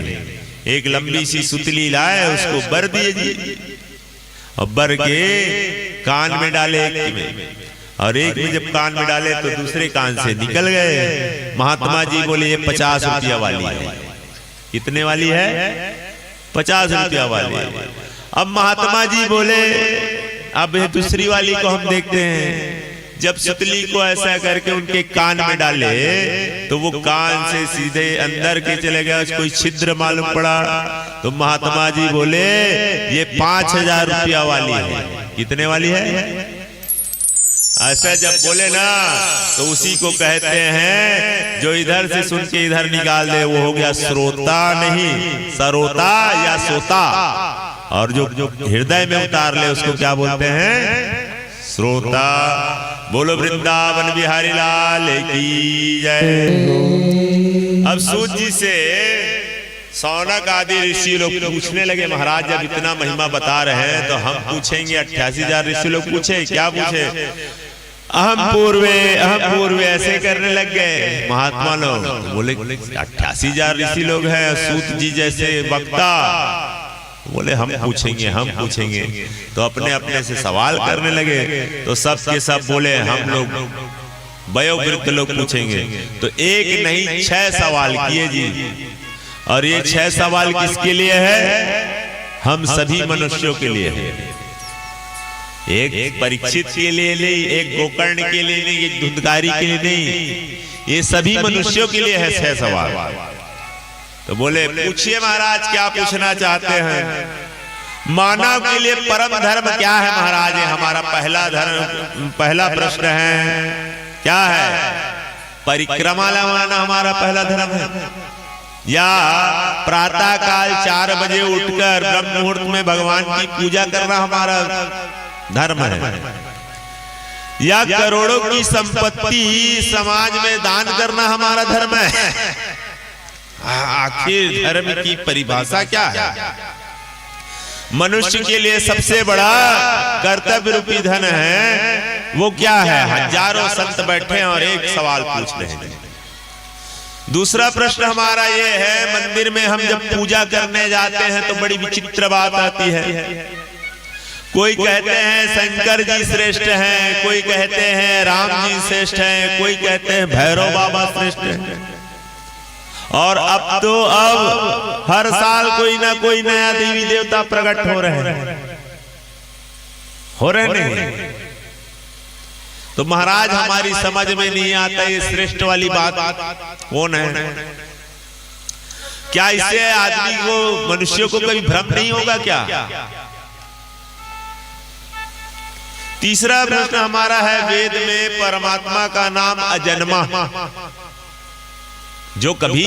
एक लंबी सी सुतली लाए, उसको बर दिए और बर के कान में डाले एक में, और एक में जब कान में डाले तो दूसरे कान से निकल गए। महात्मा जी बोले ये 50 रुपया वाली है। कितने वाली है, 50 रुपया वाली। अब महात्मा जी बोले अब दूसरी वाली को हम देखते हैं। जब सुतली को ऐसा करके उनके कान में डाले तो वो कान से सीधे अंदर के चले गया, कोई छिद्र मालूम पड़ा। तो महात्मा जी बोले ये 5000 रुपया वाली है। कितने वाली है, ऐसा जब बोले ना तो उसी को कहते हैं जो इधर से सुन के इधर निकाल दे वो हो गया श्रोता, नहीं सरोता या सोता, और जो हृदय में उतार ले उसको क्या बोलते हैं, श्रोता। बोलो वृंदावन बिहारी लाल की जय। अब सूत जी से सौनक आदि ऋषि लोग पूछने लगे महाराज जब इतना महिमा बता रहे हैं तो हम पूछेंगे। 88,000 ऋषि लोग पूछे, क्या पूछे, अहम पूर्वे ऐसे करने लग गए महात्मा लोग। बोले 88,000 ऋषि लोग हैं, सूत जी जैसे वक्ता, बोले हम पूछेंगे। तो अपने अपने से सवाल करने लगे। तो सब के सब बोले हम लोग वयोवृद्ध लोग पूछेंगे। तो एक नहीं 6 सवाल किए जी, और ये 6 सवाल किसके लिए है, हम सभी मनुष्यों के लिए है। एक परीक्षित के लिए नहीं, एक गोकर्ण के लिए नहीं, एक धुंधकारी के लिए नहीं, ये सभी मनुष्यों के लिए है 6 सवाल। तो बोले पूछिए महाराज क्या पूछना चाहते हैं। मानव के लिए परम धर्म क्या है महाराज? हमारा पहला प्रश्न है, क्या है? परिक्रमा लगाना हमारा पहला धर्म है, या प्रातः काल 4 बजे उठकर ब्रह्म मुहूर्त में भगवान की पूजा करना हमारा धर्म है, या करोड़ों की संपत्ति समाज में दान करना हमारा धर्म है? आखिर धर्म की परिभाषा क्या है? मनुष्य के लिए सबसे बड़ा कर्तव्य रूपी धन है, वो क्या है? हजारों संत बैठे और एक सवाल पूछ रहे हैं। दूसरा प्रश्न हमारा ये है, मंदिर में हम जब पूजा करने जाते हैं तो बड़ी विचित्र बात आती है। कोई कहते हैं शंकर जी श्रेष्ठ हैं, कोई कहते हैं राम जी श्रेष्ठ हैं, कोई कहते हैं भैरव बाबा श्रेष्ठ हैं। और अब हर साल कोई ना कोई नया देवी देवता प्रकट हो रहे नहीं। तो महाराज हमारी समझ में नहीं आता ये श्रेष्ठ वाली बात कौन है? क्या इससे आदमी को, मनुष्यों को कभी भ्रम नहीं होगा क्या? तीसरा प्रश्न हमारा है, वेद में परमात्मा का नाम अजन्मा, जो कभी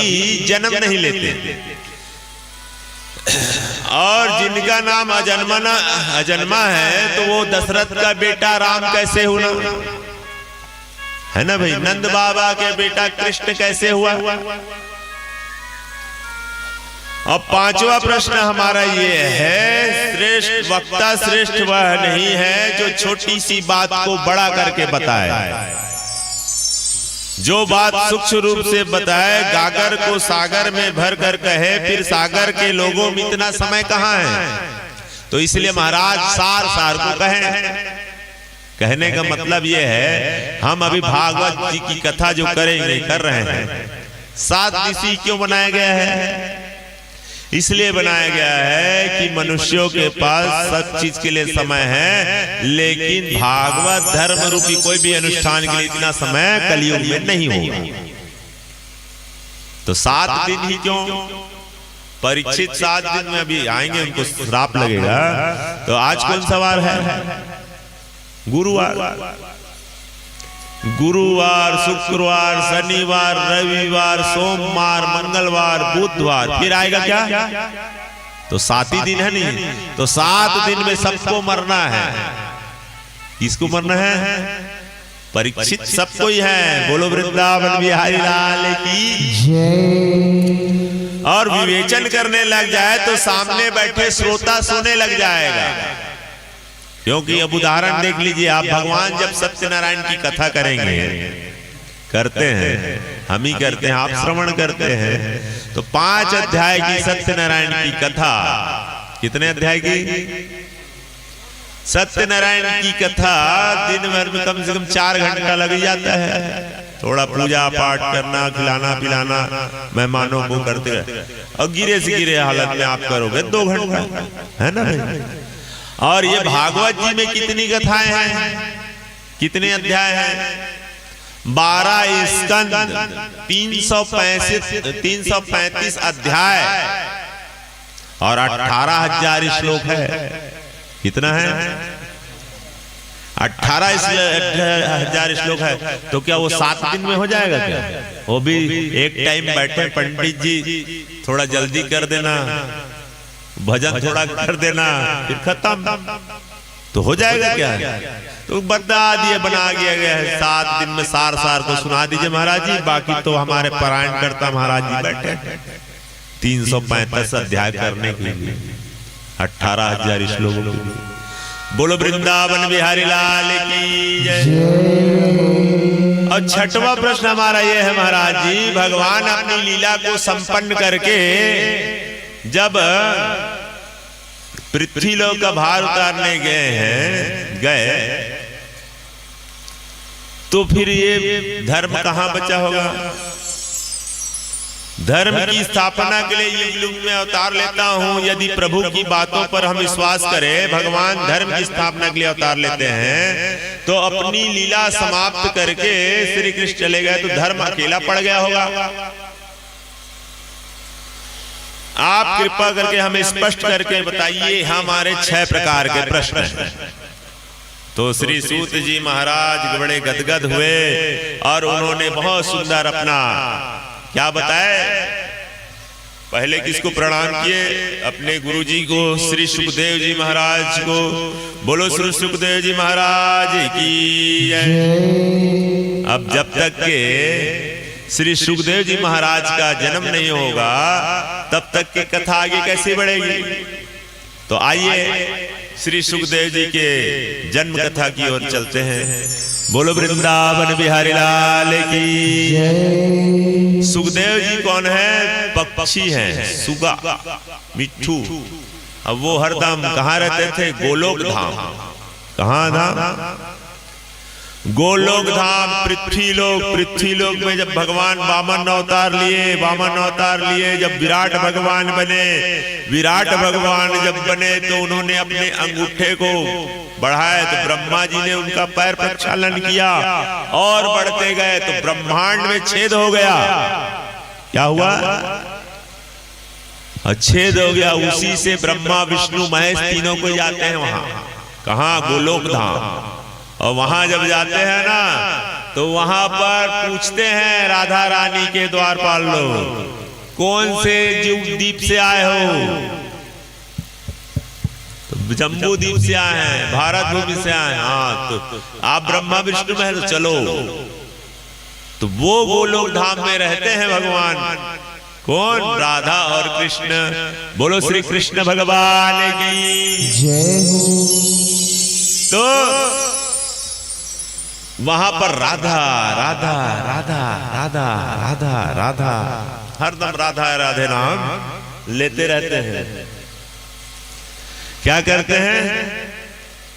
जन्म नहीं लेते, और जिनका नाम अजन्मा है तो वो दशरथ का बेटा राम कैसे हुआ? है ना भाई? नंद बाबा के बेटा कृष्ण कैसे हुआ? और पांचवा प्रश्न हमारा ये है, श्रेष्ठ वक्ता श्रेष्ठ वह नहीं है जो छोटी सी बात को बड़ा करके बताए, जो बात सूक्ष्म रूप से बताए, गागर को सागर में भर कर कहे, फिर सागर के लोगों में इतना समय कहाँ है? तो इसलिए महाराज सार को कहें। कहने का मतलब ये है, हम अभी भागवत जी की कथा जो कर रहे हैं, 7 ऋषि क्यों बनाया गया है? इसलिए बनाया गया है कि मनुष्यों के पास सब चीज के लिए समय है, लेकिन भागवत धर्म रूपी कोई भी अनुष्ठान के लिए इतना समय कलयुग में नहीं होगा। तो 7 दिन ही क्यों? परीक्षित 7 दिन में अभी आएंगे, उनको श्राप लगेगा। तो आज कौन सा वार है? गुरुवार, शुक्रवार, शनिवार, रविवार, सोमवार, मंगलवार, बुधवार, फिर आएगा क्या? तो 7 ही दिन है नहीं? तो 7 दिन में सबको मरना है। किसको मरना है? परीक्षित सबको ही है। बोलो वृंदावन बिहारी लाल की जय। और विवेचन करने लग जाए तो सामने बैठे श्रोता सोने लग जाएगा। क्योंकि अब उदाहरण देख लीजिए आप, भगवान जब सत्यनारायण की कथा करेंगे, करते हैं, हम ही करते हैं, आप श्रवण करते हैं, तो 5 अध्याय की सत्यनारायण की कथा, कितने अध्याय की? सत्यनारायण की कथा दिन भर में कम से कम 4 घंटा लग जाता है। थोड़ा पूजा पाठ करना, खिलाना पिलाना मेहमानों को करते रहे, और गिरे से गिरे हालत में आप करोगे 2 घंटा, है ना भाई? और ये भागवत जी में कितनी कथाएं हैं, कितने अध्याय हैं? 12 स्कंद, 335 अध्याय और 18,000 श्लोक है। कितना है? 18,000 श्लोक है। तो क्या वो 7 दिन में हो जाएगा क्या? वो भी एक टाइम बैठे पंडित जी, थोड़ा जल्दी कर देना, भजन थोड़ा कर देना, फिर खत्म, तो हो जाएगा क्या? तो बता दिए, बना दिया गया है 7 दिन में सार को सुना दीजिए महाराज जी। बाकी तो हमारे पारायण करता महाराज जी बैठे 335 अध्याय करने के लिए, 18,000 श्लोकों के लिए। बोलो वृंदावन बिहारी लाल की जय। और 6वां प्रश्न हमारा ये है महाराज जी, भगवान अपनी लीला को संपन्न करके जब पृथ्वी लोक का भार उतारने गए तो फिर ये धर्म कहां बचा होगा? धर्म की स्थापना के लिए युग में अवतार लेता हूं। यदि प्रभु की बातों पर हम विश्वास करें, भगवान धर्म की स्थापना के लिए अवतार लेते हैं, तो अपनी लीला समाप्त करके श्री कृष्ण चले गए तो धर्म अकेला पड़ गया होगा। आप कृपा करके हमें स्पष्ट करके बताइए हमारे 6 प्रकार के प्रश्न हैं। तो श्री सूत जी महाराज बड़े गदगद हुए और उन्होंने बहुत सुंदर अपना क्या बताए। पहले किसको प्रणाम किए? अपने गुरु जी को, श्री सुखदेव जी महाराज को। बोलो श्री सुखदेव जी महाराज की जय। अब जब तक के श्री सुखदेव जी महाराज का जन्म नहीं होगा तब तक की कथा आगे कैसे बढ़ेगी? तो आइए श्री सुखदेव जी के जन्म कथा की ओर चलते हैं। बोलो वृंदावन बिहारी लाल की। सुखदेव जी कौन है? पक्षी हैं, सुगा, मिट्ठू। अब वो हरदम कहाँ रहते थे? गोलोक धाम। कहाँ धाम? गोलोक धाम, पृथ्वीलोक में जब भगवान वामन अवतार लिए, जब विराट भगवान बने, विराट भगवान जब बने तो उन्होंने अपने अंगूठे को बढ़ाया तो ब्रह्मा जी ने उनका पैर प्रक्षालन किया और बढ़ते गए तो ब्रह्मांड में छेद हो गया। क्या हुआ? छेद हो गया। उसी से ब्रह्मा विष्णु महेश तीनों को जाते हैं वहां। कहाँ? गोलोक धाम। और वहां जब जाते हैं ना तो वहां पर पूछते हैं राधा रानी के द्वारपाल लोग, कौन से द्वीप से आए हो? तो जम्बू द्वीप से आए हैं, भारत भूमि से आए हैं। हाँ, तो आप ब्रह्मा विष्णु में है तो चलो। तो वो गोलोक धाम में रहते हैं भगवान। कौन? राधा और कृष्ण। बोलो श्री कृष्ण भगवान की जय हो। तो वहां पर राधा राधा राधा राधा राधा राधा हरदम राधा राधे नाम लेते रहते हैं। क्या करते हैं?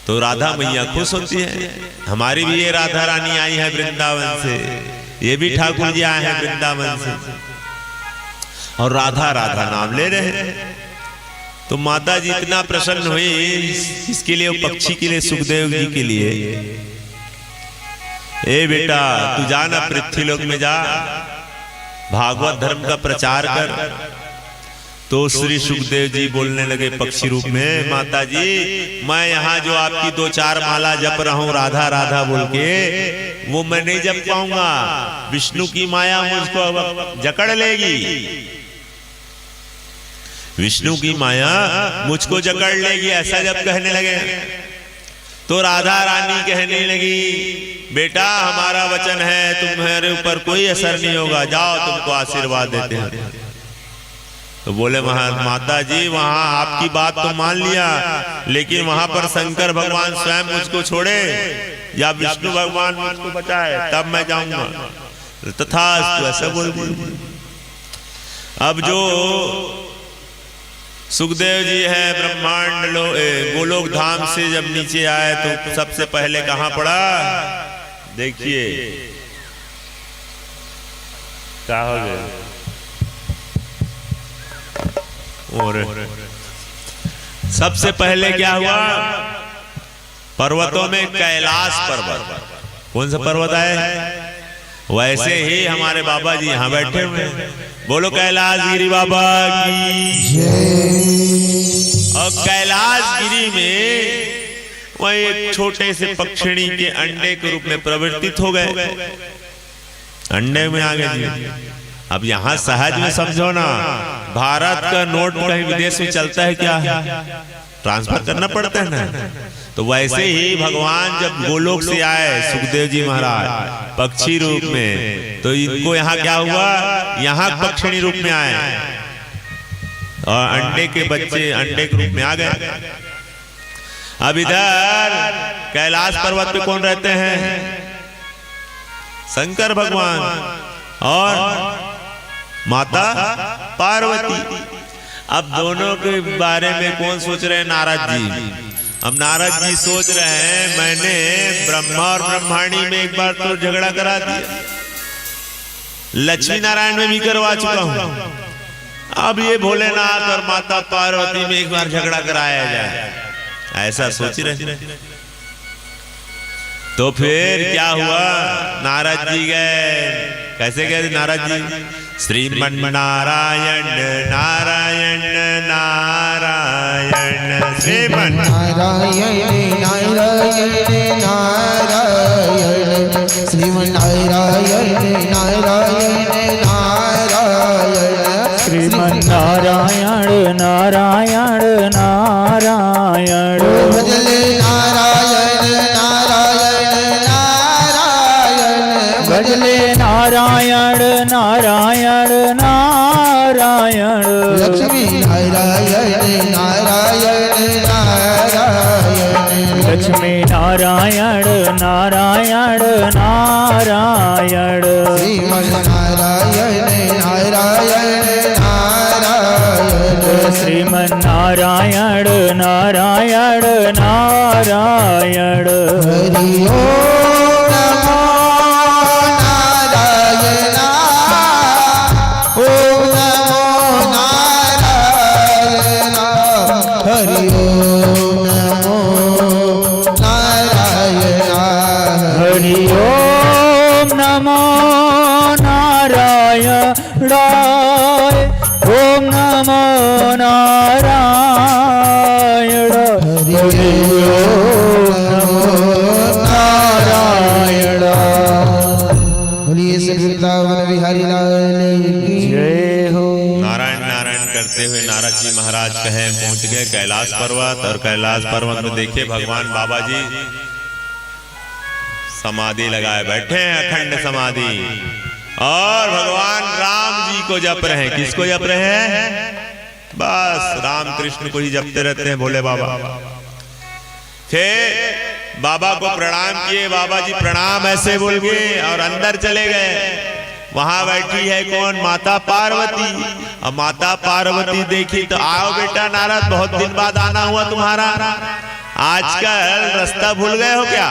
तो राधा मैया खुश होती है। हमारी भी ये राधा रानी आई है वृंदावन से, ये भी ठाकुर जी आए हैं वृंदावन से, और राधा राधा नाम ले रहे हैं। तो माता जी इतना प्रसन्न हुई। इसके लिए, पक्षी के लिए, सुखदेव जी के लिए, ए बेटा तू जाना पृथ्वीलोक में जा, भागवत धर्म का प्रचार कर। तो श्री सुखदेव जी बोलने लगे पक्षी रूप में, माता जी मैं यहाँ जो आपकी 2-4 माला जप रहा हूँ राधा राधा बोल के, वो मैं नहीं जप पाऊंगा। विष्णु की माया मुझको जकड़ लेगी, विष्णु की माया मुझको जकड़ लेगी, ऐसा जब कहने लगे। तो राधा रानी कहने लगी, बेटा हमारा वचन है तुम्हारे ऊपर कोई असर नहीं होगा, जाओ तुमको आशीर्वाद देते हैं। तो बोले माता जी वहां आपकी बात तो मान लिया, लेकिन वहां पर शंकर भगवान स्वयं मुझको छोड़े या विष्णु भगवान मुझको बचाए तब मैं जाऊंगा। तथा ऐसा बोल दिया। अब जो सुखदेव जी है ब्रह्मांड गोलोक धाम से जब नीचे आए तो सबसे पहले कहां पड़ा? देखिए क्या हो गया। और सबसे पहले क्या हुआ? पर्वतों में कैलाश पर्वत। कौन सा पर्वत है? वैसे ही हमारे बाबा जी यहाँ बैठे हुए हैं। बोलो कैलाश गिरी बाबा की जय। और कैलाश गिरी में वह एक छोटे से पक्षिणी के अंडे के रूप में परिवर्तित हो गए, अंडे में आ गए। अब यहाँ सहज में समझो ना, भारत का नोट कहीं विदेश में चलता है क्या? ट्रांसफर करना पड़ता है ना। तो वैसे ही भगवान जब गोलोक से आए सुखदेव जी महाराज पक्षी रूप में, तो इनको यहाँ क्या हुआ? यहाँ पक्षिणी रूप में आए और अंडे के बच्चे अंडे के रूप में आ गए। अब इधर कैलाश पर्वत पे कौन रहते हैं? शंकर भगवान और माता पार्वती। अब दोनों के बारे में कौन सोच रहे हैं? नारद जी। अब नारद जी सोच रहे हैं मैंने ब्रह्मा और ब्रह्माणी में एक बार तो झगड़ा करा दिया, लक्ष्मी नारायण में भी करवा चुका हूं, अब ये भोलेनाथ और माता पार्वती में एक बार झगड़ा कराया जाए, ऐसा सोच रहे। तो फिर क्या हुआ? नारद जी गए। कैसे गए नारद जी? श्रीमन नारायण नारायण श्रीमन नारायण नारायण नारायण श्रीमन्नारायण नारायण नारायण श्रीमन्नारायण नारायण नारायण भजले नारायण नारायण नारायण भजले नारायण नारायण नारायण लक्ष्मी नारायण नारायण नारायण लक्ष्मी नारायण नारायण नारायण श्रीमन्नारायण नारायण नारायण श्रीमन्नारायण नारायण नारायण हरि ओम नमो नारायण ओम नमो नारायण हरि ओम नमो नारायण हरि ओम नमो नारायण ओम नमो नारायण हरि ओम नमो नारायण बोलिए श्री वृंदावन बिहारी लाल की जय हो। नारायण नारायण करते हुए नारद जी महाराज कहे पहुंच गए कैलाश पर्वत। और कैलाश पर्वत में देखे भगवान बाबा जी समाधि लगाए बैठे हैं, अखंड समाधि। और भगवान राम जी को जप रहे हैं। किसको जप रहे हैं? बस राम कृष्ण को ही जपते रहते हैं भोले बाबा। फिर बाबा को प्रणाम किए। बाबा जी प्रणाम ऐसे बोल के और अंदर चले गए। वहां बैठी है कौन? माता पार्वती। और माता पार्वती देखी तो आओ बेटा नारद, बहुत दिन बाद आना हुआ तुम्हारा। आजकल रास्ता भूल गए हो क्या?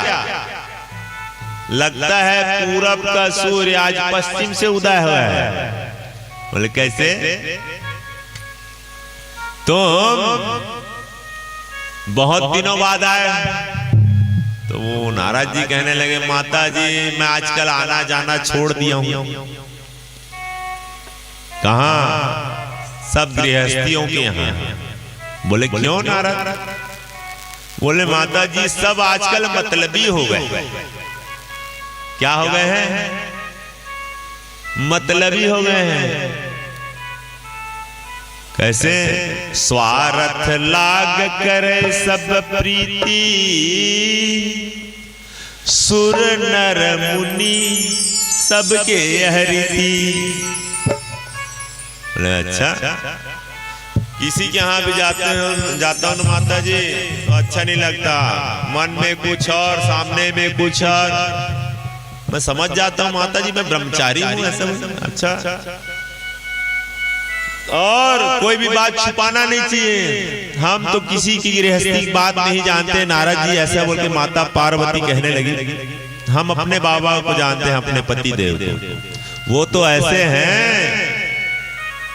लगता है पूरब का सूर्य आज पश्चिम से उदय हुआ है। बोले कैसे? तुम बहुत दिनों बाद आए। तो वो नारद जी कहने लगे माता जी मैं आजकल आना जाना छोड़ दिया हूं। कहां? सब गृहस्थियों के यहां। बोले क्यों नारद? बोले माता जी सब आजकल मतलबी हो गए। क्या हो गए हैं? मतलबी हो गए हैं। कैसे? स्वार्थ लाग करे सब प्रीति, सुर नर मुनि सबके हरिति। अच्छा, किसी के यहाँ भी जाता हूँ माता जी तो अच्छा नहीं लगता। मन में कुछ और सामने में कुछ और। मैं समझ जाता हूँ माता जी मैं ब्रह्मचारी हूँ ऐसा। अच्छा, और कोई भी बात छुपाना नहीं चाहिए। हम तो किसी की गृहस्थी की बात नहीं जानते। नारद जी ऐसा बोल के माता पार्वती कहने लगी हम अपने बाबा को जानते हैं, अपने पति देव को। वो तो ऐसे हैं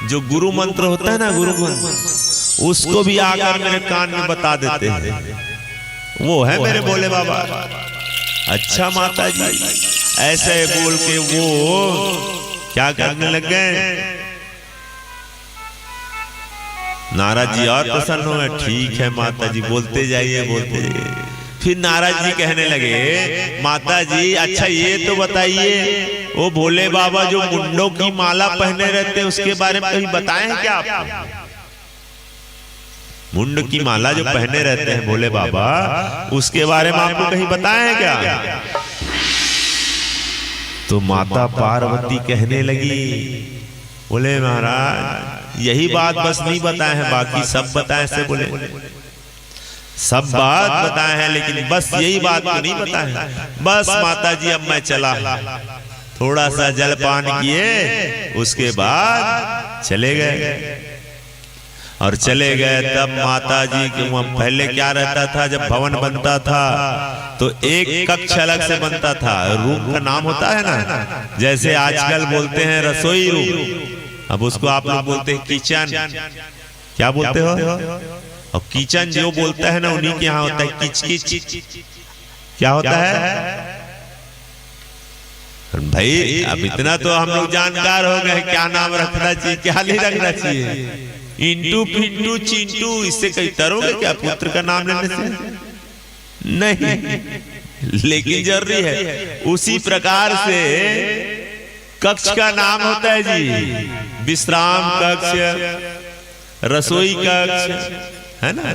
जो गुरु मंत्र होता है ना, गुरु मंत्र, उसको भी आकर मेरे कान में बता देते हैं। वो है मेरे भोले बाबा। अच्छा माता जी ऐसे बोल के वो क्या करने लग गए? नारद जी और प्रसन्न हुए। ठीक है माता जी बोलते जाइए बोलते जाइए। फिर नारद जी कहने लगे माता जी अच्छा ये तो बताइए वो भोले बाबा जो मुंडों की माला पहने रहते हैं उसके बारे में कहीं बताए हैं क्या आपको? मुंड की माला जो पहने रहते हैं भोले बाबा उसके बारे में आपको कहीं बताए हैं क्या? तो माता पार्वती कहने लगी बोले महाराज यही बात बस नहीं बताए हैं, बाकी सब बताए से। बोले सब बात बताए हैं लेकिन बस यही बात तो नहीं बताए हैं। बस माता जी अब मैं चला, थोड़ा सा जलपान किए उसके बाद चले गए। और चले गए तब माता जी के पहले क्या रहता था, जब भवन बनता था तो एक कक्ष अलग से बनता था। रूम का नाम होता है ना, जैसे आजकल बोलते हैं रसोई रूम, अब उसको आप लोग बोलते हैं किचन। क्या बोलते हो? और किचन जो बोलता है ना उन्हीं के यहाँ होता है किच। क्या होता है भाई? अब इतना तो हम लोग जानकार हो गए क्या नाम रखना चाहिए क्या नहीं रखना चाहिए। इंटू पिंटू चिंटू इससे कहीं तरोगे क्या पुत्र का नाम लेने से? नहीं, लेकिन जरूरी है। उसी प्रकार से कक्ष का नाम होता है जी, विश्राम कक्ष, रसोई कक्ष, है ना,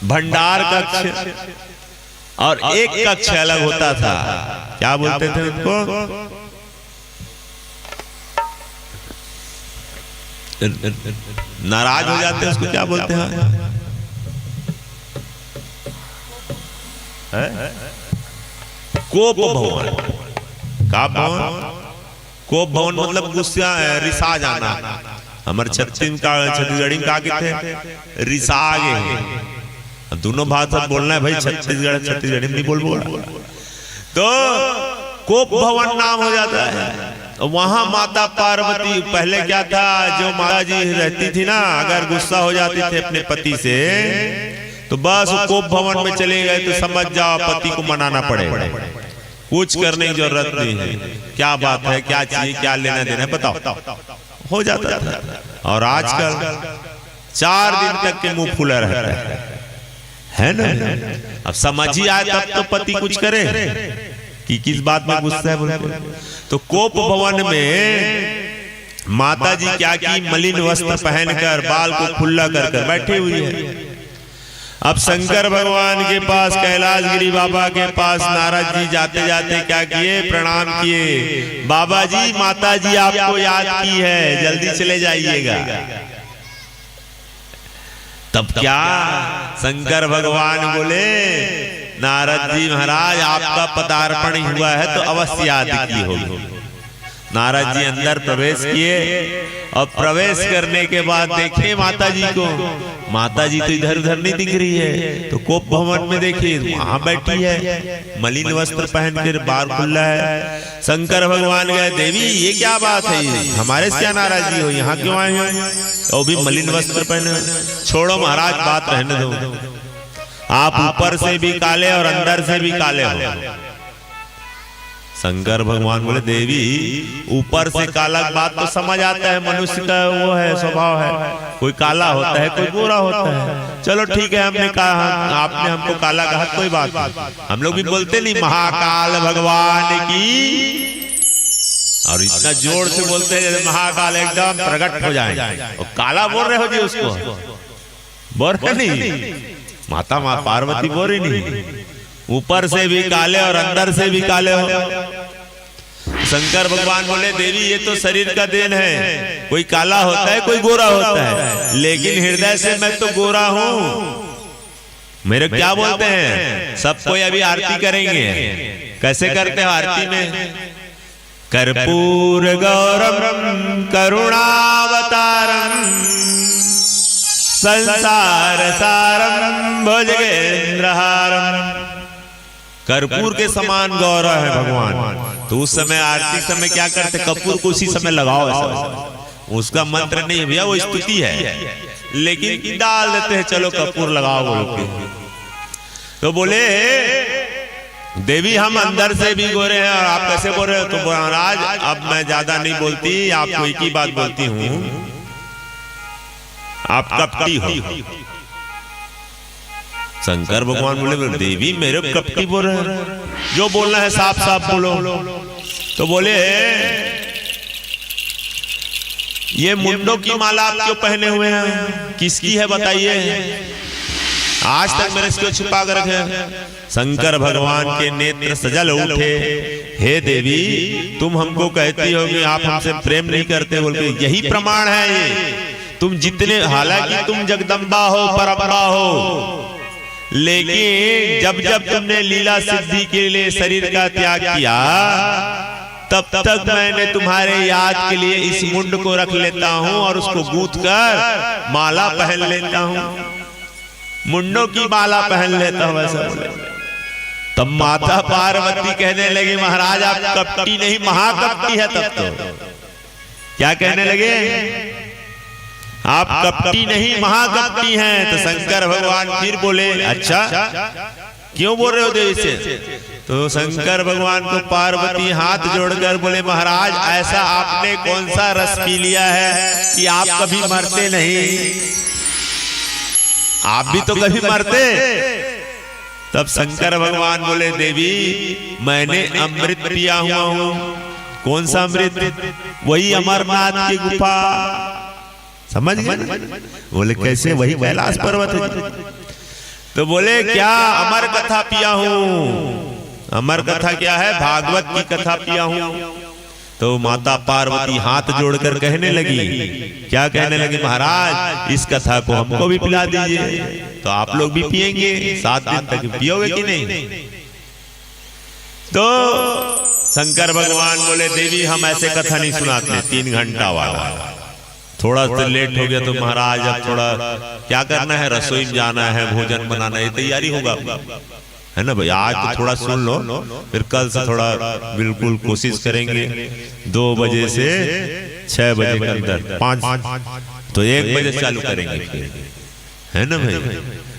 भंडार कक्ष, और एक कक्ष अलग होता था, क्या बोलते थे उनको? नाराज हो जाते हैं उसको क्या बोलते हैं? कोप भवन। का भवन? कोप भवन मतलब गुस्सा, रिसा जाना। हमारे छत्तीसगढ़ी में कहा थे रिसा गए। दोनों भाषा बोलना है भाई, छत्तीसगढ़ी में नहीं बोल। तो कोप भवन नाम हो जाता है। वहां माता पार्वती, पहले क्या था, जो माता जी रहती थी ना, अगर गुस्सा हो जाती थी अपने पति से तो बस कोप भवन में चले गए तो समझ जाओ पति को मनाना पड़ेगा, कुछ करने की जरूरत नहीं है। क्या बात है, क्या चाहिए, क्या लेना देना है बताओ, हो जाता था। और आजकल 4 दिन तक के मुंह फूला रहता है ना। अब समझ ही आए तब तो पति कुछ करे कि किस बात में गुस्सा है बोले। तो कोप भवन में माता जी क्या की, मलिन वस्त्र पहनकर बाल को खुला कर बैठी हुई है। अब शंकर भगवान के पास, कैलाशगिरी बाबा के पास नारद जी जाते जाते क्या किए, प्रणाम किए। बाबा जी, माता जी आपको याद की है, जल्दी चले जाइएगा। तब क्या शंकर भगवान बोले, नारद जी महाराज आपका पदार्पण हुआ है तो अवश्य याद की होगी। नारद जी अंदर प्रवेश किए और प्रवेश करने के बाद देखे माता जी को। माता जी तो इधर उधर नहीं दिख रही है, तो कोप भवन में देखिए वहां बैठी है, मलिन वस्त्र पहन कर, बाल खुला है। शंकर भगवान गए, देवी ये क्या बात है, हमारे से क्या नाराजगी हो, यहाँ क्यों आए हैं? और भी मलिन वस्त्र पहने। छोड़ो महाराज, बात रहने दो, आप ऊपर से भी काले और अंदर से भी काले हो। शंकर भगवान बोले, देवी ऊपर से काला बात तो समझ आता है, मनुष्य का वो है, स्वभाव है, कोई काला होता है कोई गोरा होता है। चलो ठीक है, हमने कहा, आपने हमको काला कहा, कोई बात नहीं। हम लोग भी बोलते नहीं महाकाल भगवान की, और इतना जोर से बोलते हैं महाकाल एकदम प्रकट हो जाए। और काला बोल रहे हो जी उसको, बोल रहे नहीं, माता माँ पार्वती बोल रही नहीं, ऊपर से भी काले और अंदर से भी काले हो। शंकर भगवान बोले, देवी ये तो शरीर का देन है, कोई काला होता है कोई गोरा होता है, लेकिन हृदय से मैं तो गोरा हूँ। मेरे क्या बोलते हैं, सब कोई अभी आरती करेंगे। कैसे करते हैं आरती में? कर्पूर गौरम करुणावतारम संसार सारम भुजगेंद्रहारम। कर्पूर के समान गौरव है भगवान। तो उस समय आरती समय क्या करते, कपूर को उसी समय लगाओ ऐसा। उसका मंत्र नहीं है भैया, वो स्तुति है, लेकिन डाल देते हैं, चलो कपूर लगाओ बोल के। तो बोले, देवी हम अंदर से भी गोरे हैं और आप कैसे बोल रहे हो? तो महाराज अब मैं ज्यादा नहीं बोलती, आपको एक ही बात बोलती हूँ, आप कपटी हो। शंकर भगवान बोले, देवी मेरे कपटी बोल रहे हैं, जो बोलना है साफ साफ बोलो। तो बोले, ये मुंडों की माला आप क्यों पहने हुए हैं, किसकी है बताइए? आज तक मैंने इसको छुपा कर रखे। शंकर भगवान के नेत्र सजल उठे, हे देवी तुम हमको कहती हो कि आप हमसे प्रेम नहीं करते, बोल के यही प्रमाण है ये। तुम जितने, हालांकि तुम जगदम्बा हो, परम्बा हो, लेकिन जब जब तुमने लीला सिद्धि के लिए शरीर का त्याग किया, तब तक मैंने तुम्हारे याद के लिए इस मुंड को रख लेता हूं और उसको गूंथ कर माला पहन लेता हूं, मुंडों की माला पहन लेता हूं ऐसा बोले। तब माता पार्वती कहने लगी, महाराज आप कपटी नहीं महाकपटी है। तब तो क्या कहने लगे, आप कपटी नहीं महाकपटी हैं। तो शंकर भगवान फिर बोले, अच्छा क्यों बोल रहे हो देवी से? तो शंकर भगवान को पार्वती हाथ जोड़कर बोले महाराज ऐसा आपने कौन सा रस पी लिया है कि आप कभी मरते नहीं? आप भी तो कभी मरते। तब शंकर भगवान बोले देवी मैंने अमृत पिया हुआ हूं। कौन सा अमृत? वही अमरनाथ की गुफा। समझ गए? बोले कैसे? वही कैलाश पर्वत है। तो बोले क्या अमर कथा पिया हूं। अमर कथा क्या है? भागवत की कथा पिया हूं। तो माता पार्वती हाथ जोड़कर कहने लगी, क्या कहने लगी? महाराज इस कथा को हमको भी पिला दीजिए तो आप लोग भी पिएंगे। 7 दिन तक पियोगे कि नहीं? तो शंकर भगवान बोले देवी हम ऐसे कथा नहीं सुनाते 3 घंटा वाला। थोड़ा सा लेट हो गया तो महाराज अब थोड़ा क्या करना है, रसोई में जाना है, भोजन बनाना है, तैयारी होगा है ना भाई। आज तो थोड़ा सुन लो, फिर कल से थोड़ा बिल्कुल कोशिश करेंगे 2 बजे से 6 बजे के अंदर 5 तो 1 बजे चालू करेंगे फिर, है ना भाई।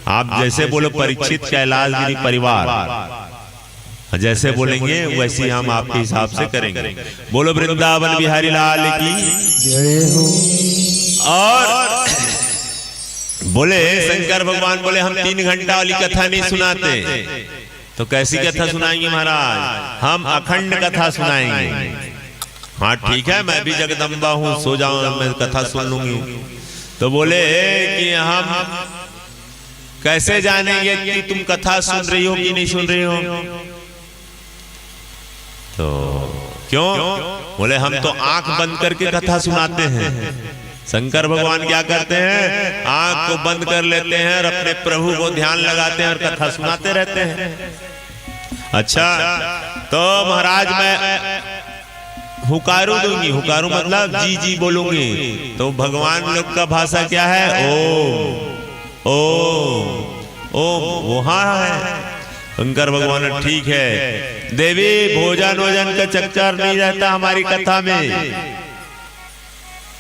आप जैसे बोलो परीक्षित कैलाशगिरी परिवार जैसे बोलेंगे वैसे हम आपके हिसाब से करेंगे। बोलो वृंदावन बिहारी लाल की जय हो। और बोले शंकर भगवान बोले हम 3 घंटा वाली कथा नहीं सुनाते। तो कैसी कथा सुनाएंगे महाराज? हम अखंड कथा सुनाएंगे। हाँ ठीक है, मैं भी जगदम्बा हूँ, सो जाऊं मैं कथा सुन लूंगी। तो बोले कि हम कैसे जानेंगे कि तुम कथा सुन रही हो कि नहीं सुन रही हो? तो क्यों? बोले हम तो आंख बंद करके कथा सुनाते हैं। शंकर भगवान क्या करते हैं? आंख को बंद कर लेते हैं और अपने प्रभु को ध्यान लगाते हैं और कथा सुनाते रहते हैं। अच्छा तो महाराज मैं हुकारू दूंगी, हुकारू मतलब जी जी बोलूंगी। तो भगवान लोग का भाषा क्या है? ओ ओ ओ वहां है। शंकर भगवान ठीक है देवी भोजन वोजन का चक्कर नहीं रहता हमारी कथा में।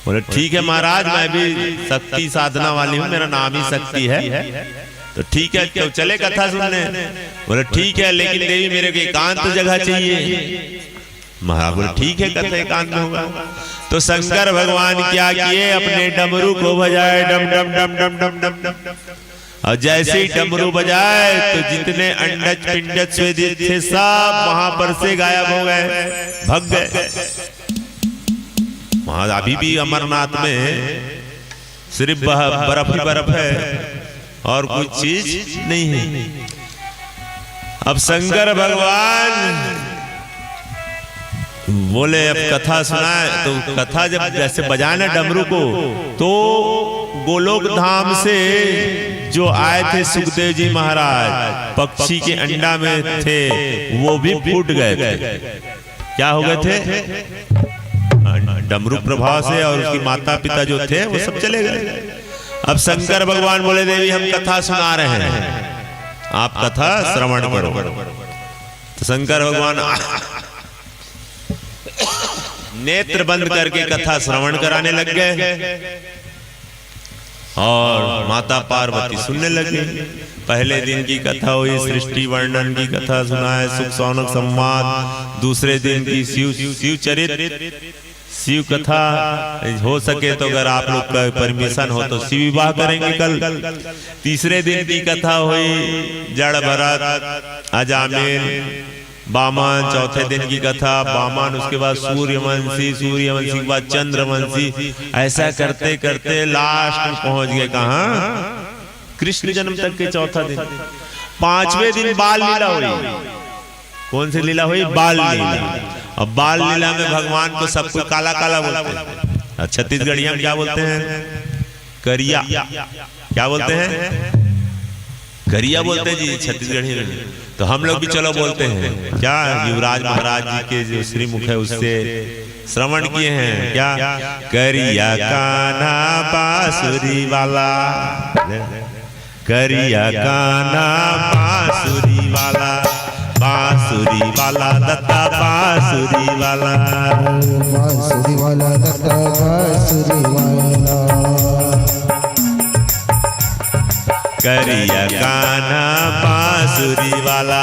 बोले ठीक है महाराज मैं भी शक्ति साधना वाली हूँ, मेरा नाम ही शक्ति है। तो ठीक है तो चले कथा सुनने। बोले ठीक है लेकिन देवी मेरे को एकांत जगह चाहिए। महाराज बोले ठीक है कथा एकांत में होगा। तो शंकर भगवान क्या किए? अपने डमरू को बजाए डम डम डम डम डम डम डम। और जैसे ही डमरू बजाए तो जितने अंडज पिंडज स्वेदित थे सब वहां पर से गायब हो गए, भग गए। वहां अभी भी अमरनाथ में सिर्फ बर्फ ही बर्फ है और कोई चीज नहीं है। अब शंकर भगवान बोले अब कथा सुनाए। तो कथा जब जैसे बजाए ना डमरू को तो गोलोक धाम से जो आए थे सुखदेव जी महाराज पक्षी के अंडा में थे वो भी फूट गए थे। क्या हो गए थे? डमरू प्रभाव से। और उसकी माता पिता जो थे वो सब चले गए। अब शंकर भगवान बोले देवी हम कथा सुना रहे हैं, आप कथा श्रवण करो। तो शंकर भगवान नेत्र बंद करके कथा श्रवण कराने लग गए और माता पार्वती सुनने लगे। पहले दिन की कथा हुई, सृष्टि वर्णन की कथा सुनाए, सुख सौनक संवाद। दूसरे दिन की शिव चरित्र शिव कथा। हो सके तो अगर आप लोग का परमिशन हो तो शिव विवाह करेंगे कल। तीसरे दिन की कथा हुई जड़ भरत अजामिल बामन। चौथे दिन की कथा बामन, उसके बाद सूर्यवंशी, सूर्यवंशी के बाद चंद्रवंशी। ऐसा करते करते लास्ट में पहुंच गए कहाँ? कृष्ण जन्म तक के चौथा दिन। 5वें दिन बाल लीला हुई। कौन सी लीला हुई? बाल लीला। अब बाल लीला में भगवान को सब कुछ काला काला बोलते हैं। छत्तीसगढ़िया में क्या बोलते हैं? करिया। क्या बोलते हैं? करिया बोलते हैं जी छत्तीसगढ़ी में। तो हम लोग भी चलो बोलते हैं क्या? युवराज महाराज जी के जो श्रीमुख है उससे श्रवण किए हैं क्या? करिया कान्हा बांसुरी वाला, करिया कान्हा बांसुरी वाला, बांसुरी वाला दत्ता बांसुरी वाला, बांसुरी वाला दत्ता बांसुरी वाला। करिया कान्हा बांसुरी वाला,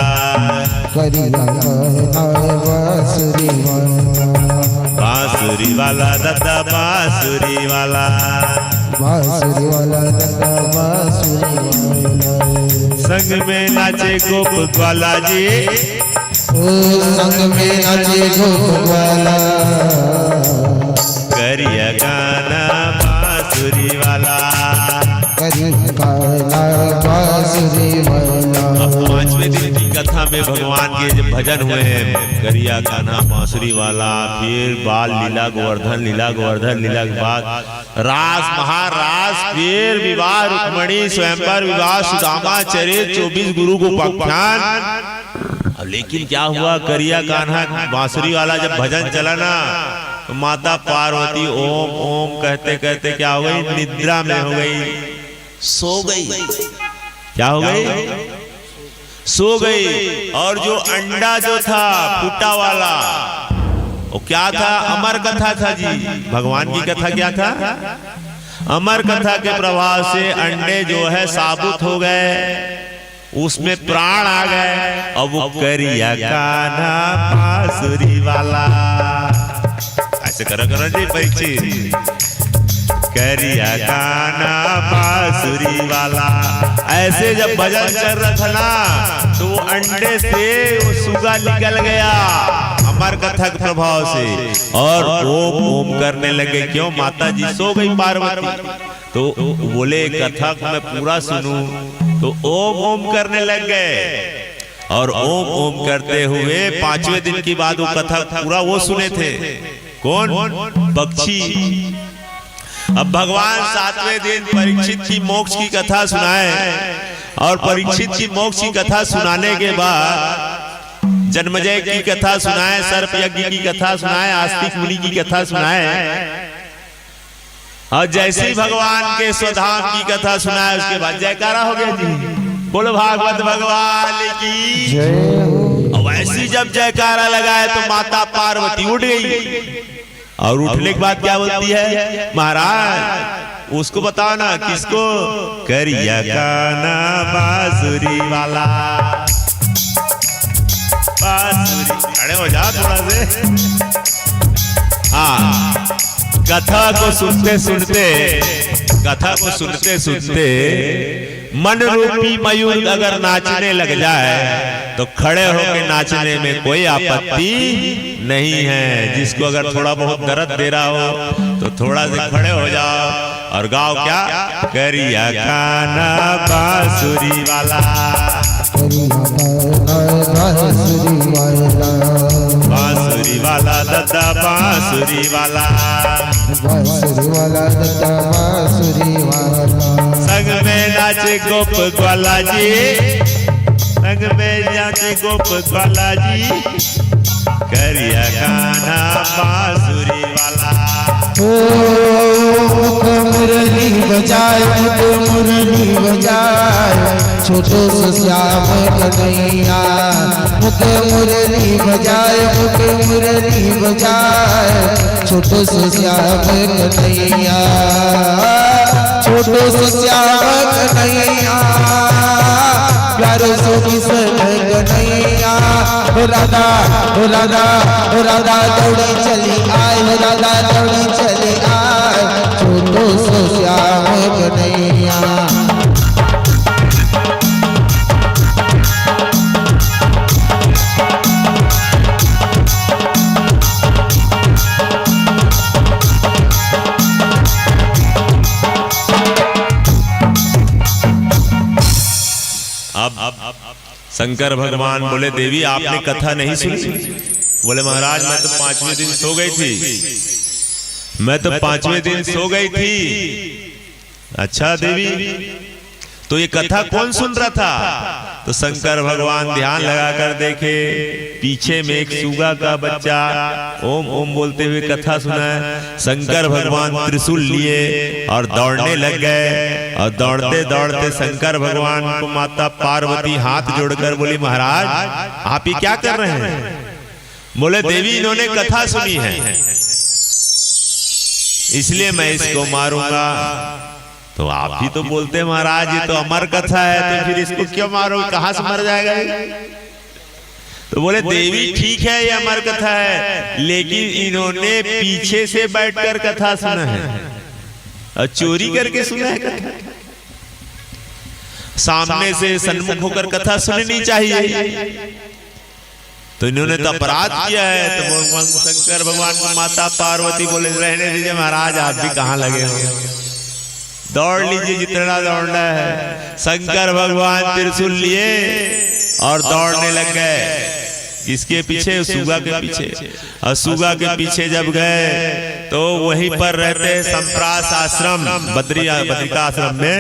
करिया कान्हा बांसुरी वाला, बांसुरी वाला दादा बांसुरी वाला, बांसुरी वाला दादा बांसुरी वाला। संग में नाचे गोप ग्वाला जी, ओ संग में नाचे गोप ग्वाला, करिया कान्हा बांसुरी वाला, करिया कान्हा बांसुरी वाला। अब 5वें दिन की कथा में भगवान के जब भजन हुए हैं, करिया कान्हा बांसुरी वाला, फिर बाल लीला गोवर्धन लीला, गोवर्धन लीला के बाद रास महारास, फिर विवाह रुक्मणी, स्वयंवर विवाह, सुदामा चरित, 24 गुरु को उपाख्यान। लेकिन क्या हुआ, करिया कान्हा बांसुरी वाला जब भजन चला ना, तो माता पार्वती ओम ओम कहते कहते क्या हो गई, निद्रा में हो गई, सो गई। क्या हो गई, सो गई। और जो अंडा जो था फूटा वाला, वो क्या था, अमर कथा था जी। भगवान की कथा क्या था, अमर कथा के प्रभाव से अंडे जो है साबुत हो गए, उसमें प्राण आ गए। अब वो करिया कान्हा बांसुरी वाला, ऐसे करो करो जी परीक्षित, करिया कान्हा बांसुरी वाला। ऐसे जब भजन चल रहा था ना, तो वो अंडे से वो सुगा निकल गया अमर कथा के प्रभाव से, और ओम ओम करने लगे। क्यों, माता जी सो गई पार्वती, तो बोले कथा को मैं पूरा सुनूं, तो ओम ओम करने लग गए। और ओम ओम करते हुए 5वें दिन की बाद वो कथा पूरा वो सुने थे। कौन, पक्षी। अब भगवान 7वें दिन परीक्षित की मोक्ष की कथा सुनाए, और परीक्षित की मोक्ष की कथा सुनाने के बाद जन्मजय की कथा सुनाए, सर्प यज्ञ की कथा सुनाए, आस्तिक मुनि की कथा सुनाए। और जैसे ही भगवान के स्वधाम की कथा सुनाए, उसके बाद जयकारा हो गया जी, बोलो भागवत भगवान की जय। और वैसी जब जयकारा लगाए तो माता पार्वती उठ गई, और उठने के बाद क्या बोलती है, महाराज उसको बताओ ना, किसको, करिया कान्हा बांसुरी वाला, बांसुरी। खड़े हो जा थोड़ा से। हाँ, कथा को सुनते सुनते, कथा को सुनते सुनते मन रूपी मयूर अगर नाचने लग जाए, तो खड़े होकर नाचने में कोई आपत्ति नहीं है। जिसको अगर थोड़ा बहुत दर्द दे रहा हो, तो थोड़ा से खड़े हो जाओ और गाओ क्या, करिया कान्हा बांसुरी वाला, बांसुरी वाला दादा बांसुरी वाला, बांसुरी वाला दादा बांसुरी वाला। संग में नाचे गोप ग्वाला जी, संग में नाचे गोप ग्वाला जी, करिया कान्हा बांसुरी वाला। मुख मुरली बजाए, मुख मुरली बजाए, छोटो सो श्याम कन्हैया। मुख मुरली बजाए, मुख मुरली बजाए, छोटो सो श्याम कन्हैया, छोटो सो श्याम कन्हैया, प्यारो सो किशन कन्हैया। राधा राधा राधा दौड़ी चली आए, राधा दौड़ी चली आए, छोटो सो श्याम कन्हैया। अब शंकर भगवान बोले, देवी आपने कथा नहीं सुनी? बोले महाराज मैं तो 5वें दिन सो गई थी, मैं तो 5वें दिन सो गई थी। अच्छा देवी, तो ये कथा कौन सुन रहा था? तो शंकर भगवान ध्यान लगाकर देखे, पीछे में एक सुगा का बच्चा ओम ओम बोलते हुए कथा सुना। शंकर भगवान त्रिशूल लिए और दौड़ने लग गए, और दौड़ते दौड़ते शंकर भगवान को माता पार्वती हाथ जोड़कर बोली, महाराज आप ये क्या कर रहे हैं? बोले देवी इन्होंने कथा सुनी है, इसलिए मैं इसको मारूंगा। तो आप ही तो बोलते हैं महाराज ये तो अमर कथा है, तो फिर इसको क्यों मारो, कहां से मर जाएगा ये? तो बोले देवी ठीक है ये अमर कथा है, लेकिन इन्होंने पीछे से बैठकर कथा सुना है और चोरी करके सुना है कथा। सामने से सन्मुख होकर कथा सुननी चाहिए, तो इन्होंने तो अपराध किया है। तो शंकर भगवान को माता पार्वती बोले रहने दीजिए महाराज, आप भी कहां लगे हो, दौड़ लीजिए जितना दौड़ना है। शंकर भगवान त्रिशूल लिए और दौड़ने लग गए। किसके पीछे? सुगा के पीछे। और सुगा के पीछे जब गए तो वहीं पर रहते संप्रास आश्रम, बद्रिका आश्रम में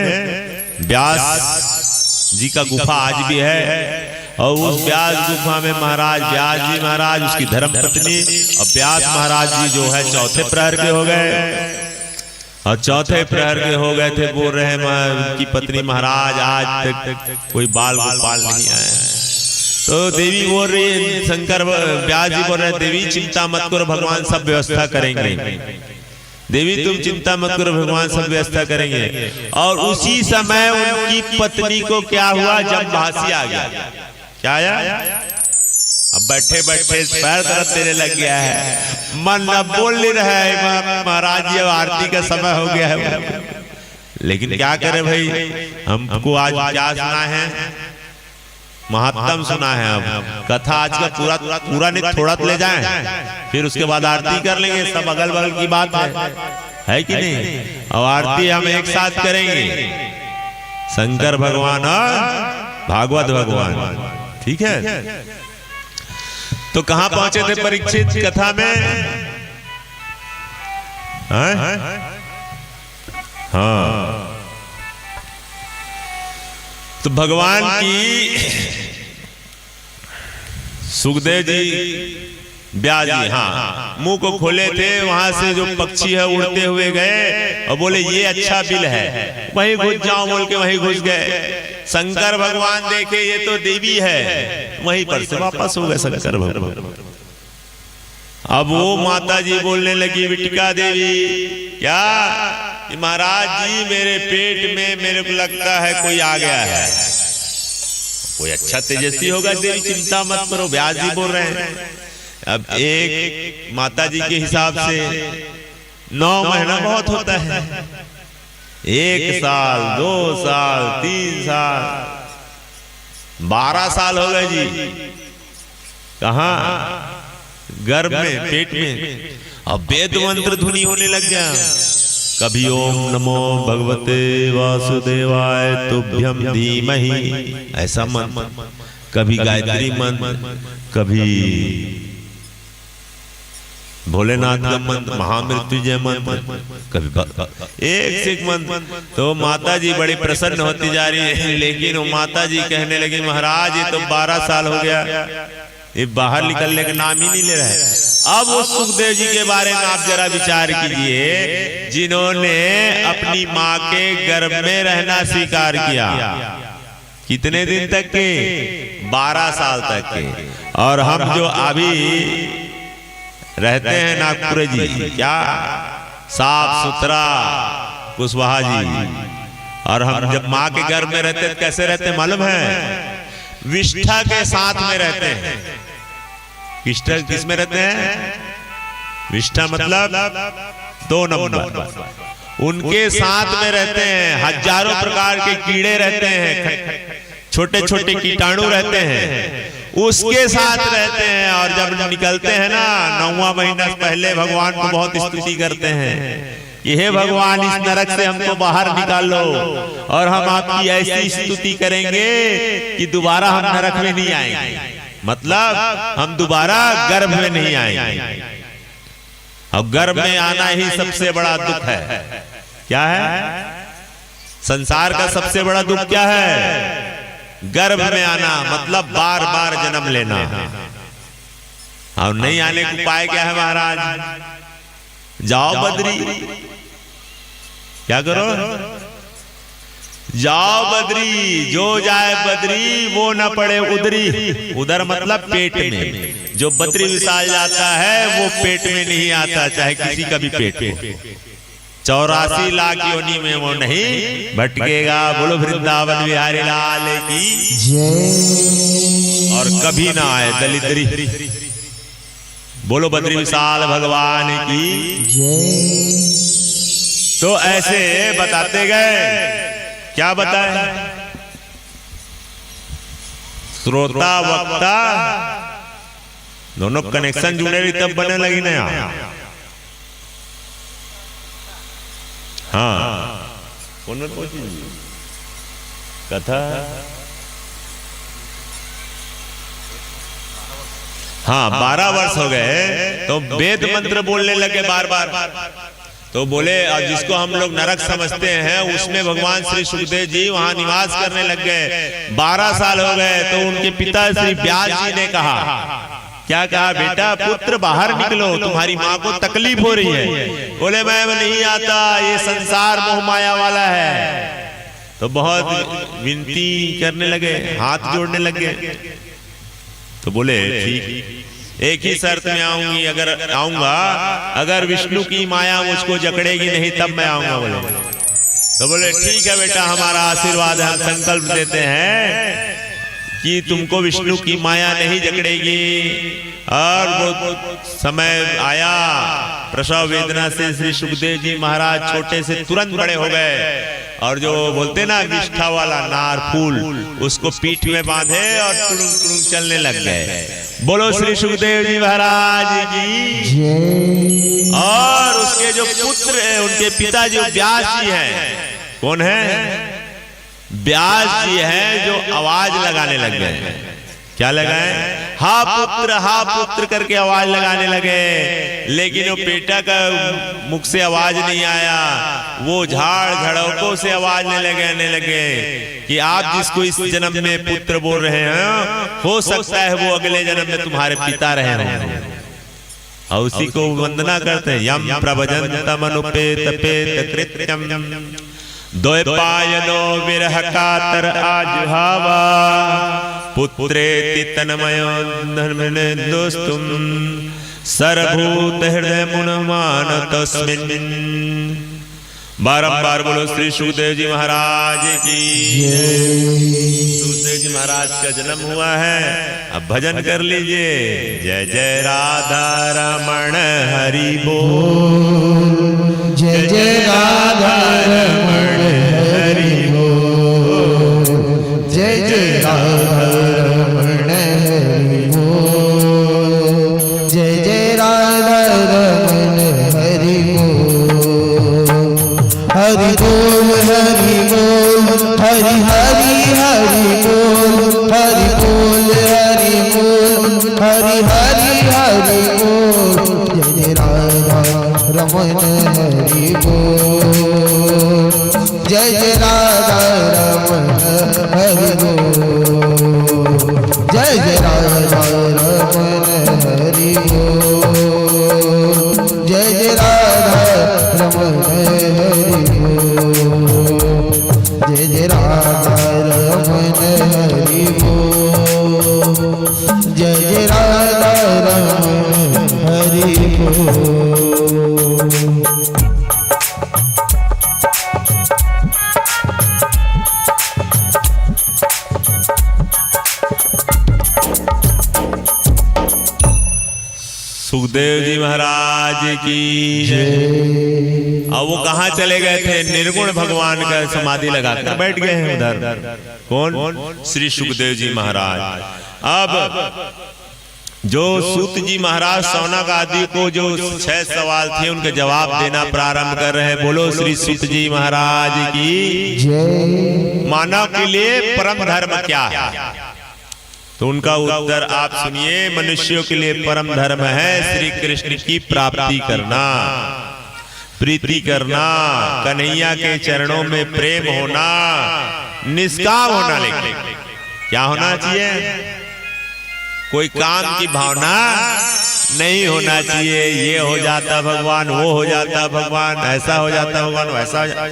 व्यास जी का गुफा आज भी है। और उस व्यास गुफा में महाराज व्यास जी महाराज, उसकी धर्म पत्नी और व्यास महाराज जी जो है चौथे प्रहर के हो गए। और चौथे प्रहर के हो गए थे, बोल रहे हैं उनकी पत्नी महाराज आज तक कोई बाल गोपाल नहीं आया। तो देवी बोल रही है, शंकर व्यास जी बोल रहे हैं देवी चिंता मत करो, भगवान सब व्यवस्था करेंगे। देवी तुम चिंता मत करो, भगवान सब व्यवस्था करेंगे। और उसी समय उनकी पत्नी को क्या हुआ, जब भासी आ गया। क्या आया? अब बैठे बैठे पैर दर्द देने लग गया है, मन अब बोल नहीं रहा है महाराज जी अब आरती का समय हो गया है। लेकिन क्या करें भाई, हमको आज क्या सुना है, महात्म सुना है। अब कथा आज का पूरा नहीं, थोड़ा तो ले जाएं, फिर उसके बाद आरती कर लेंगे। सब अगल बगल की बात है कि नहीं? और आरती हम एक साथ करेंगे, शंकर भगवान और भागवत भगवान, ठीक है। तो कहां पहुंचे थे परीक्षित कथा में? हाँ, तो भगवान की सुखदेव जी व्यास जी हाँ मुंह को खोले थे, वहां से जो पक्षी है उड़ते हुए गए और बोले ये अच्छा बिल है, वहीं घुस जाओ बोल के वहीं घुस गए। शंकर भगवान देखे ये तो देवी है, वहीं पर से वापस हो गए शंकर भगवान। अब वो माता जी बोलने लगी, विटिका देवी क्या महाराज जी मेरे पेट में मेरे को लगता है कोई आ गया है, कोई अच्छा तेजस्वी होगा। देवी चिंता मत करो, व्यास जी बोल रहे हैं। अब एक माता जी के हिसाब से 9 महीना बहुत होता है, 1 साल 2 साल 3 साल 12 साल हो गए जी। कहाँ? गर्भ में, पेट में। अब वेद मंत्र ध्वनि होने लग गया, कभी ओम नमो भगवते वासुदेवाय तुभ्यम धीमहि ऐसा मंत्र, कभी गायत्री मंत्र, कभी भोलेनाथ का मंत्र, महामृत्युंजय मंत्र, कभी एक से एक मंत्र। तो माता जी बड़ी प्रसन्न होती जा रही है, लेकिन वो माता जी कहने लगी महाराज ये तो 12 साल हो गया, ये बाहर निकलने का नाम ही नहीं ले रहा है। अब वो सुखदेव जी के बारे में आप जरा विचार कीजिए, जिन्होंने अपनी माँ के गर्भ में रहना स्वीकार किया। कितने दिन तक के? 12 साल तक के। और हम जो अभी रहते हैं नागपुर जी, क्या साफ सुथरा कुशवाहा जी, और हम जब माँ के गर्भ में रहते हैं कैसे रहते हैं मालूम है? विष्ठा के साथ में रहते हैं। विष्ठा किस में रहते हैं? विष्ठा मतलब 2 नंबर, उनके साथ में रहते हैं। हजारों प्रकार के कीड़े रहते हैं, छोटे छोटे कीटाणु रहते हैं, उसके साथ रहते हैं। और जब निकलते हैं ना 9वां महीना पहले भगवान को बहुत स्तुति करते हैं कि हे भगवान इस नरक से हमको बाहर निकालो, और हम आपकी ऐसी स्तुति करेंगे कि दोबारा हम नरक में नहीं आएंगे, मतलब हम दोबारा गर्भ में नहीं आएंगे। और गर्भ में आना ही सबसे बड़ा दुख है। क्या है? संसार का सबसे बड़ा दुख क्या है? गर्भ में आना, मतलब बार बार जन्म लेना। और नहीं आने का उपाय क्या है महाराज? जाओ बद्री। क्या करो? जाओ बद्री, जो जाए बद्री वो न पड़े उदरी। उदर मतलब पेट में, जो बद्री विशाल जाता है वो पेट में नहीं आता, चाहे किसी का भी पेट हो। 84 लाख योनि में वो नहीं भटकेगा। बोलो वृंदावन बिहारी लाल की जय। और कभी ना आए दलिद्री। बोलो बद्री विशाल भगवान की जय। तो ऐसे बताते गए। क्या बताए? श्रोता वक्ता दोनों कनेक्शन जुड़े रही तब बने लगी ना यार। हाँ कथा। हाँ 12 वर्ष हो गए तो वेद मंत्र बोलने लगे बार बार। तो बोले और जिसको हम लोग नरक समझते हैं उसमें भगवान श्री सुखदेव जी वहां निवास करने लग गए। 12 साल हो गए तो उनके पिता श्री व्यास जी ने कहा, क्या कहा? बेटा पुत्र बाहर निकलो, तुम्हारी माँ को तकलीफ हो रही है। बोले मैं नहीं आता, ये संसार मोह माया वाला है। तो बहुत विनती करने लगे, हाथ जोड़ने लगे। तो बोले ठीक, एक ही शर्त में आऊंगी, अगर आऊंगा, अगर विष्णु की माया मुझको जकड़ेगी नहीं तब मैं आऊंगा। बोले तो बोले ठीक है बेटा, हमारा आशीर्वाद है, हम संकल्प देते हैं कि तुमको विष्णु की माया नहीं जकड़ेगी। और वो समय आया, प्रसव वेदना से श्री सुखदेव जी महाराज छोटे से तुरंत बड़े हो गए। और जो बोलते ना निष्ठा वाला नार फूल, उसको पीठ में बांधे और टुड़ुंग टुड़ुंग चलने लग गए। बोलो श्री सुखदेव जी महाराज की। और उसके जो पुत्र है, उनके पिता जो व्यास जी हैं, कौन है? व्यास जी हैं, जो आवाज लगाने लग गए। क्या लगाए? हा पुत्र करके आवाज लगाने लगे। लेकिन वो बेटा का मुख से आवाज नहीं आया, वो झाड़ झड़कों से आवाज लेने लगे कि आप जिसको इस जन्म में पुत्र बोल रहे हैं, हो सकता है वो अगले जन्म में तुम्हारे पिता रहे हों। और उसी को वंदना करते हैं। यम प्रभजन्तम अनुपेत पेत कृत्यम द्वैपायनो विरह कातर आजुहावा पुत्रेति तन्मयो दोस्तुम सर्वभूत हृदय मुनमान तस्मिन्। बारंबार बोलो श्री सुखदेव जी महाराज की। सुखदेव जी महाराज का जन्म हुआ है, अब भजन कर लीजिए। जय जय राधा रमण हरि बोल, जय जय राधा रमण हरि बोल, जय जय राधा रमण हरि बोल, जय जय राधा रमण हरि बोल। हरि बोल हरि बोल, हरि हरि हरि बोल, हरि बोल हरि बोल, हरि हरि हरि बोल, जय जय राधा रमण हरि बोल, जय जय राधा रमण हरि बोल, जय जय राधा रमण हरि बोल, जय जय राधा रमण हरि बोल, जय जय राधा रमण हरि बोल, जय जय राधा रमण हरि बोल। सुखदेव जी महाराज की जय। अब वो कहाँ चले गए थे? निर्गुण भगवान का समाधि लगाकर बैठ गए हैं उधर। कौन? श्री सुखदेव जी महाराज। अब जो सूत जी महाराज शौनक आदि को जो 6 सवाल थे उनके जवाब देना प्रारंभ कर रहे हैं। बोलो श्री सूत जी महाराज की जय। मानव के लिए परम धर्म क्या है? तो उनका उत्तर आप सुनिए। मनुष्यों के लिए परम धर्म है श्री कृष्ण की प्राप्ति करना, प्रीति करना, कन्हैया के चरणों में प्रेम होना, निष्काम होना। लेकिन क्या होना चाहिए? कोई काम की भावना नहीं होना चाहिए। ये हो जाता भगवान, वो हो जाता भगवान, ऐसा हो जाता भगवान, वैसा हो जाता।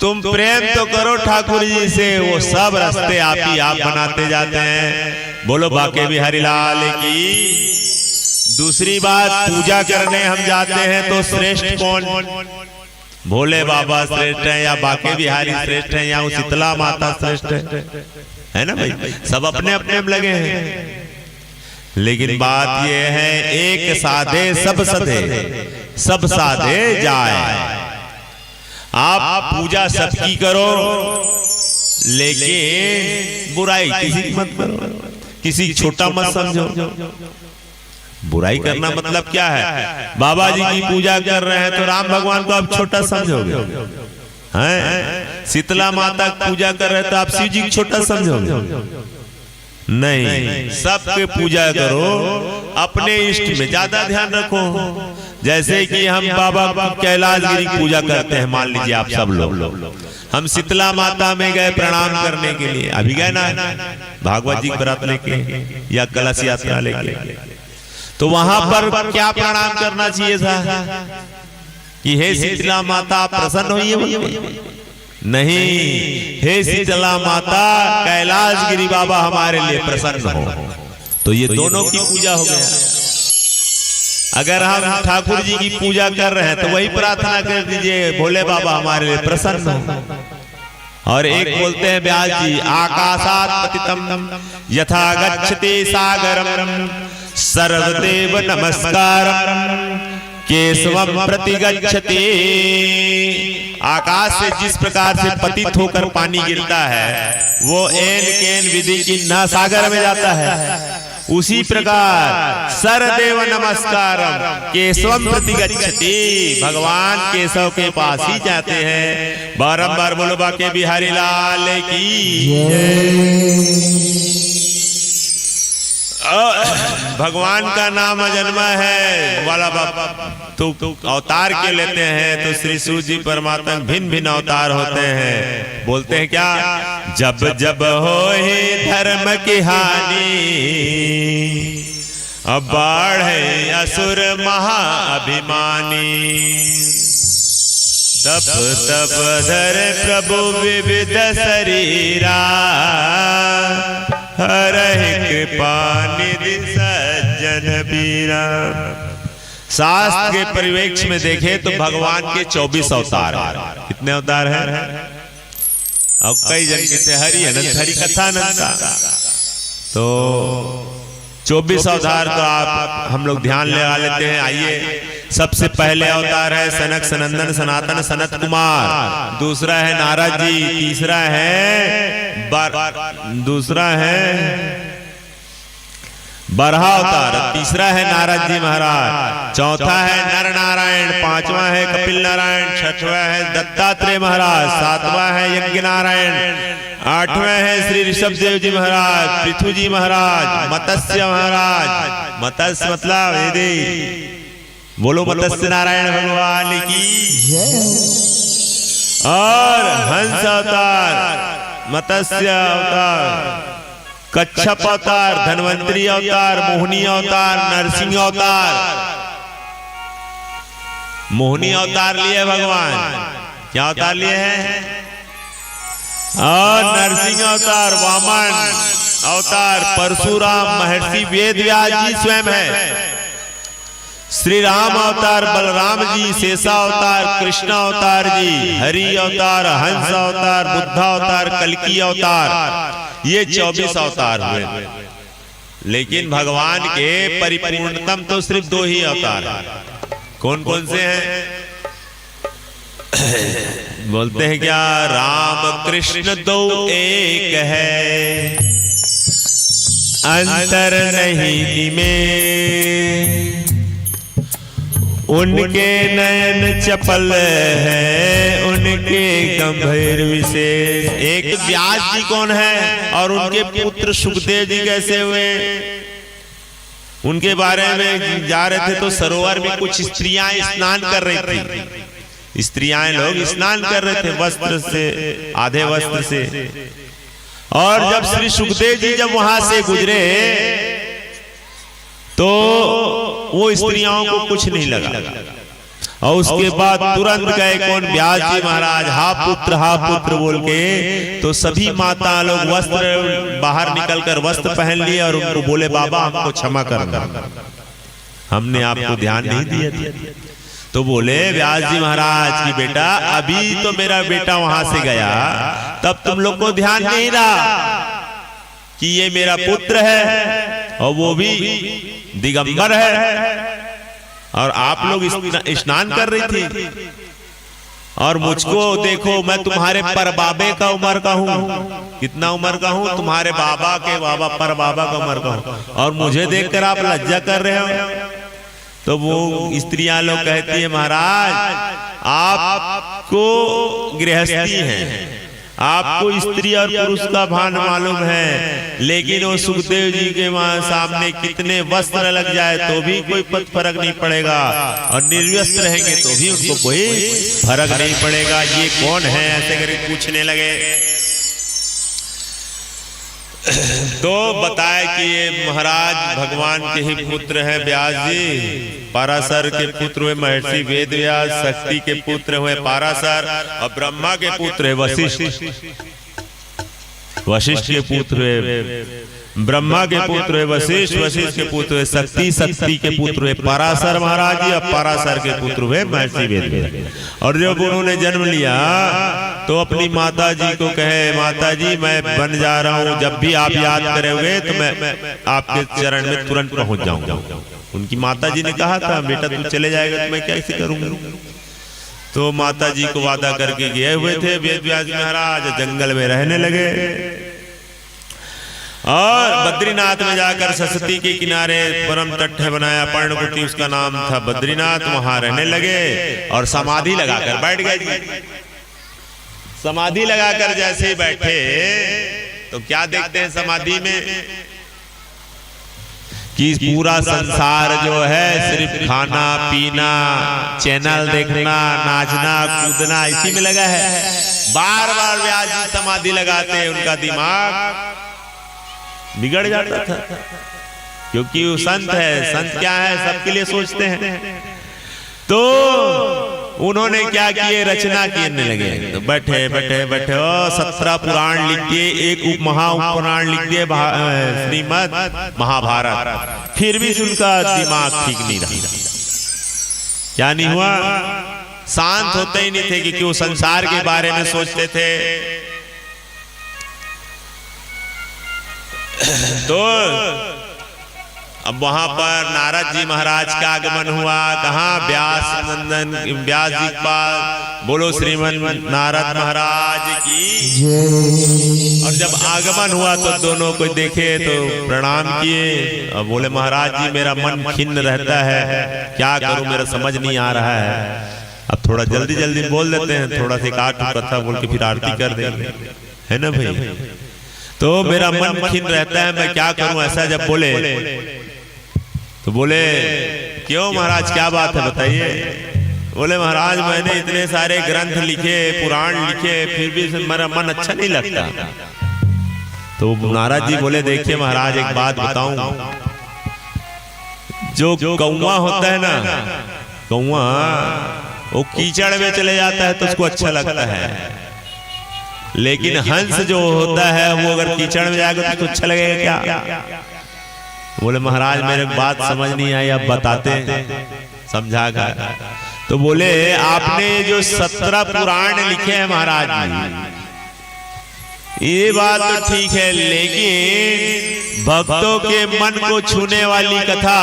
तुम प्रेम तो करो ठाकुर जी से, वो सब रास्ते आप ही आप बनाते जाते हैं। बोलो बाके बिहारी लाल की। दूसरी बात, पूजा करने हम जाते हैं तो श्रेष्ठ कौन? भोले बाबा श्रेष्ठ है या बाके बिहारी श्रेष्ठ है या शीतला माता श्रेष्ठ है ना भाई, सब अपने अपने में लगे हैं। लेकिन बात यह है एक साधे सब सधे, सब साधे जाए। आप पूजा सबकी करो लेकिन बुराई किसी की मत करो, किसी की छोटा मत समझो। बुराई करना मतलब क्या है? बाबा जी की पूजा कर रहे हैं तो राम भगवान को आप छोटा समझोगे हैं? शीतला माता की पूजा कर रहे हैं तो आप शिव जी को छोटा समझोगे? नहीं, सबके पूजा करो, अपने इष्ट में ज्यादा ध्यान रखो। जैसे कि हम बाबा कैलाश गिरी की पूजा करते हैं, मान लीजिए आप सब लोग, हम शीतला माता में गए प्रणाम करने के लिए, अभी गए ना भागवत जी की व्रत लेके या कलश यात्रा लेके, तो वहां पर क्या प्रणाम करना चाहिए था कि हे शीतला माता आप प्रसन्न होइए? नहीं, हे शीतला माता कैलाश गिरी बाबा हमारे लिए प्रसन्न हो। तो ये दोनों की पूजा हो गया। अगर हम ठाकुर जी की पूजा कर रहे हैं तो वही प्रार्थना कर दीजिए भोले बाबा हमारे लिए प्रसन्न हो। और एक बोलते हैं व्यास जी, आकाशात पतितम यथा गच्छति सागरम सर्वदेव नमस्कारम केशवम प्रति गच्छति। आकाश से जिस प्रकार से पतित होकर पानी गिरता है वो एन केन विधि की न सागर में जाता है, उसी प्रकार सरदेव नमस्कारम केशवम प्रति गच्छति, भगवान केशव के पास ही जाते हैं। बारंबार बोलो बाके बिहारी लाल की। भगवान का नाम अजन्मा है वाला बाबा तो अवतार के लेते हैं तो श्री सूर्य जी परमात्मा भिन्न भिन्न अवतार होते हैं। बोलते हैं क्या? जब जब हो ही धर्म की हानि अब बाढ़े असुर महाअभिमानी, तप तप धर प्रभु विविध शरीरा हरहि कृपा निधि सज्जन बीरा। शास्त्र के परिवेक्ष में देखे तो भगवान के 24 अवतार हैं। कितने अवतार हैं? अब कई जन कहते हरि अनंत, हरि कथा अनंत, तो 24 अवतार तो आप हम लोग ध्यान लगा लेते हैं। आइए, सबसे पहले अवतार है सनक सनंदन सनातन सनत कुमार, दूसरा है नारद जी, तीसरा है बरहा अवतार, तीसरा है नारद जी महाराज, चौथा है नर नारायण, पांचवा है कपिल नारायण, छठवां है दत्तात्रेय महाराज, सातवां है यज्ञ नारायण, आठवें है श्री ऋषभ देव जी महाराज, पृथु जी महाराज, मत्स्य महाराज। मत्स्य मतलब यदि बोलो मत्स्य नारायण भगवान की। और हंस अवतार, मत्स्य अवतार, कच्छप अवतार, धन्वंतरी अवतार, मोहिनी अवतार, नरसिंह अवतार। मोहिनी अवतार लिए भगवान, क्या अवतार लिए हैं? और नरसिंह अवतार, वामन अवतार, परशुराम, महर्षि वेद व्यास जी स्वयं है, श्री राम अवतार, बलराम जी, शेषा अवतार, कृष्ण अवतार जी, हरि अवतार, हंस अवतार, बुद्ध अवतार, कल्की अवतार। ये 24 अवतार हुए। लेकिन भगवान के परिपूर्णतम तो सिर्फ 2 ही अवतार हैं। कौन कौन से हैं? बोलते हैं क्या? राम कृष्ण 2 एक है, अंतर नहीं में, उनके नयन चपल है, उनके गंभीर विशेष। एक व्यास जी कौन है और उनके पुत्र सुखदेव जी कैसे हुए? उनके बारे में जा रहे थे तो सरोवर में कुछ स्त्रियां स्नान कर रही थी। स्त्रियां लोग स्नान कर रहे थे वस्त्र से, आधे वस्त्र से। और जब श्री सुखदेव जी जब वहां से गुजरे तो वो स्त्रियों को कुछ नहीं लगा। और उसके बाद तुरंत गए कौन? व्यास जी महाराज, हा पुत्र बोल के। तो सभी माता लोग वस्त्र बाहर निकलकर वस्त्र पहन लिए और उनको बोले बाबा हमको क्षमा करना, हमने आपको ध्यान नहीं दिया था। तो बोले व्यास जी महाराज की बेटा अभी तो मेरा बेटा वहां से गया, तब तुम लोग को ध्यान नहीं रहा कि ये मेरा पुत्र है और वो भी दिगंबर है, और आप लोग स्नान कर रही थी, और मुझको देखो मैं तुम्हारे परबाबे का उम्र का हूँ। कितना उम्र का हूँ? तुम्हारे बाबा के बाबा परबाबा का उम्र का हूँ, और मुझे देखकर आप लज्जा कर रहे हो। तो वो स्त्रियां लोग कहती है महाराज आपको गृहस्थी है, आपको स्त्री और पुरुष का भान मालूम है, लेकिन वो सुखदेव जी के सामने कितने वस्त्र लग जाए तो भी कोई फर्क नहीं पड़ेगा, और निर्वस्त्र रहेंगे तो भी उनको कोई फर्क नहीं पड़ेगा। ये कौन है? ऐसे करके पूछने लगे। तो बताए कि ये महाराज भगवान के ही पुत्र हैं व्यास जी। पराशर के पुत्र हुए महर्षि वेद व्यास, शक्ति के पुत्र हुए पराशर, और ब्रह्मा के पुत्र है वशिष्ठ। वशिष्ठ के पुत्र हुए ब्रह्मा के पुत्र हुए वशिष्ठ, वशिष्ठ के पुत्र हुए शक्ति, शक्ति के पुत्र हुए पराशर महाराज जी, और पराशर के पुत्र हुए महर्षि वेद व्यास। और जब उन्होंने जन्म लिया तो अपनी माता जी को कहे माता जी मैं बन जा रहा हूँ, जब भी आप याद करोगे तो मैं आपके चरण में तुरंत पहुंच जाऊंगा। उनकी माता जी ने कहा था बेटा तू चले जाएगा तो मैं कैसे करूंगा। तो माता जी को वादा करके गए हुए थे वेद व्यास महाराज, जंगल में रहने लगे, और बद्रीनाथ में जाकर सरस्वती के किनारे परम तट बनाया, पर्णकुटी उसका नाम था बद्रीनाथ, वहां रहने लगे और समाधि लगाकर बैठ गए। समाधि लगाकर जैसे ही बैठे तो क्या देखते हैं समाधि में कि पूरा संसार जो है सिर्फ खाना पीना, चैनल देखना, नाचना कूदना इसी में लगा है। बार बार व्यास जी समाधि लगाते हैं, उनका दिमाग बिगड़ जाता था, क्योंकि वो संत है। संत क्या है? सबके लिए सोचते हैं। तो उन्होंने क्या किए? रचना करने लगे। तो बैठे बैठे बैठे 17 पुराण लिख दिए, एक उप महापुराण लिख दिए श्रीमद् महाभारत, फिर भी उनका दिमाग ठीक नहीं रहा। क्या नहीं हुआ? शांत होते ही नहीं थे, क्योंकि वो संसार के बारे में सोचते थे। तो अब वहां पर नारद जी महाराज का आगमन हुआ। कहाँ? व्यास नंदन व्यास जी के पास। बोलो श्रीमन नारद महाराज की। और जब आगमन हुआ तो दोनों को देखे तो प्रणाम किए और बोले महाराज जी मेरा मन खिन्न रहता है, क्या करूं, मेरा समझ नहीं आ रहा है। अब थोड़ा जल्दी जल्दी बोल देते हैं, थोड़ा सी काट कथा बोल के फिर आरती कर देंगे, है ना भाई। तो मेरा मन खिन्न रहता है, मैं क्या करूं। ऐसा जब बोले तो बोले क्यों महाराज, क्या बात है बताइए। बोले महाराज मैंने इतने सारे ग्रंथ लिखे, पुराण लिखे, फिर भी मेरा मन अच्छा नहीं लगता। तो नारद जी बोले देखिए महाराज एक बात बताऊं, जो कौवा होता है ना, कौवा वो कीचड़ में चले जाता है तो उसको अच्छा लगता है, लेकिन हंस जो होता है वो अगर कीचड़ में जाएगा तो उसको अच्छा लगेगा क्या। बोले महाराज मेरे बात समझ नहीं आई, अब बताते हैं, समझा कर। तो बोले आपने जो 17 पुराण लिखे हैं महाराज जी, ये बात तो ठीक है, लेकिन भक्तों के मन को छूने वाली कथा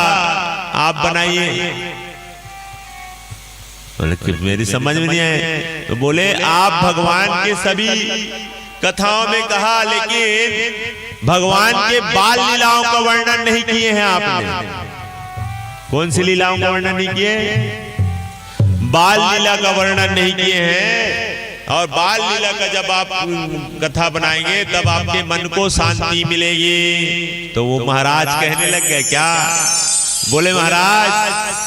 आप बनाइए। मेरी समझ में नहीं आए। तो बोले आप भगवान के सभी कथाओं में कहा, लेकिन भगवान के बाल लीलाओं का वर्णन नहीं किए हैं आपने। कौन सी लीलाओं का वर्णन नहीं किए? बाल लीला का वर्णन नहीं किए हैं। और बाल लीला का जब आप कथा बनाएंगे तब आपके मन को शांति मिलेगी। तो वो महाराज कहने लग गए क्या? बोले महाराज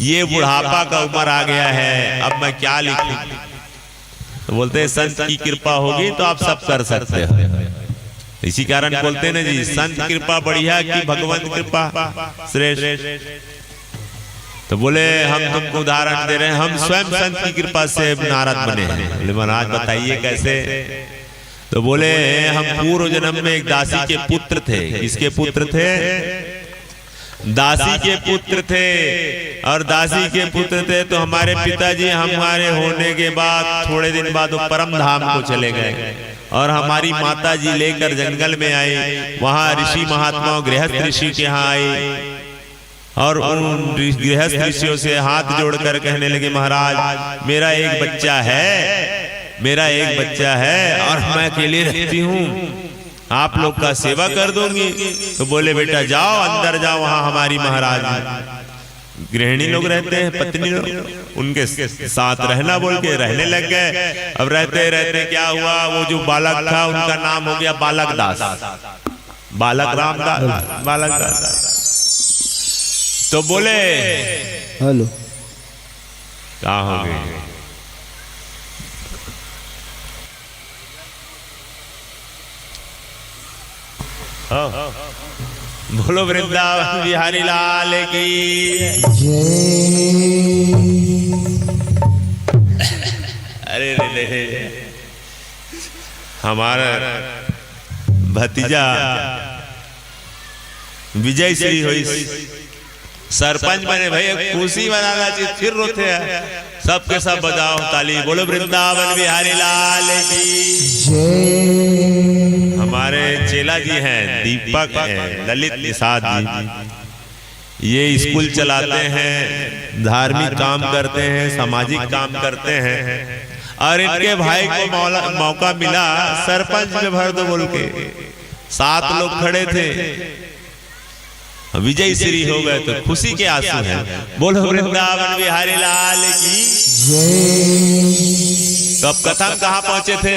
ये बुढ़ापा का उम्र आ गया है, अब मैं क्या लिखूं। तो बोलते हैं संत की कृपा होगी तो आप सब कर सकते हो। इसी कारण बोलते हैं ना जी, संत कृपा बढ़िया कि भगवंत कृपा श्रेष्ठ। तो बोले हम तुमको उदाहरण दे रहे हैं, हम स्वयं संत की कृपा से नारद बने हैं। बोले महाराज बताइए कैसे। तो बोले हम पूर्व जन्म में एक दासी के पुत्र थे। किसके पुत्र थे? दासी के पुत्र थे और दासी के पुत्र थे तो हमारे पिताजी हमारे होने के बाद थोड़े दिन बाद वो परम धाम को चले गए और हमारी माता जी लेकर जंगल में आए। वहां ऋषि महात्माओं गृहस्थ ऋषि के यहाँ आए और उन गृहस्थ ऋषियों से हाथ जोड़कर कहने लगे, महाराज मेरा एक बच्चा है, मेरा एक बच्चा है और मैं अकेले रहती हूँ, आप लोग का सेवा कर दूंगी। तो बोले बेटा जाओ अंदर जाओ, वहां हमारी महाराज गृहिणी लोग रहते हैं, पत्नी लोग, उनके साथ रहना बोल के रहने लग गए। अब रहते रहते क्या हुआ, वो जो बालक था उनका नाम हो गया बालक दास, बालक रामदास, बालक दास। तो बोले हेलो कहाँ हो गए, बोलो वृंदावन बिहारी लाल की। अरे रे हमारा भतीजा विजय श्री हुई सरपंच बने, भैया खुशी मनाना चाहिए, फिर रोते हैं, सबके सब बजाओ ताली, बोलो वृंदावन बिहारी लाल की। हमारे चेला जी हैं दीपक हैं, ललित निषाद जी, ये स्कूल चलाते हैं, धार्मिक काम करते हैं, सामाजिक काम करते हैं और इनके भाई को मौका मिला सरपंच में भर दो बोल के, 7 लोग खड़े थे, विजय श्री हो गए तो खुशी के आंसू हैं, बोलो वृंदावन बिहारी लाल की। तो अब कथा में कहाँ पहुंचे थे,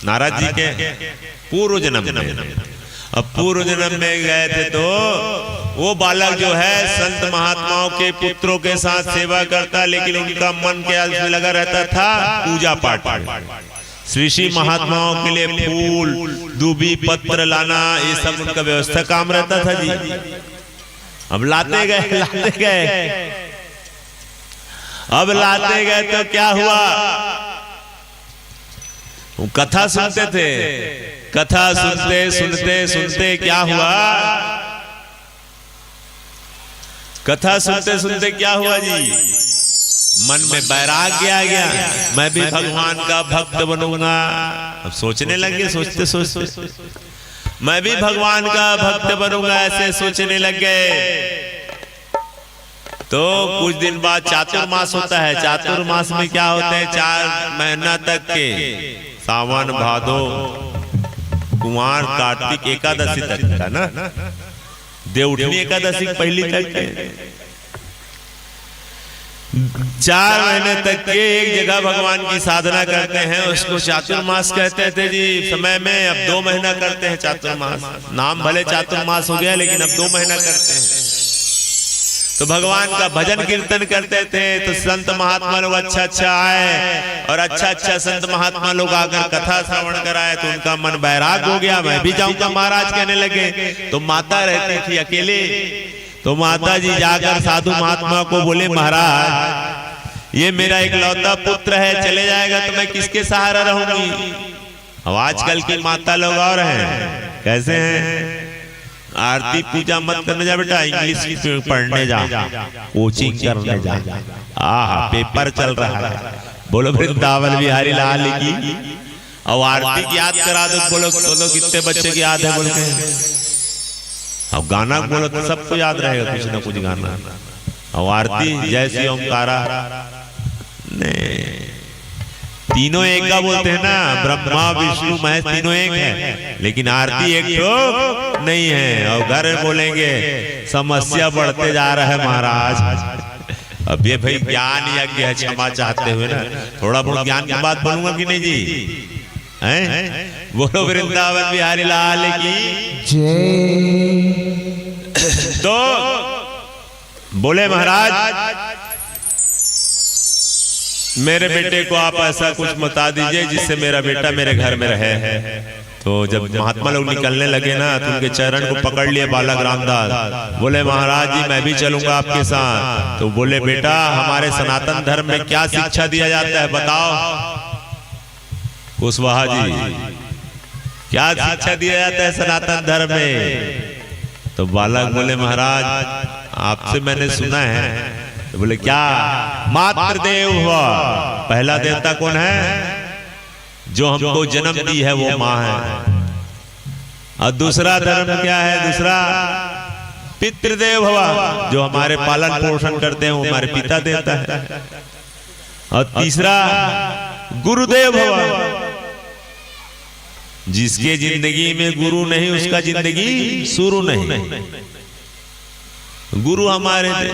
नारद जी के पूर्व जन्म में। अब पूर्व जन्म में गए थे तो वो बालक जो है संत महात्माओं के पुत्रों के साथ सेवा करता, लेकिन उनका मन क्या में लगा रहता था पूजा पाठ में, ऋषि महात्माओं के लिए फूल दूबी पत्र लाना, ये सब उनका व्यवस्था काम रहता था जी। अब लाते गए अब लाते गए तो क्या हुआ, वो कथा सुनते थे, कथा सुनते सुनते सुनते क्या हुआ, कथा सुनते सुनते क्या हुआ जी, मन में वैराग्य आ गया, मैं भी भगवान का भक्त बनूंगा। अब सोचने लगे, सोचते सोचते मैं भी भगवान का भक्त बनूंगा, ऐसे सोचने लग गए। तो कुछ दिन बाद चातुर्मास होता है, चातुर्मास में क्या होते हैं, 4 महीना तक के, सावन भादो कुमार कार्तिक एकादशी तक का ना, देवउठनी एकादशी पहली तक के 4 महीने तक के एक जगह भगवान की साधना करते हैं, उसको चातुर्मास कहते थे जी समय में। अब 2 महीना करते हैं चातुर्मास, नाम भले चातुर्मास हो गया लेकिन अब 2 महीना करते हैं। तो भगवान का भजन कीर्तन करते थे, तो संत महात्मा लोग अच्छा आए और अच्छा संत महात्मा लोग आकर कथा श्रवण कराए, तो उनका मन बैराग हो गया, मैं भी जाऊंगा महाराज कहने लगे। तो माता रहती थी अकेले, तो माता जी जाकर साधु महात्मा को बोले, महाराज ये मेरा एक लौता पुत्र है, चले जाएगा तो मैं किसके सहारा रहूंगी। अब आजकल की माता लोग और हैं, कैसे हैं, आरती पूजा मत करने जा बेटा, इंग्लिश पढ़ने जा, कोचिंग करने जा, पेपर चल रहा है, बोलो वृंदावन बिहारी लाल की। और आरती की याद करा दो, बोलो कितने बच्चे की याद है बोलते हैं। अब गाना बोलो तो सबको याद रहेगा कुछ ना कुछ गाना। और आरती जैसी ओमकारा तीनों एक का बोलते हैं ना, ब्रह्मा विष्णु महेश तीनों एक है, लेकिन आरती एक तो नहीं है। और घर में बोलेंगे समस्या बढ़ते जा रहा है महाराज। अब ये भाई ज्ञान यज्ञ है, क्षमा चाहते हुए ना थोड़ा बहुत ज्ञान की बात बोलूंगा कि नहीं जी, हैं? बोलो वृंदावन बिहारी लाल की जय। तो बोले महाराज मेरे बेटे को आप ऐसा कुछ बता दीजिए जिससे मेरा बेटा मेरे घर में रहे। तो जब महात्मा लोग निकलने लगे ना, तो उनके चरण को पकड़ लिए बालक रामदास, बोले महाराज जी मैं भी चलूंगा आपके साथ। तो बोले बेटा हमारे सनातन धर्म में क्या शिक्षा दिया जाता है बताओ कुशवाहा जी, क्या शिक्षा दिया जाता है सनातन धर्म में? तो बालक बोले महाराज आपसे मैंने सुना है। तो बोले क्या? मातृदेव हुआ। पहला देवता कौन है? जो हमको जन्म दी है वो माँ है। और दूसरा धर्म क्या है? दूसरा पितृदेव हुआ, जो हमारे पालन पोषण करते हैं वो हमारे पिता देवता है। और तीसरा गुरुदेव हुआ, जिसके जिंदगी में गुरु नहीं उसका जिंदगी शुरू नहीं। गुरु हमारे थे।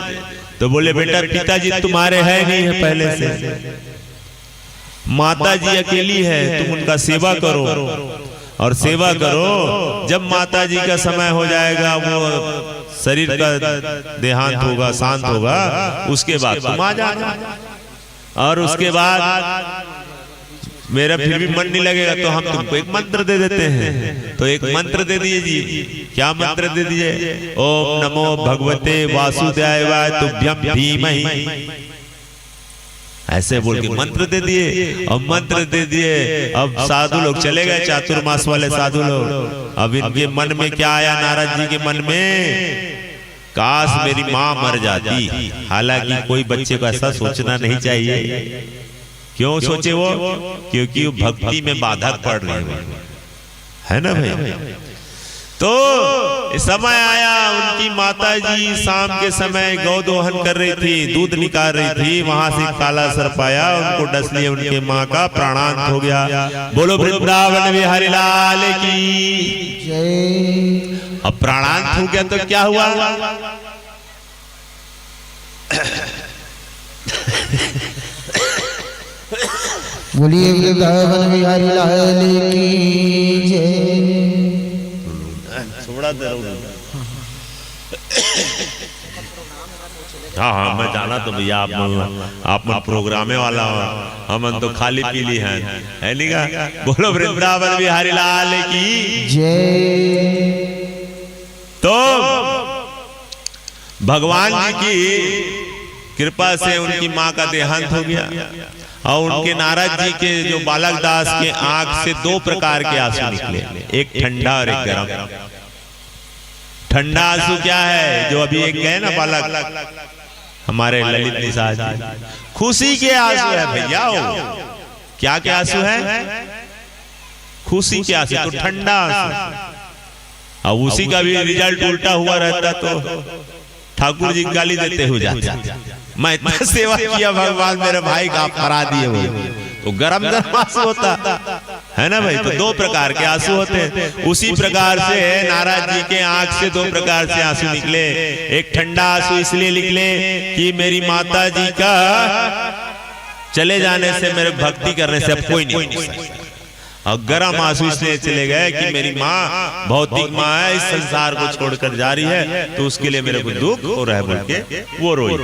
तो बोले बेटा पिताजी तुम्हारे है नहीं है पहले से, माता जी अकेली है, तुम उनका सेवा करो और सेवा करो। जब माता जी का समय हो जाएगा, वो शरीर का देहांत होगा, शांत होगा, उसके बाद तुम आ जाना। और उसके बाद मेरा फिर भी मन नहीं लगेगा तो हम तुमको एक मंत्र दे देते हैं। तो एक मंत्र दे दीजिए। क्या मंत्र दे दीजिए? ओम नमो भगवते वासुदेवाय तुभ्यं धीमहि। ऐसे बोल के मंत्र दे दिए। और मंत्र दे दिए। अब साधु लोग चले गए, चातुर्मास वाले साधु लोग। अब इनके मन में क्या आया? नारद जी के मन में, काश मेरी माँ मर जाती। हालांकि कोई बच्चे को ऐसा सोचना नहीं चाहिए। क्यों सोचे वो? क्योंकि वो भक्ति में बाधक पड़ रहे है ना भाई। तो समय आया, उनकी माता जी शाम के समय गौ दोहन कर रही थी, दूध निकाल रही थी। वहां से काला सर्प आया, उनको डस लिया, उनके माँ का प्राणांत हो गया। बोलो वृंदावन बिहारी लाल की जय। अब प्राणांत हो गया तो क्या हुआ? बोलिए वृंदावन बिहारी लाल की जय। हाँ हाँ मैं जाना तो भैया आप प्रोग्रामे वाला हो, हम तो खाली पीली है नहीं का। बोलो वृंदावन बिहारी लाल की जय। तो भगवान जी की कृपा से उनकी माँ का देहांत हो गया। और उनके नारद जी के जो बालक दास के आंख से दो प्रकार के आंसू निकले, एक ठंडा और एक गर्म। ठंडा आंसू क्या है? जो अभी एक गए ना बालक हमारे ललित निषाद जी, खुशी के आंसू है भैया। क्या क्या आंसू है? खुशी के आंसू। तो ठंडा आंसू। अब उसी का भी रिजल्ट उल्टा हुआ रहता तो ठाकुर जी गाली देते हुए जाते। मैं इतना सेवा किया भगवान, मेरे भाई का फरा दिए वो। तो गरम गरम आंसू होता है ना भाई। तो दो प्रकार के आंसू होते हैं। उसी प्रकार से नारद जी के आंख से दो प्रकार से आंसू निकले। एक ठंडा आंसू इसलिए निकले कि मेरी माता जी का चले जाने से, मेरे भक्ति करने से अब कोई नहीं। और गर्म आंसू इसलिए चले गए कि मेरी माँ भौतिक माँ है, इस संसार को छोड़कर जा रही है, तो उसके लिए मेरे को दुख हो रहा है बोल के वो रोए।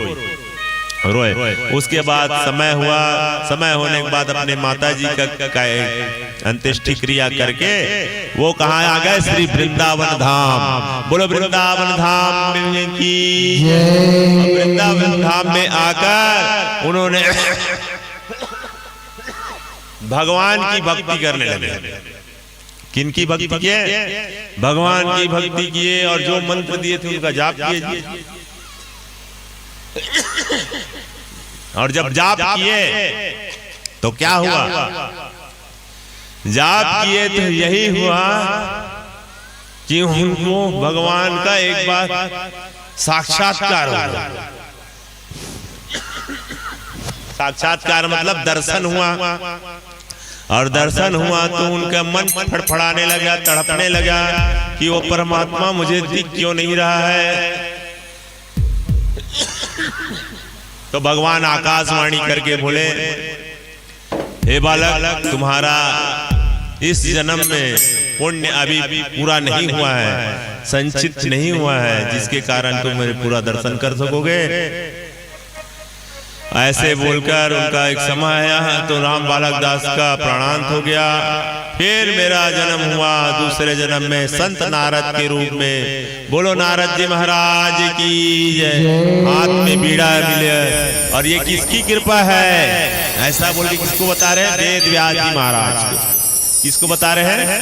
उसके बाद समय हुआ। समय होने के बाद अपने माता जी का अंत्येष्टि क्रिया करके वो कहाँ आ गए? श्री वृंदावन धाम। बोलो वृंदावन धाम की। वृंदावन धाम में आकर उन्होंने भगवान की भक्ति करने लगे। किनकी भक्ति किए? भगवान की भक्ति किए। और जो मंत्र दिए थे उनका जाप किए। और जब जाप किए तो क्या हुआ? जाप किए तो यही हुआ कि उनको भगवान का एक बार साक्षात्कार हुआ। साक्षात्कार मतलब दर्शन हुआ। और दर्शन हुआ तो उनका मन फड़फड़ाने लगा, तड़पने लगा कि वो परमात्मा मुझे दिख क्यों नहीं रहा है। तो भगवान आकाशवाणी करके बोले, हे बालक, तुम्हारा इस जन्म में पुण्य अभी पूरा नहीं हुआ है, संचित नहीं हुआ है, जिसके कारण तुम मेरे पूरा दर्शन कर सकोगे। ऐसे बोलकर उनका एक समय आया तो राम बालक दास का प्राणांत हो गया। फिर मेरा जन्म हुआ दूसरे जन्म में संत नारद के रूप में। बोलो नारद जी महाराज की जय। हाथ में बीड़ा मिले। और ये किसकी कृपा है? ऐसा बोल के किसको बता रहे हैं? वेद व्यास जी महाराज को। किसको बता रहे हैं?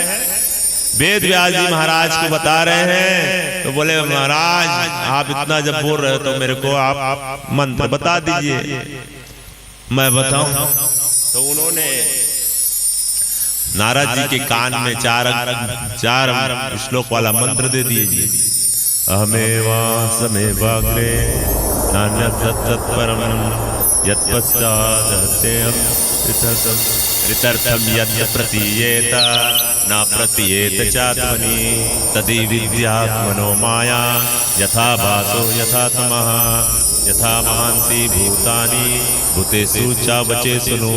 वेद व्यास जी महाराज को बता रहे हैं। तो बोले महाराज आप इतना जब बोल रहे हो तो मेरे को आप मंत्र बता दीजिए, मैं बताऊं। तो उन्होंने नारद जी के कान में चार श्लोक वाला मंत्र दे दिए। अहमेवा समेवाग्रे नान्यत् तत्परम यत्पश्चादहत्येऽहं ऋतर्थम यत् प्रतीयेत न प्रतीयेत चात्मनि तदि विद्यात्मनो माया यथा भासो यथा तमः यथा महान्ति भूतानि भूतेषु चावचेषु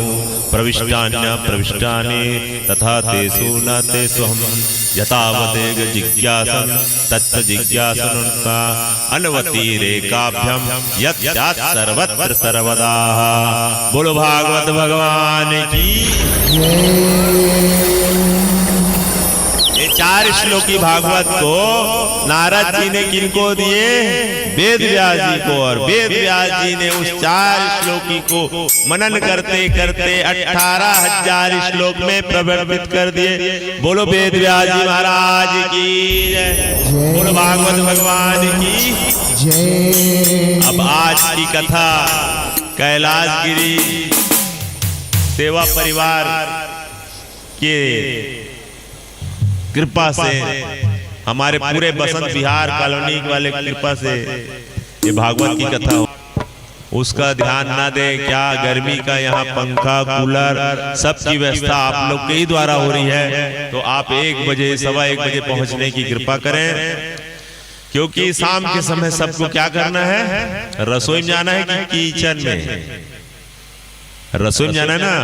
प्रविष्टान्य प्रविष्टानि तथा तेषु न तेषु अहम् यथावदेग जिज्ञासं तच्च जिज्ञासनुन्का अनवतिरेकाभ्यं यत् स्यात् सर्वत्र सर्वदा। बोलो भागवत भगवान की। ये चार श्लोकी भागवत को नारद जी ने किनको दिए? वेद व्यास जी को। और वेद व्यास जी ने उस चार श्लोकी को मनन करते करते 18,000 श्लोक में प्रवर्तित कर दिए। बोलो वेद व्यास जी महाराज की जय। बोलो भागवत भगवान की जय। अब आज की कथा कैलाशगिरी सेवा परिवार के कृपा से, हमारे पूरे बसंत विहार कॉलोनी वाले कृपा से ये भागवत की कथा हो। उसका ध्यान ना दे क्या, गर्मी का यहाँ पंखा कूलर सबकी व्यवस्था आप लोग के ही द्वारा हो रही है। तो आप 1 बजे 1:15 बजे पहुंचने की कृपा करें, क्योंकि शाम के समय सबको क्या करना है? रसोई में जाना है कि किचन में? रसोई में जाना है ना,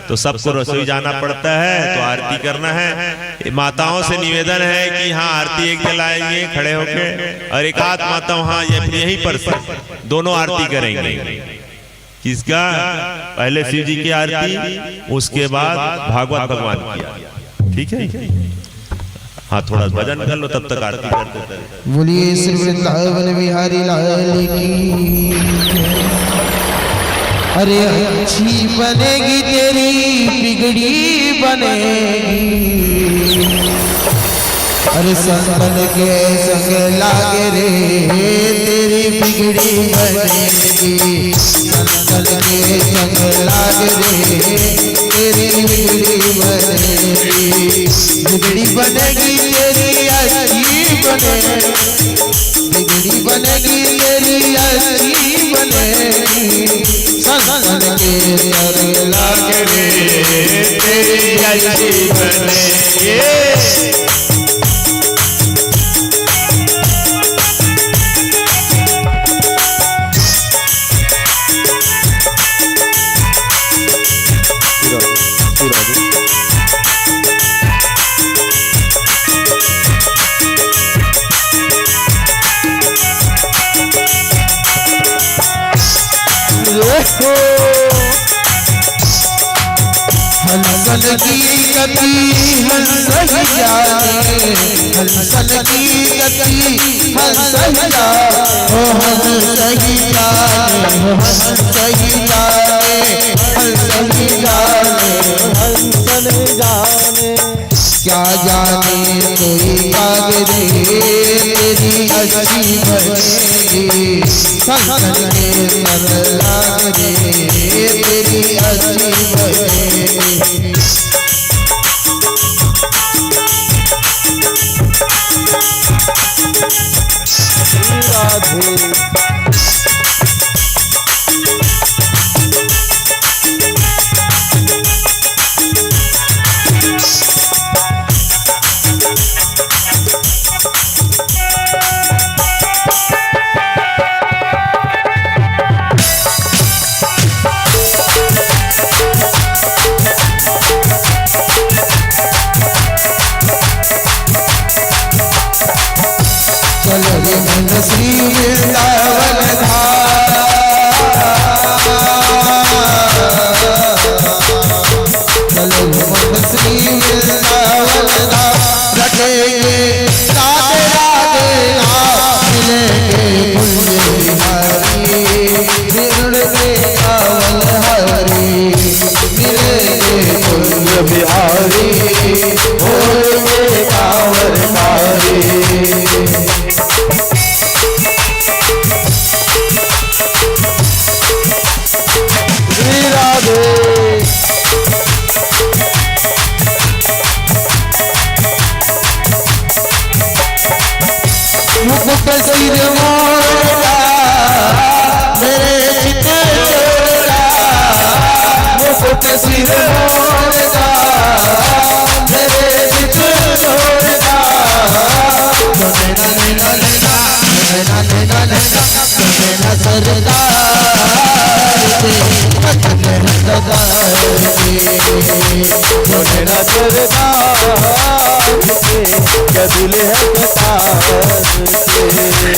तो सबको रसोई जाना पड़ता है। तो आरती करना है। माताओं से निवेदन है कि हाँ आरती एक जलाएंगे खड़े होके, और एक आध माता वहाँ यहीं पर दोनों आरती करेंगे। किसका? पहले शिव जी की आरती, उसके बाद भागवत भगवान की आरती। ठीक है? हाँ थोड़ा भजन कर लो, तब तक आरती करते हैं। बोलिए श्री वृंदावन बिहारी लाल की। अरे अच्छी बनेगी तेरी बिगड़ी बनेगी, अरे संतन के संग लागे रे तेरी बिगड़ी बनेगी। संतन के संग लागे रे तेरी बिगड़ी बनेगी। बिगड़ी बनेगी तेरी अच्छी बनेगी, बिगड़ी बनेगी तेरी अच्छी बनेगी। संतन के संग लागे रे तेरी अच्छी बनेगी। हंसन की गति हंस ही जाने, हंसन की गति हंस ही जाने, ओ हंस ही जाने, हंस ही जाने, हंस ही जाने, हंस ही जाने। क्या जाने कोई कागरे तेरी अच्छी बनेगी। संतन के संग लागे तेरी अच्छी बनेगी। राधे श्री वृंदावन चलो मन श्री वृंदावन रटेंगे राधे राधे मिलेंगे पुण्य बिहारी वृंदावन हरी मिलेंगे पुण्य बिहारी होंगे सिर मोरदा मेरे जित मोरदा नैना नैना नैना नैना नैना नैना नैना सरदार से नैना सरदार से नैना सरदार से क्या दिल है कतार से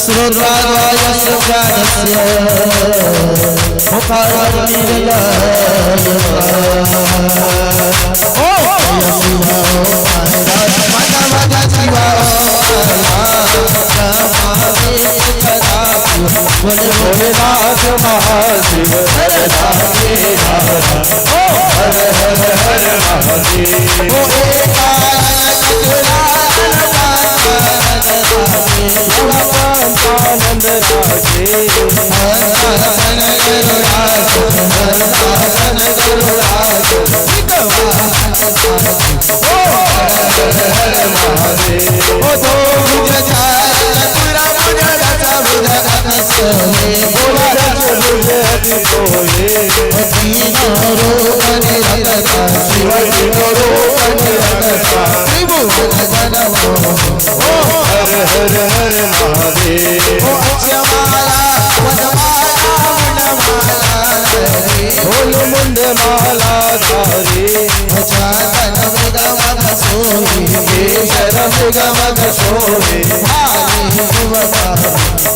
श्रोत्राय सुजानस्य मुखारविरला ओ शिवा माता माता शिवा बोले भोलेनाथ महादेव हर हर हर महादेव ओ आनंद राजे ओ दो हर हर हर महादेव ओ ढोल मुंड माला धारे शरम गमन सोहे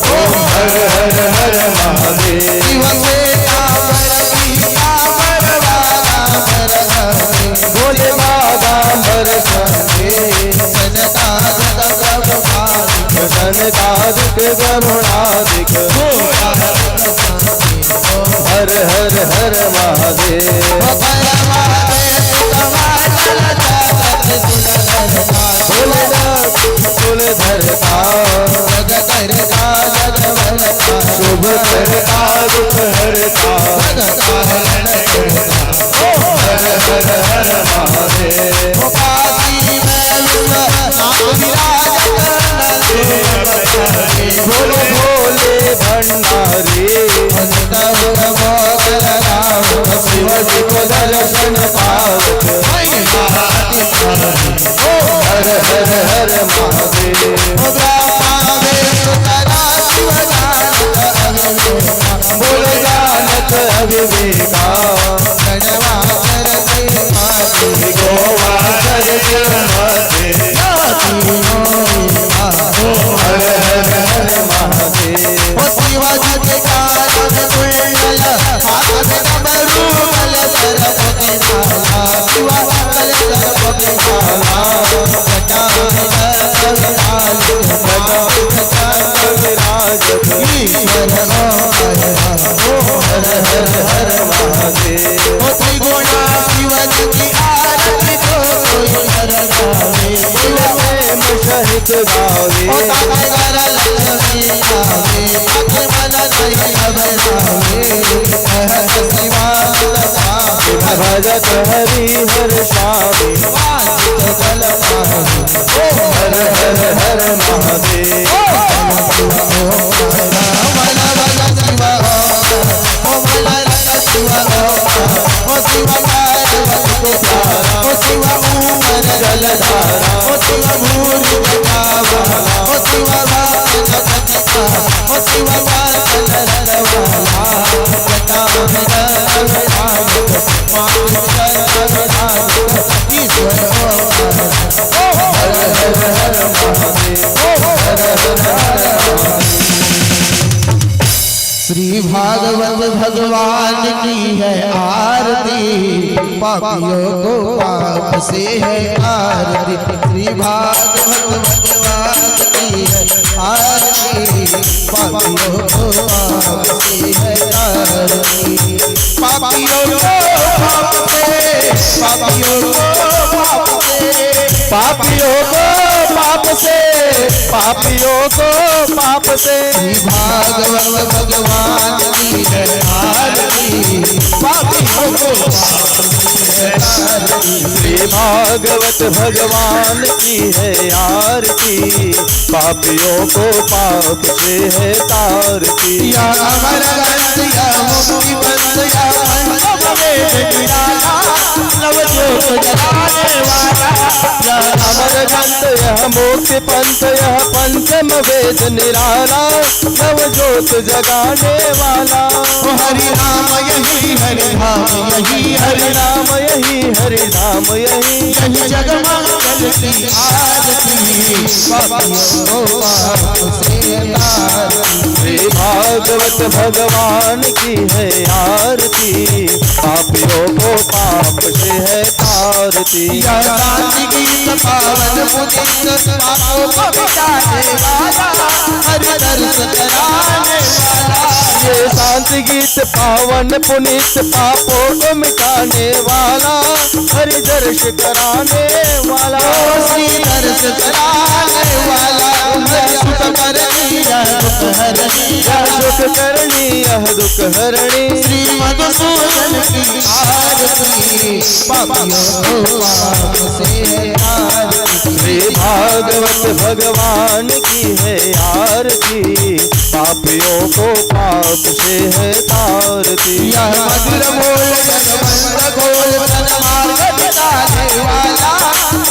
ओ हर हर हर महादेव बोले बागांबर सनकादिक गरुणादिक हर हर हर महादेव कुल धरता शुभ करता दुख हरता हर हर हर महादेव भोले भोले भंडारी शिव जी को दर्शन पावत हर हर हर महादेव बोल जानत अविवेका गोवाधर हर हर हर महादेव शिवाजी के कारण कुंडल हाथ में डमरू बल सरस्वती माला शिवा बल सरस्वती माला जटा विराज ईश्वर हर हर हर महादेव त्रिगुणा शिवाजी की आरती तो कोई हर गावे सहित गावे भजत हरि हर स्वामी हर हर हर महादेव श्री भागवत भगवान की है आरती, पापियों को पाप से है आरती। श्री भागवत भगवान की है आरती, पापियों को पाप से है आरती। पापियों को पाप से पापियों को पाप से, पापियों को पाप से। श्री भागवत भगवान की है आरती, पापियों को श्री भागवत भगवान की है आरती, पापियों को पाप से है तारती। या अमर ग्रंथ या मुक्ति पंथ या वेद निराला, नवजोत जगाने वाला। या अमर ग्रंथ यह मुक्ति पंथ यह पंचम वेद निराला, नवजोत जगाने वाला। हरि नाम यही हरि धाम यही हरि नाम यही हरि धाम यही, यही जगमंगल की आरती, पापियों को पाप से तारती। श्री भागवत भगवान की है आरती, पापियों को पाप से है तारती। या शांति गीत पावन पुनीत, पापों को मिटाने वाला, हरि दर्श कराने वाला। ये शांति गीत पावन पुनीत, पापों को मिटाने वाला, हरि दर्श कराने वाला। श्री दर्श कराने वाला, सुख करनी यह दुख हरणी, यह दुख करणी यह दुख हरणी। श्री मधुसूदन की आरती, पापियों को पाप से तारती। श्री भागवत भगवान की है आरती, पापियों को पाप से है तारती। यह मधुर बोल जगवंत गोल, सन्मार्ग दिखाने वाला,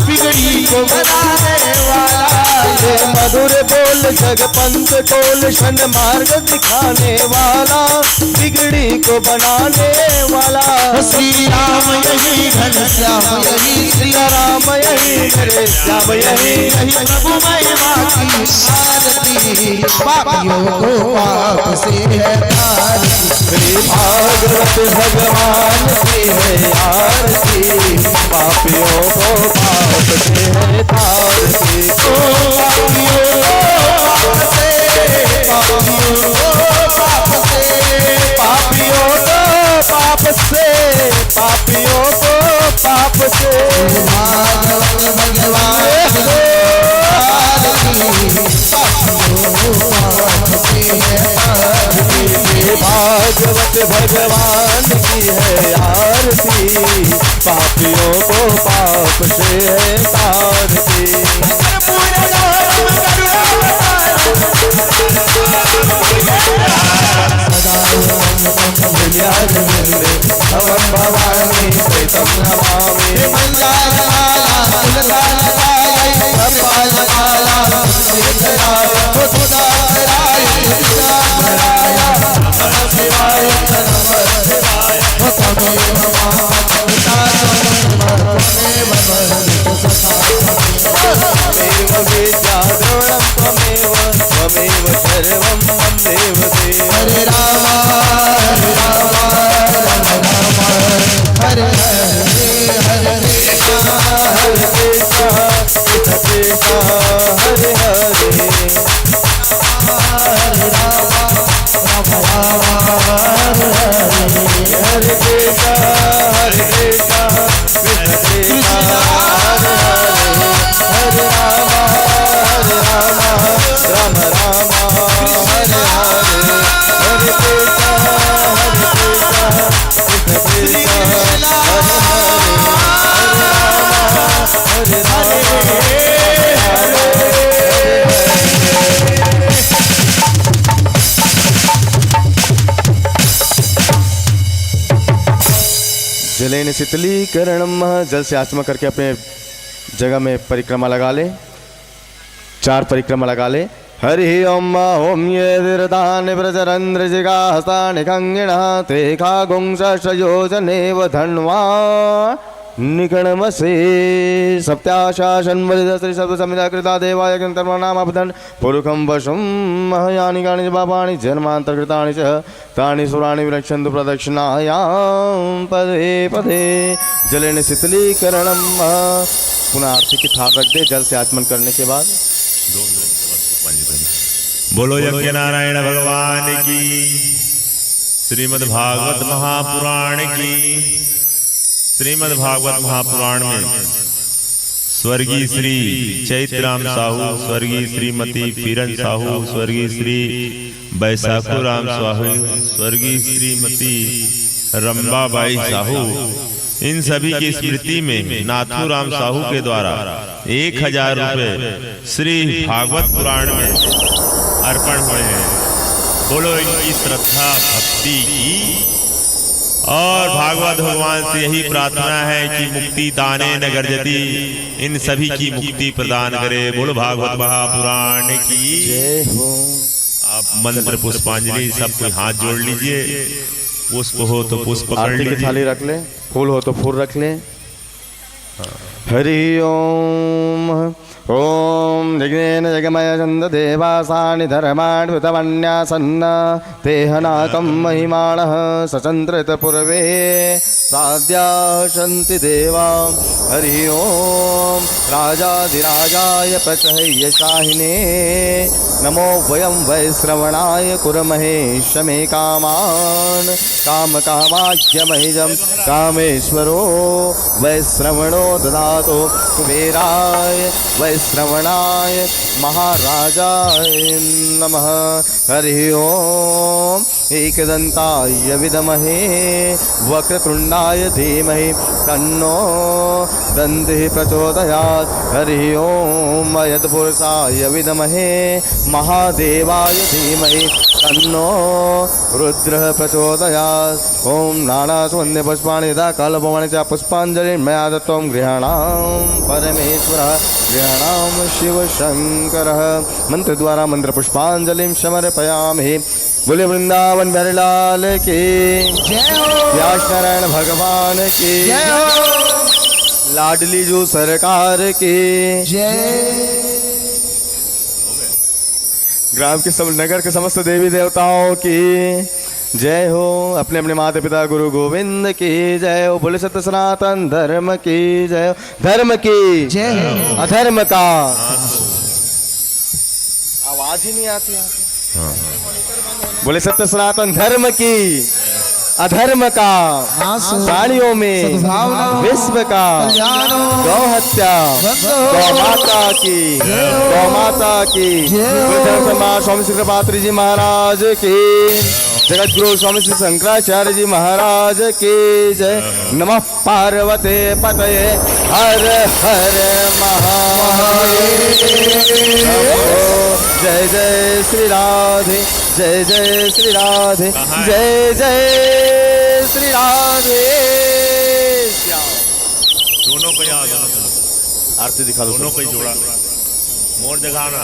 बिगड़ी को बनाने वाला। ये मधुर बोल जगपंत टोल, शन मार्ग दिखाने वाला, बिगड़ी को बनाने वाला। श्री राम यही घनश्याम यही, श्री राम यही हरे श्याम यही, यही प्रभु महिमा की आरती, पापियों को पाप से है तारती। श्री भागवत भगवान की है आरती, पापियों को पाप से है तारती। पापियों को पाप से, पापियों को पाप से, पापियों को पाप से, पापियों को पाप से। भागवत भगवान भागवत भगवान की है आरती, पापियों को पाप से है तारती। भवानी प्रीतम नमामि, त्वमेव विद्या द्रोणं त्वमेव, त्वमेव सर्वं मम देव देव। हरे राम हरे राम राम राम हरे हरे, हरे कृष्ण हरे कृष्ण कृष्ण कृष्ण हरे हरे। हरे राम राम राम हरे हरे। हरे कृष्ण कृष्ण कृष्ण हरे हरे। हरे राम राम राम हरे हरे। हरे कृष्ण कृष्ण कृष्ण हरे हरे। हरे राम जलेन शीतलीकरणम, जल से आचमन करके अपने जगह में परिक्रमा लगा ले, 4 परिक्रमा लगा ले। हरि ओम ओम ये विरदान व्रजरंद्र जिगा हस्तानि कंगिणः ते खागुंसयोजनेव धन्वा निकणमसे सप्त्याशासन वरिद श्री शब्द समिधा कृता देवाय नामापधन पुरुखम वशुम महयानि गानि पापानि जन्मांतरकृतानि च तानि सुराणि विरक्षन्तु प्रदक्षिणायां पदे पदे। जलेन शीतलीकरणम, पुनः आरती की थाप रख दे जल से आचमन करने के बाद। बोलो यज्ञ नारायण भगवान की, श्रीमद् भागवत महापुराण की। श्रीमद् भागवत महापुराण में स्वर्गीय श्री चैतराम साहू, स्वर्गीय श्रीमती पीरन साहू, स्वर्गीय श्री बैसाखू राम साहू, स्वर्गीय श्रीमती रंबाबाई साहू, इन सभी की स्मृति में नाथूराम साहू के द्वारा 1000 रुपए श्री भागवत पुराण में अर्पण हुए हैं। बोलो इनकी श्रद्धा भक्ति की। और भागवत भगवान से यही प्रार्थना है कि मुक्ति दाने न गर्जती, इन सभी की मुक्ति प्रदान करे। बोलो भागवत महापुराण की जय हो। आप मंत्र पुष्पांजलि सब कोई हाथ जोड़ लीजिए। पुष्प हो तो पुष्प पकड़ आरती की लीजिए। थाली रख ले, फूल हो तो फूल रख ले। हरि ओम। ओम जगनेन जगमय चंद देवासानि धर्माणि कृतवन्यासन्न तेहनाकं महिमाणः सचन्द्रित पूर्वे साध्या सन्ति देवा। हरि ओम राजाधिराजाय प्रचह्य शाहिने नमो वयं वैश्रवणाय कुर्महे शमे कामान् कामकामाख्य महिजं कामेश्वरो वैश्रवणो ददातो कुबेराय वैश्रवणाय महाराजाय नमः। हरि ओम एकदन्ताय विद्महे वक्रतुण्डाय धीमहि तन्नो दन्तिः प्रचोदयात्। हरि ओम यत्पुरुषाय विद्महे महादेवाय धीमहि तन्नो रुद्रः प्रचोदयात्। ओम नानासुगन्धि पुष्पाणि यथा कल्पवाणि च पुष्पाञ्जलिं मया दत्तं गृहाणां परमेश्वरः गृहाणां शिवशङ्करः। मंत्र द्वारा मंत्र पुष्पाञ्जलिं समर्पयामि। बोले वृंदावन बिहारी लाल की जय हो, व्यास नारायण भगवान की जय हो, लाडली जो सरकार की जय। ग्राम के सब नगर के समस्त देवी देवताओं की जय हो। अपने अपने माता पिता गुरु गोविंद की जय हो। बोले सत्य सनातन धर्म की जय हो। धर्म की जय हो। अधर्म का आवाज ही नहीं आती यहाँ से। बोले सत्य सनातन धर्म की अधर्म का नाश हो, प्राणियों में सद्भावना हो, विश्व का कल्याण हो, गौ हत्या बंद हो, गौ माता की गौ माता की स्वामी श्री कृपात्री जी महाराज की जगत गुरु स्वामी श्री शंकराचार्य जी महाराज की जय। नमः पार्वते पतये हर हर महादेव। जय जय श्री राधे, जय जय श्री राधे, जय जय श्री राधे श्याम। दोनों को याद, आरती दिखा दो। दोनों को ही जोड़ा मोर जगाना।